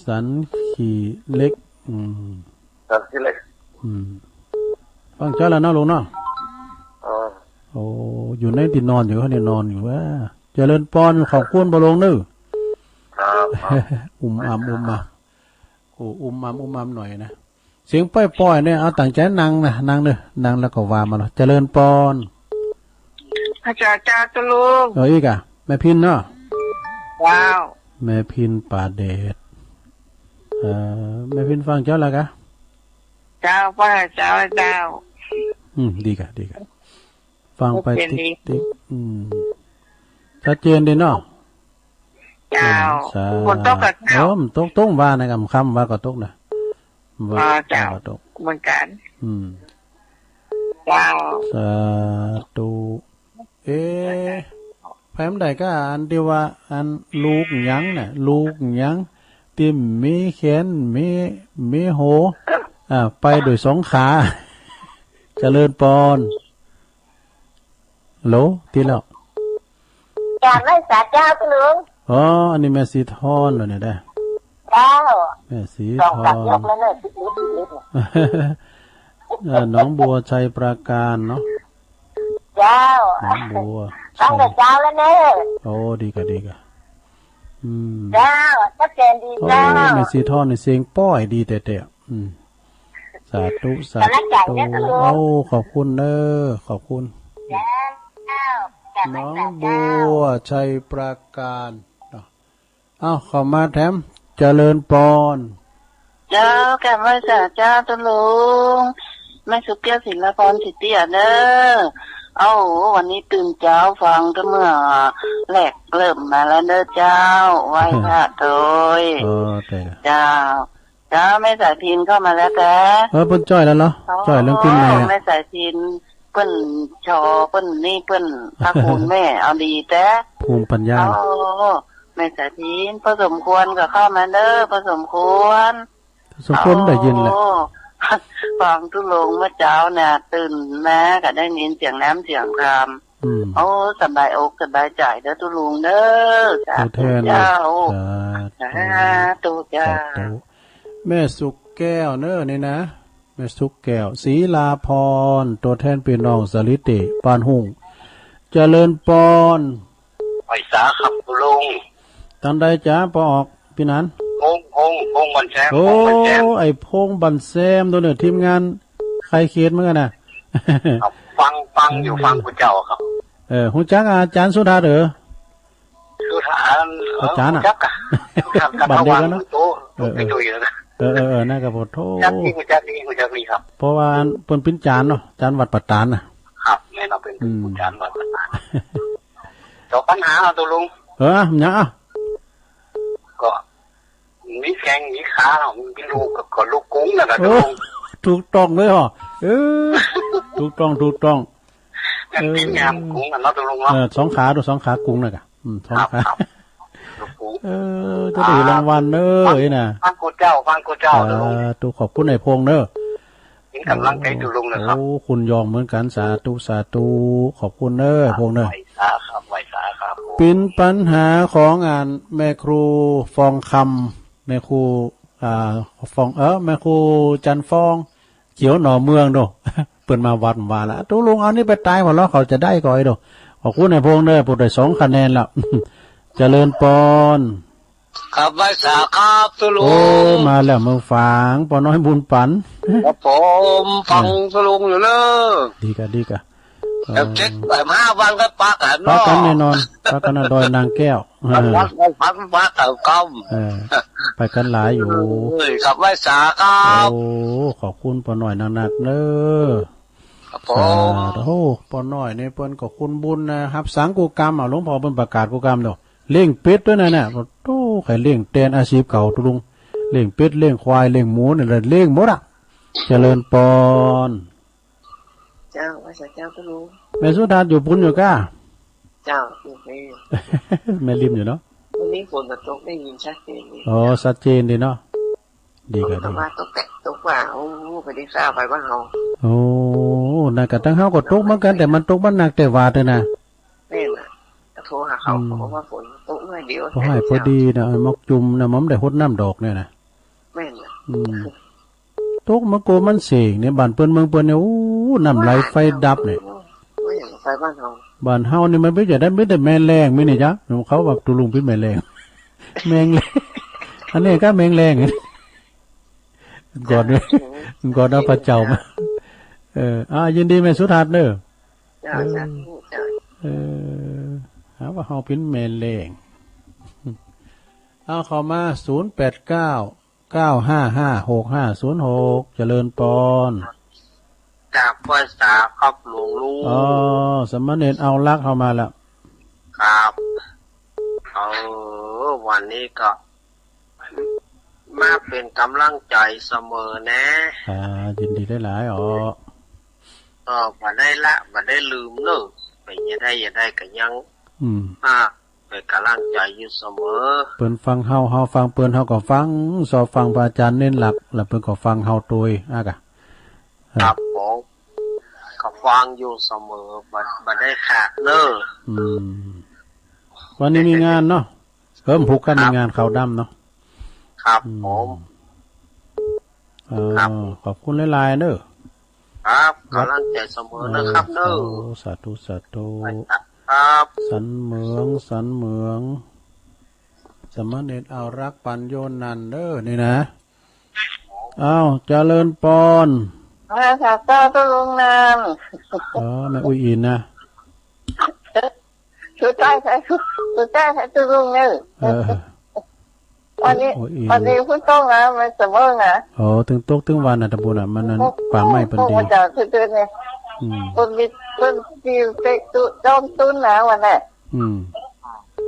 สันขี่เล็กสันขี่เล็กฟังเจ้าแล้วเนาะลุงเนาะโอ้อยู่ในที่นอนอยู่เขาเนี่ยนอนอยู่ว่าเจริญปอนขอบคุณเปาลงนึอุ้มอัมโอ้อุ้มอัมหน่อยนะเสียงป้อยๆเนี่ยเอาตั้งใจนั่งนะนั่งเด้อนั่งแล้วก็ว่ามาเนาะเจริญปอนพระเจ้าจ้าตุลุงอีกอ่ะแม่พินเนาะว้าวแม่พินป่าเดชแม่พินฟังเจ้าแล้วกะเจ้าพระเจ้าดีกะฟังไปติ๊กชัดเจนดีเนาะเจ้าคนตกกับเจ้าตกว่านะครับคำว่าก็ตกนะว่าเจ้าเหมือนกันเจ้าสาธุแพ้มใดก็อันที่ว่าอันลูกหยังน่ะลูกหยังติมมีแขนมีโหไปโดยสองขาเจริญปอนโหลที่แล้วการไม่สาเจ้าคุณลุงอันนี้แม่สีทอนเลยเนี่ยได้เจ้าแม่สีทอนน้องบัวชัยปราการเนาะเจ้าน้องบัวตั้งแต่เจ้าแล้วเนี่ยโอ้ดีกะเจ้าชัดเจนดีเจ้าแม่สีทอนในเสียงป้อยดีแต่สาธุขอบคุณเด้อขอบคุณน้องบัวชัยปราการเข้ามาแถมเจริญปอนเจ้าแก่ไม่จ่าเจ้าตุลุงแม่สุเกียศิลปรสิทธิเด้อวันนี้ตื่นเช้าฟังก็เมื่อแรกเริ่มมาแล้วเด้อเจ้าไหว้พระโดยเจ้าไม่สายพินเข้ามาแล้วแต่เพิ่นจ้อยแล้วเหรอจ้อยเรื่องกินแม่ไม่สายพินเปิ้นชอเปิ้นนี่เปิ้นพระคุณแม่เอาดีแต่ภูมิปัญญาไม่สายพินผสมควรกับเข้ามาเด้อผสมควรได้ยินแหละฟังทุลงเมื่อเช้าเนี่ยตื่นมาก็ได้ยินเสียงน้ำเสียงครามสบายอกสบายใจเด้อทุลุงเด้อจ้าเจ้าตัวเจ้าแม่สุกแก้วเน้อนี่นะแม่สุกแก้วศรีลาพรตัวแทนพี่น้องสลิติปานหุ่งเจริญปอนไพศาลครับทุลุงตอนใดจ้าปออกพี่นั้นพงบันแซมไอ้พงบันแซมตัวเนี่ยทีมงานใครเขียนเหมือนกันนะฟังอยู่ฟังคุณเจ้าครับหุ่นจักอาจารย์สุธาเด้อสุธาอาจารย์บันเดียวกันเนาะน่ากับโทษจักนี่ครับเพราะว่าเป็นปิ้นจานเนาะจานวัดปัตตานนะครับแม่เราเป็นผู้จานวัดปัตตานจบปัญหาตัวลุงยังก็มีแข้งมีขาเนาะมีลูกกับลูกกุ้งนะครับลุงถูกต้องเลยเหรอถูกต้องเป็นยามกุ้งนะตัวลุงเนาะสองขากุ้งน่ะกะสองขาจะได้รางวัลเด้อน่ะฟังกูเจ้าตัวขอบคุณไอ้พงเด้อเป็นกำลังใจตัวลุงนะครับคุณยองเหมือนกันสาธุขอบคุณเด้อพงเด้อไหวสาครับเป็นปัญหาของงานแม่ครูฟองคำแม่ครูฟองแม่ครูจันฟองเขียวหน่อเมืองโดเปิดมาวัดว่าละตัวลุงเอานี่ไปตายหมดแล้วเขาจะได้ก่อยโดขอบคุณไอ้พงเด้อปุดได้2 คะแนนแล้วเจริญปอนครับไว้สาครับตุลุงมาแล้วเมืองฝางปอน้อยบุญปันครับผมฟังตุลุงอยู่เลยดีกะเจ็ด5 วันก็ปักกันแน่นอนปักกันดอยนางแก้วปักเต่ากไปกันหลายอยู่ครับไว้สาครับขอบคุณปอน้อยนักเด้อครับผมปอน้อยนี่เปิ้นก็คุณบุญนะครับสังกูกรรมหลวงพ่อเปิ้นประกาศกูกรรมเด้อเลี้ยงเป็ดด้วยนะเนี่ยใครเลี้ยงแตนอาชีพเก่าตุลุงเลี้ยงเป็ดเลี้ยงควายเลี้ยงหมูนี่แหละเลี้ยงหมด เจริญปอน เจ้าว่าเจ้าก็รู้ แม่สุทัศน์อยู่ปุ้นอยู่ก้า เจ้าอยู่นี่ แม่ริมอยู่เนาะ วันนี้ฝนกับตกได้ยินชัดเจนเลย อ๋อชัดเจนดีเนาะดีก็ดี ว่าตกแตกตกว่าโอ้ไปได้ทราบไปบ้านเฮา โอ้นั่นก็ตั้งเฮาก็ตกเหมือนกันแต่มันตกบ้านหนักแต่ว่าเด้อนะ แม่น่ะโทรหาเขาบอกว่าฝนตกน้อยเดียว พอให้พอดีนะมอกจุ่มนะมันได้ฮดน้ำดอกเนี่ยนะ แม่น่ะ ตกมะโกมันเสงเนี่ยบ้านเปิ้นเมืองเปิ้นเนี่ยโอ้น้ำไหลไฟดับเนี่ย ว่าอย่างไฟบ้านเฮา บ้านเฮานี่มันไม่จะได้ไม่แต่แมลงไม่นี่จ๊ะเขาแบบตุลุงเป็นแมลงแมงแรงอันนี้ก็แมงแรงก่อนด้วยก่อนเอาปลาเจ้ามายินดีแม่สุทัศน์เด้อหาว่าเฮาเป็นแมลงเอาเข้ามา0899555656เจริญปอนจากภาษาครับหลวงลุงสมณเณรเอาลักเข้ามาแล้วครับวันนี้ก็มาเป็นกำลังใจเสมอนะยินดีได้หลายมาได้ลืมเนอะไปอย่าได้ก็ยังเป็นกำลังใจอยู่เสมอเปิ้นฟังเฮาฟังเปิ้นเฮาก็ฟังสอบฟังพระอาจารย์เน้นหลักแล้วเปิ้นก็ฟังเฮาโดยกะครับผมก็ฟังอยู่เสมอบ่ได้ขาดเนอะวันนี้มีงานเนาะผูกกันมีงานเขาดำเนาะครับผมขอบคุณหลายๆเนอะครับกำลังใจเสมอนะครับเนอะสาธุครับสันเหมืองสมณเณรเอารักปัญโยนันเด้อนี่นะเจริญปอนค่ะเจ้าตุลุงนามแม่อุ้ยอินนะสุดท้ายตุลุงเนี่ยวันนี้คุณต้องนะมันเสมอนะถึงตกถึงวันน่ะตะบุญน่ะมันนั้นป่าไม้เพิ่นดีจะคือเนี่ยคนมีเต็กตุจอมตุนนะวันน่ะ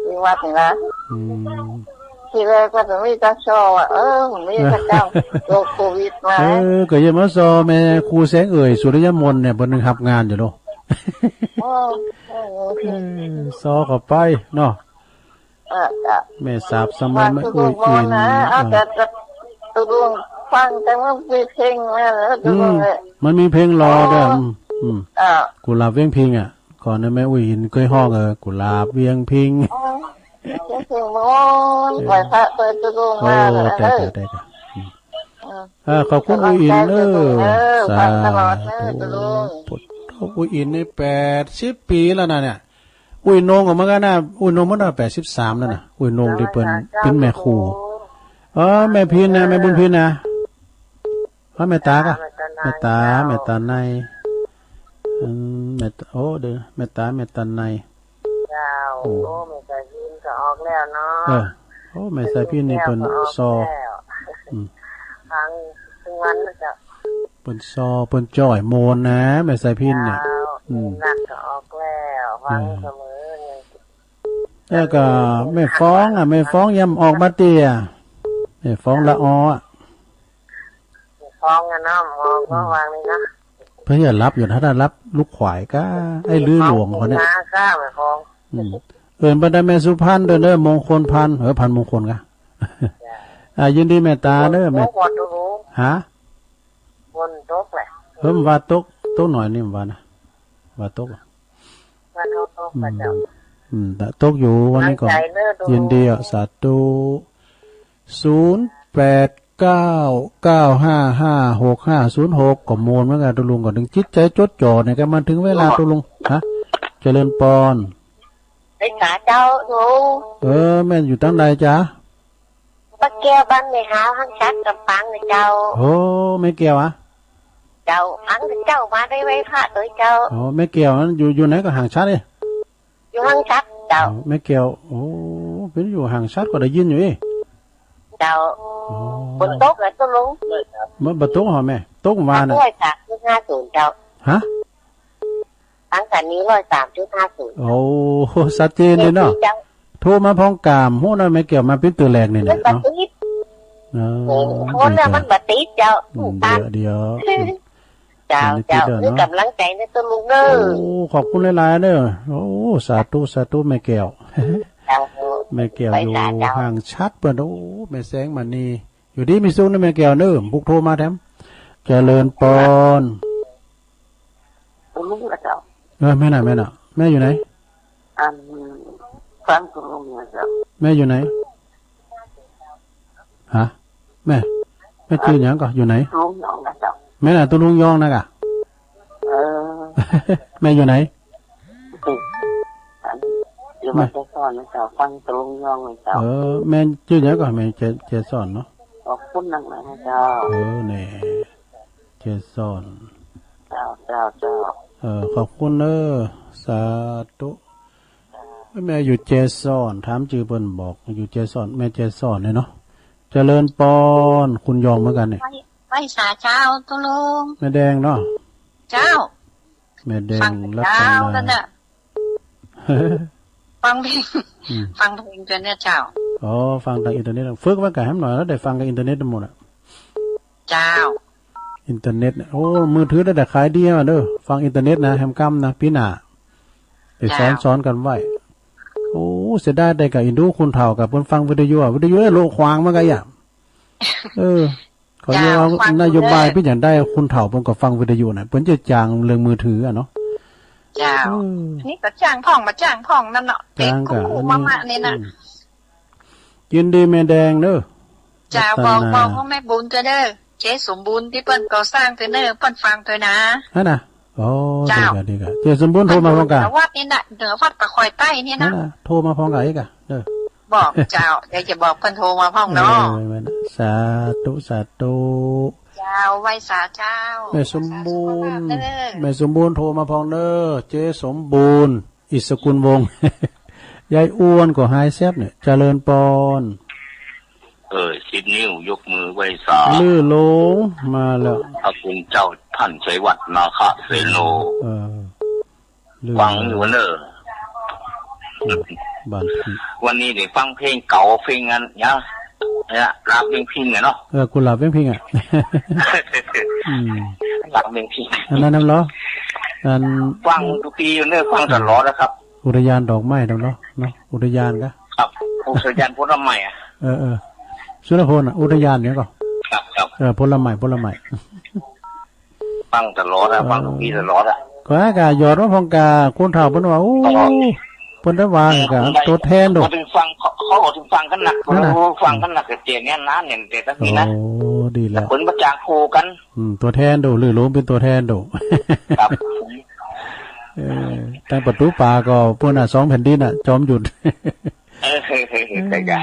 มีวัดนี่นะทีแรกก็จะมีจักชอมีพระเจ้าโควิดมาก็ยังมาซอแม่ครูแสงเอ่ยสุริยมนต์เนี่ยเพิ่นรับงานอยู่เนาะซอเข้าไปเนาะแม่สาบสมัยไม่อุ้ยอินแต่ตุลุงฟังแต่ว่ามีเพลงมันมีเพลงรอด้วยกุหลาบเวียงพิงก่อนนั้นแม่อุ้ยอินเคยฮ้องกุหลาบเวียงพิงเพลงมอนไหวพระเปิดตุลุงมาได้ขอบคุณอุ้ยอินสาธุอุ้ยอินใน80 ปีแล้วนะเนี่ยอุ้ยนงออกมากันนะอุ้ยนงมัน83แล้วนะอุ้ยนงที่เป็นแม่ครูแม่พินนะแม่บุญพินนะแม่ตากะแม่ตาในแม่เด้อแม่ตาในเจ้าแม่สายพินก็ออกแล้วเนาะแม่สายพินนี่เป็นซอทางทุกวันนะจ๊ะเป็นซอเป็นจ่อยโมนนะแม่สายพินเนี่ยนักก็ออกแล้วฟังเสมอแล้วก็ไม่ฟ้องไม่ฟ้องย่ำออกมาเตี้ยไม่ฟ้องละฟ้องกันนะมองก็วางนี่นะเพื่อรับอยู่ถ้าได้รับลูกขวายก็ไอ้ลือหลวงคนนี้ไม่ฟ้องบรรดาแม่สุพรรณเด้อมงคลพันพันมงคลกะยินดีแม่ตาเด้อแม่ฮะวนตกแหละว่าตกหน่อยนี่ว่านะว่าตกแต่ตกอยู่วันนี้ก่อนยินดีสาธุ0899555656ก็โมนเหมือนกันตุลุงก่อนถึงจิตใจจดจ่อเนี่ยก็มันถึงเวลาตุลุงเจริญปอนไอ้ขาเจ้าลุงแม่อยู่ตั้งใดจ๊ะป้าแก้วบ้านไม่หาหันชัดกับปังเลยเจ้าไม่เกี่ยวเจ้าอังเจ้ามาได้ไว้พระตัวเจ้าไม่เกี่ยวนั้นอยู่ไหนก็ห่างชัดเลยอยู่ห่างชัดเจ้าไม่เกี่ยวเป็นอยู่ห่างชัดก็ได้ยินอยู่เจ้าบนโต๊ะเลยตุลุงบนโต๊ะเหรอแม่โต๊ะวานด้วย3.50เจ้าตั้งแต่นี้3.50ชัดเจนเลยเนาะโทรมาพ้องกามโหน่อยไม่เกี่ยวมาเป็นตัวแรกนี่เนาะ คนเนี่ยมันบัดติดเจ้าเดี๋ยวเจ้านี่กำลังใจในตัวลุงเด้อโอ้ขอบคุณหลายๆเด้อโอ้สาธุแม่แก้วแม่แก้วอยู่ห่างชัดเปิ้นโอ้แม่แสงมันนี่อยู่ดีมีสุขนะแม่แก้วเด้อบุกโทรมาแถมเจริญปอนลุงละเจ้าแม่น่ะแม่อยู่ไหนฟังตัวลุงนะเจ้าแม่อยู่ไหนฮะแม่ชื่อหยังก็อยู่ไหนลุงยองนะเจ้าแม่น่ะตัวลุงยองนะกะแม่อยู่ไหนอยู่มาเจสอนนะเจ้าฟังตัวลุงยองนะเจ้าแม่ชื่อหยังก็แม่เจสอนเนาะขอบคุณนักนะเจ้าแน่เจสอนเจ้าขอบคุณสาธุแม่อยู่เจสอนถามชื่อเพิ่นบอกอยู่เจสอนแม่เจสอนเลยเนาะเจริญปอนคุณยองเหมือนกันเนี่ยไม่สาเจ้าตุลุงแม่แดงเนาะเจ้าแม่แดงรัตนาฟังเพลงตัวเนี้ยเจ้าฟังทางอินเทอร์เน็ตฝึกไว้กันให้หน่อยแล้วได้ฟังกับอินเทอร์เน็ตทั้งหมดเจ้าอินเทอร์เน็ตโอ้มือถือได้แต่ขายดีอ่ะเด้อฟังอินเทอร์เน็ตนะแฮมกัมนะพี่หน้าไปสอนกันไว้โอ้เสียดายได้กับอินดูคุณเฒ่ากับคนฟังวิทยุโลกควางมาไงอ่ะเขาจะเอานโยบายพี่อย่างได้คุณเฒ่าเพิ่นก็ฟังวิทยุน่ะเพิ่นจะจ้างเรื่องมือถืออ่ะเนาะเจ้านี่ก็จ้างพ่องมาจ้างพ่องนั่นเนาะเด็กกูมาๆนี่น่ะยินดีแม่แดงเด้อเจ้าบอกว่าแม่บุญเด้อเจ๊สมบูรณ์ที่เพิ่นก่อสร้างเด้อเพิ่นฟังเด้อนะนั่นน่ะดีกะเจ๊สมบูรณ์โทรมาพร้อมกันวัดนี่น่ะเหนือวัดตะคอยใต้นี่นะโทรมาพร้อมกันอีกอ่ะเด้อบอกเจ้าเดี๋ยวจะบอกเพิ่นโทรมาพร้อมเนาะสาธุเจ้าไว้สาเจ้าแม่สมบูรณ์โทรมาพร้อมเด้อเจ๊สมบูรณ์อิสกุลวงศ์ยายอ้วนก็หายแซ่บเนี่ยเจริญปอน10 นิ้วยกมือไหว้สาลื่อลงมาแล้วพระคุณเจ้าท่านไสวัดนาคเสโลฟังอยู่เนอะวันนี้ได้ฟังเพลงเก่าเพลงนั้นเนี่ยลาบเวียงพิงเนาะกุหลาบเวียงพิงอ่ะลาบเวียงพิงอันนั้นเนาะฟังทุกปีอยู่เนอะฟังตลอดนะครับอุทยานดอกไม้เนาะอุทยานก็ครับอุทยานผลไม้อ่ะสุนทรภพอุทยานเนี่ยก็ครับผลไม้ฟังตลอดฟังทุกปีตลอดก็อากาหยอดว่าพองกาคนเฒ่าเพิ่นว่าโอ้เพิ่นได้วางกะตัวแทนดอกถึงฟังเขาถึงฟังกันหนักฟังกันหนักเจเนี่ยนะเนี่ยแต่ตะกี้นะโอ้ดีแล้วเพิ่นประจางโคกันตัวแทนดูหรือลงเป็นตัวแทนดูครับตั้งประตูป่าก็เพิ่นน่ะ2แผ่นดินน่ะจอมหยุดแต่ก็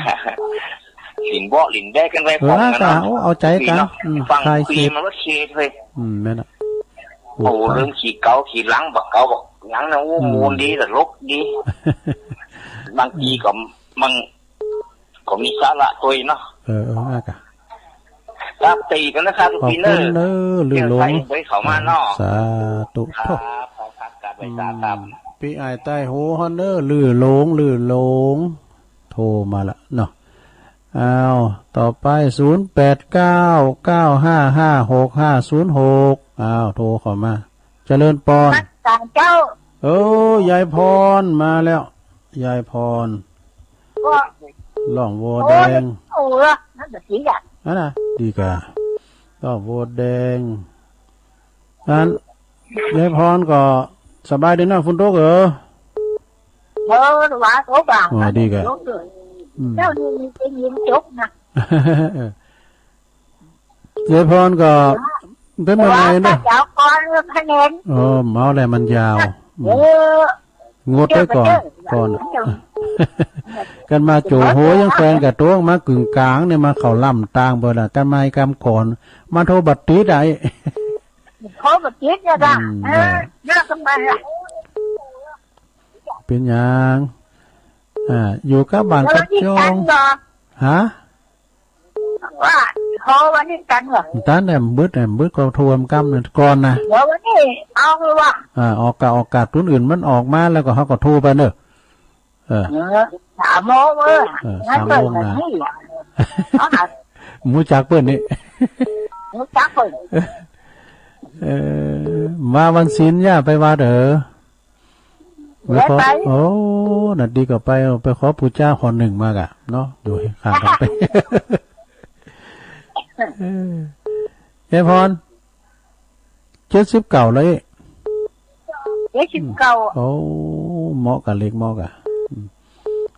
หลินบ่หลินได้กันไว้พร้อมกันเอาใจกันฟังคุยมันว่าเคเลยแม่นน่ะโอ้เรื่องขี่เกาขี่หลังบักเกาบอกหลังนะโอ้มูลดีแต่ลกดีบางทีก็มีสาระตัวเนาะอากะครับตีกันนะครับทุกปีเนอร์ลื่นลงไปเขามาเนาะสาธุครับการไปสาครับพี่ไอ้ใต้โหฮอนเนอร์ลื่นลงโทรมาละเนาะต่อไป0899555656โทรเข้ามาเจริญปอนเจ้ายายพรมาแล้วยายพรล่องโวแดงนั่นจะดีอ่ะนั่นน่ะดีกะล่องโวแดงยายพรก็สบายดีนะฝนตกหวานโตบ้างดีกะเจ้าดีเป็นยิงจบนะยายพรก็เป็นยังไงเนี่ยเจ้าก่อนเรื่องคะแนนเมาอะไรมันยาวงดไว้ก่อนกันมาโจโหยังแฟนกับตัวมากึ่งกลางเนี่ยมาเข่าล่ำตางเบอร์ละกันไม้กำก่อนมาโทรบัตรตีได้โทรบัตรตีจะได้เยอะทำไมล่ะเป็นยังอยู่กับบ้านกับจองฮะว่าโทรวันนี้กันเหรอตาเนี่ยบึดก็โทรกำเนี่ยก่อนนะเดี๋ยววันนี้เอาเลยว่าออกกาศรุ่นอื่นมันออกมาแล้วก็เขาก็โทรไปเนอะ3 โมง3 โมงนะ หมูจักเปิ้นนี่หมูจักเปิ้นมาวันศีลย่าไปวัดเหรอไปโอ้นั่นดีก็ไปขอปู่เจ้าขอหนึ่งมากะเนาะดูข้างกันไปยายพร79เลย79โอ้เหมาะกับเล็กเหมาะกะ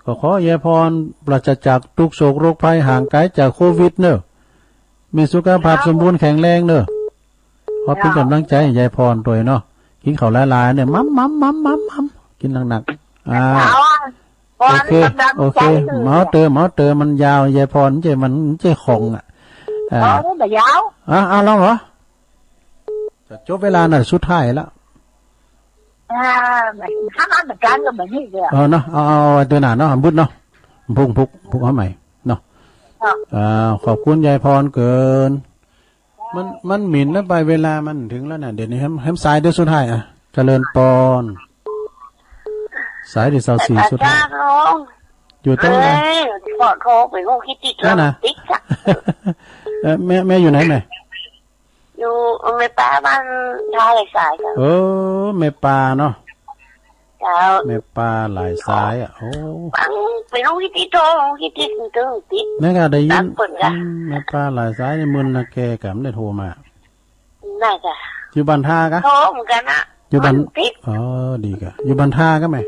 ก็ขอยายพรปราศจากทุกโศกโรคภัยห่างไกลจากโควิดเนอะมีสุขภาพสมบูรณ์แข็งแรงเนอะขอเป็นกำลังใจให้ยายพรตัวเนาะกินข้าวหลายๆเนี่ยมัมกินหนักๆโอเคเมาเตอมันยาวยายพรมันของอ่ะมันยาวลองเหรอจะจบเวลาน่ะสุดท้ายแล้วทำงานการก็แบบนี้เลยเนาะเอาตัวหนาเนาะบุญเนาะพุกเอาใหม่เนาะขอบคุณยายพรเกินมันหมิ่นแล้วไปเวลามันถึงแล้วน่ะเดี๋ยวนี้แฮมสายเดี๋ยวสุดท้ายอ่ะเจริญปอนสายเดี๋ยว24สุดท้ายอยู่ตรงไหนขอโทรไปงูคิดติดแล้วติ๊กจ้ะแม่อยู่ไหนแม่อยู่แม่ป่าบ้านท่าไหลสายกันแม่ป่าเนาะแม่ป่าหลายสายอ่ะโอ้ไปงูคิดติดโทรคิดติดตึงติดแม่ก็ได้ยินแม่ป่าหลายสายในมึนนะแกกับได้โทรมาได้จ้ะอยู่บ้านท่ากะโทรเหมือนกันนะอยู่บ้านดีกะอยู่บ้านท่าก็ไหม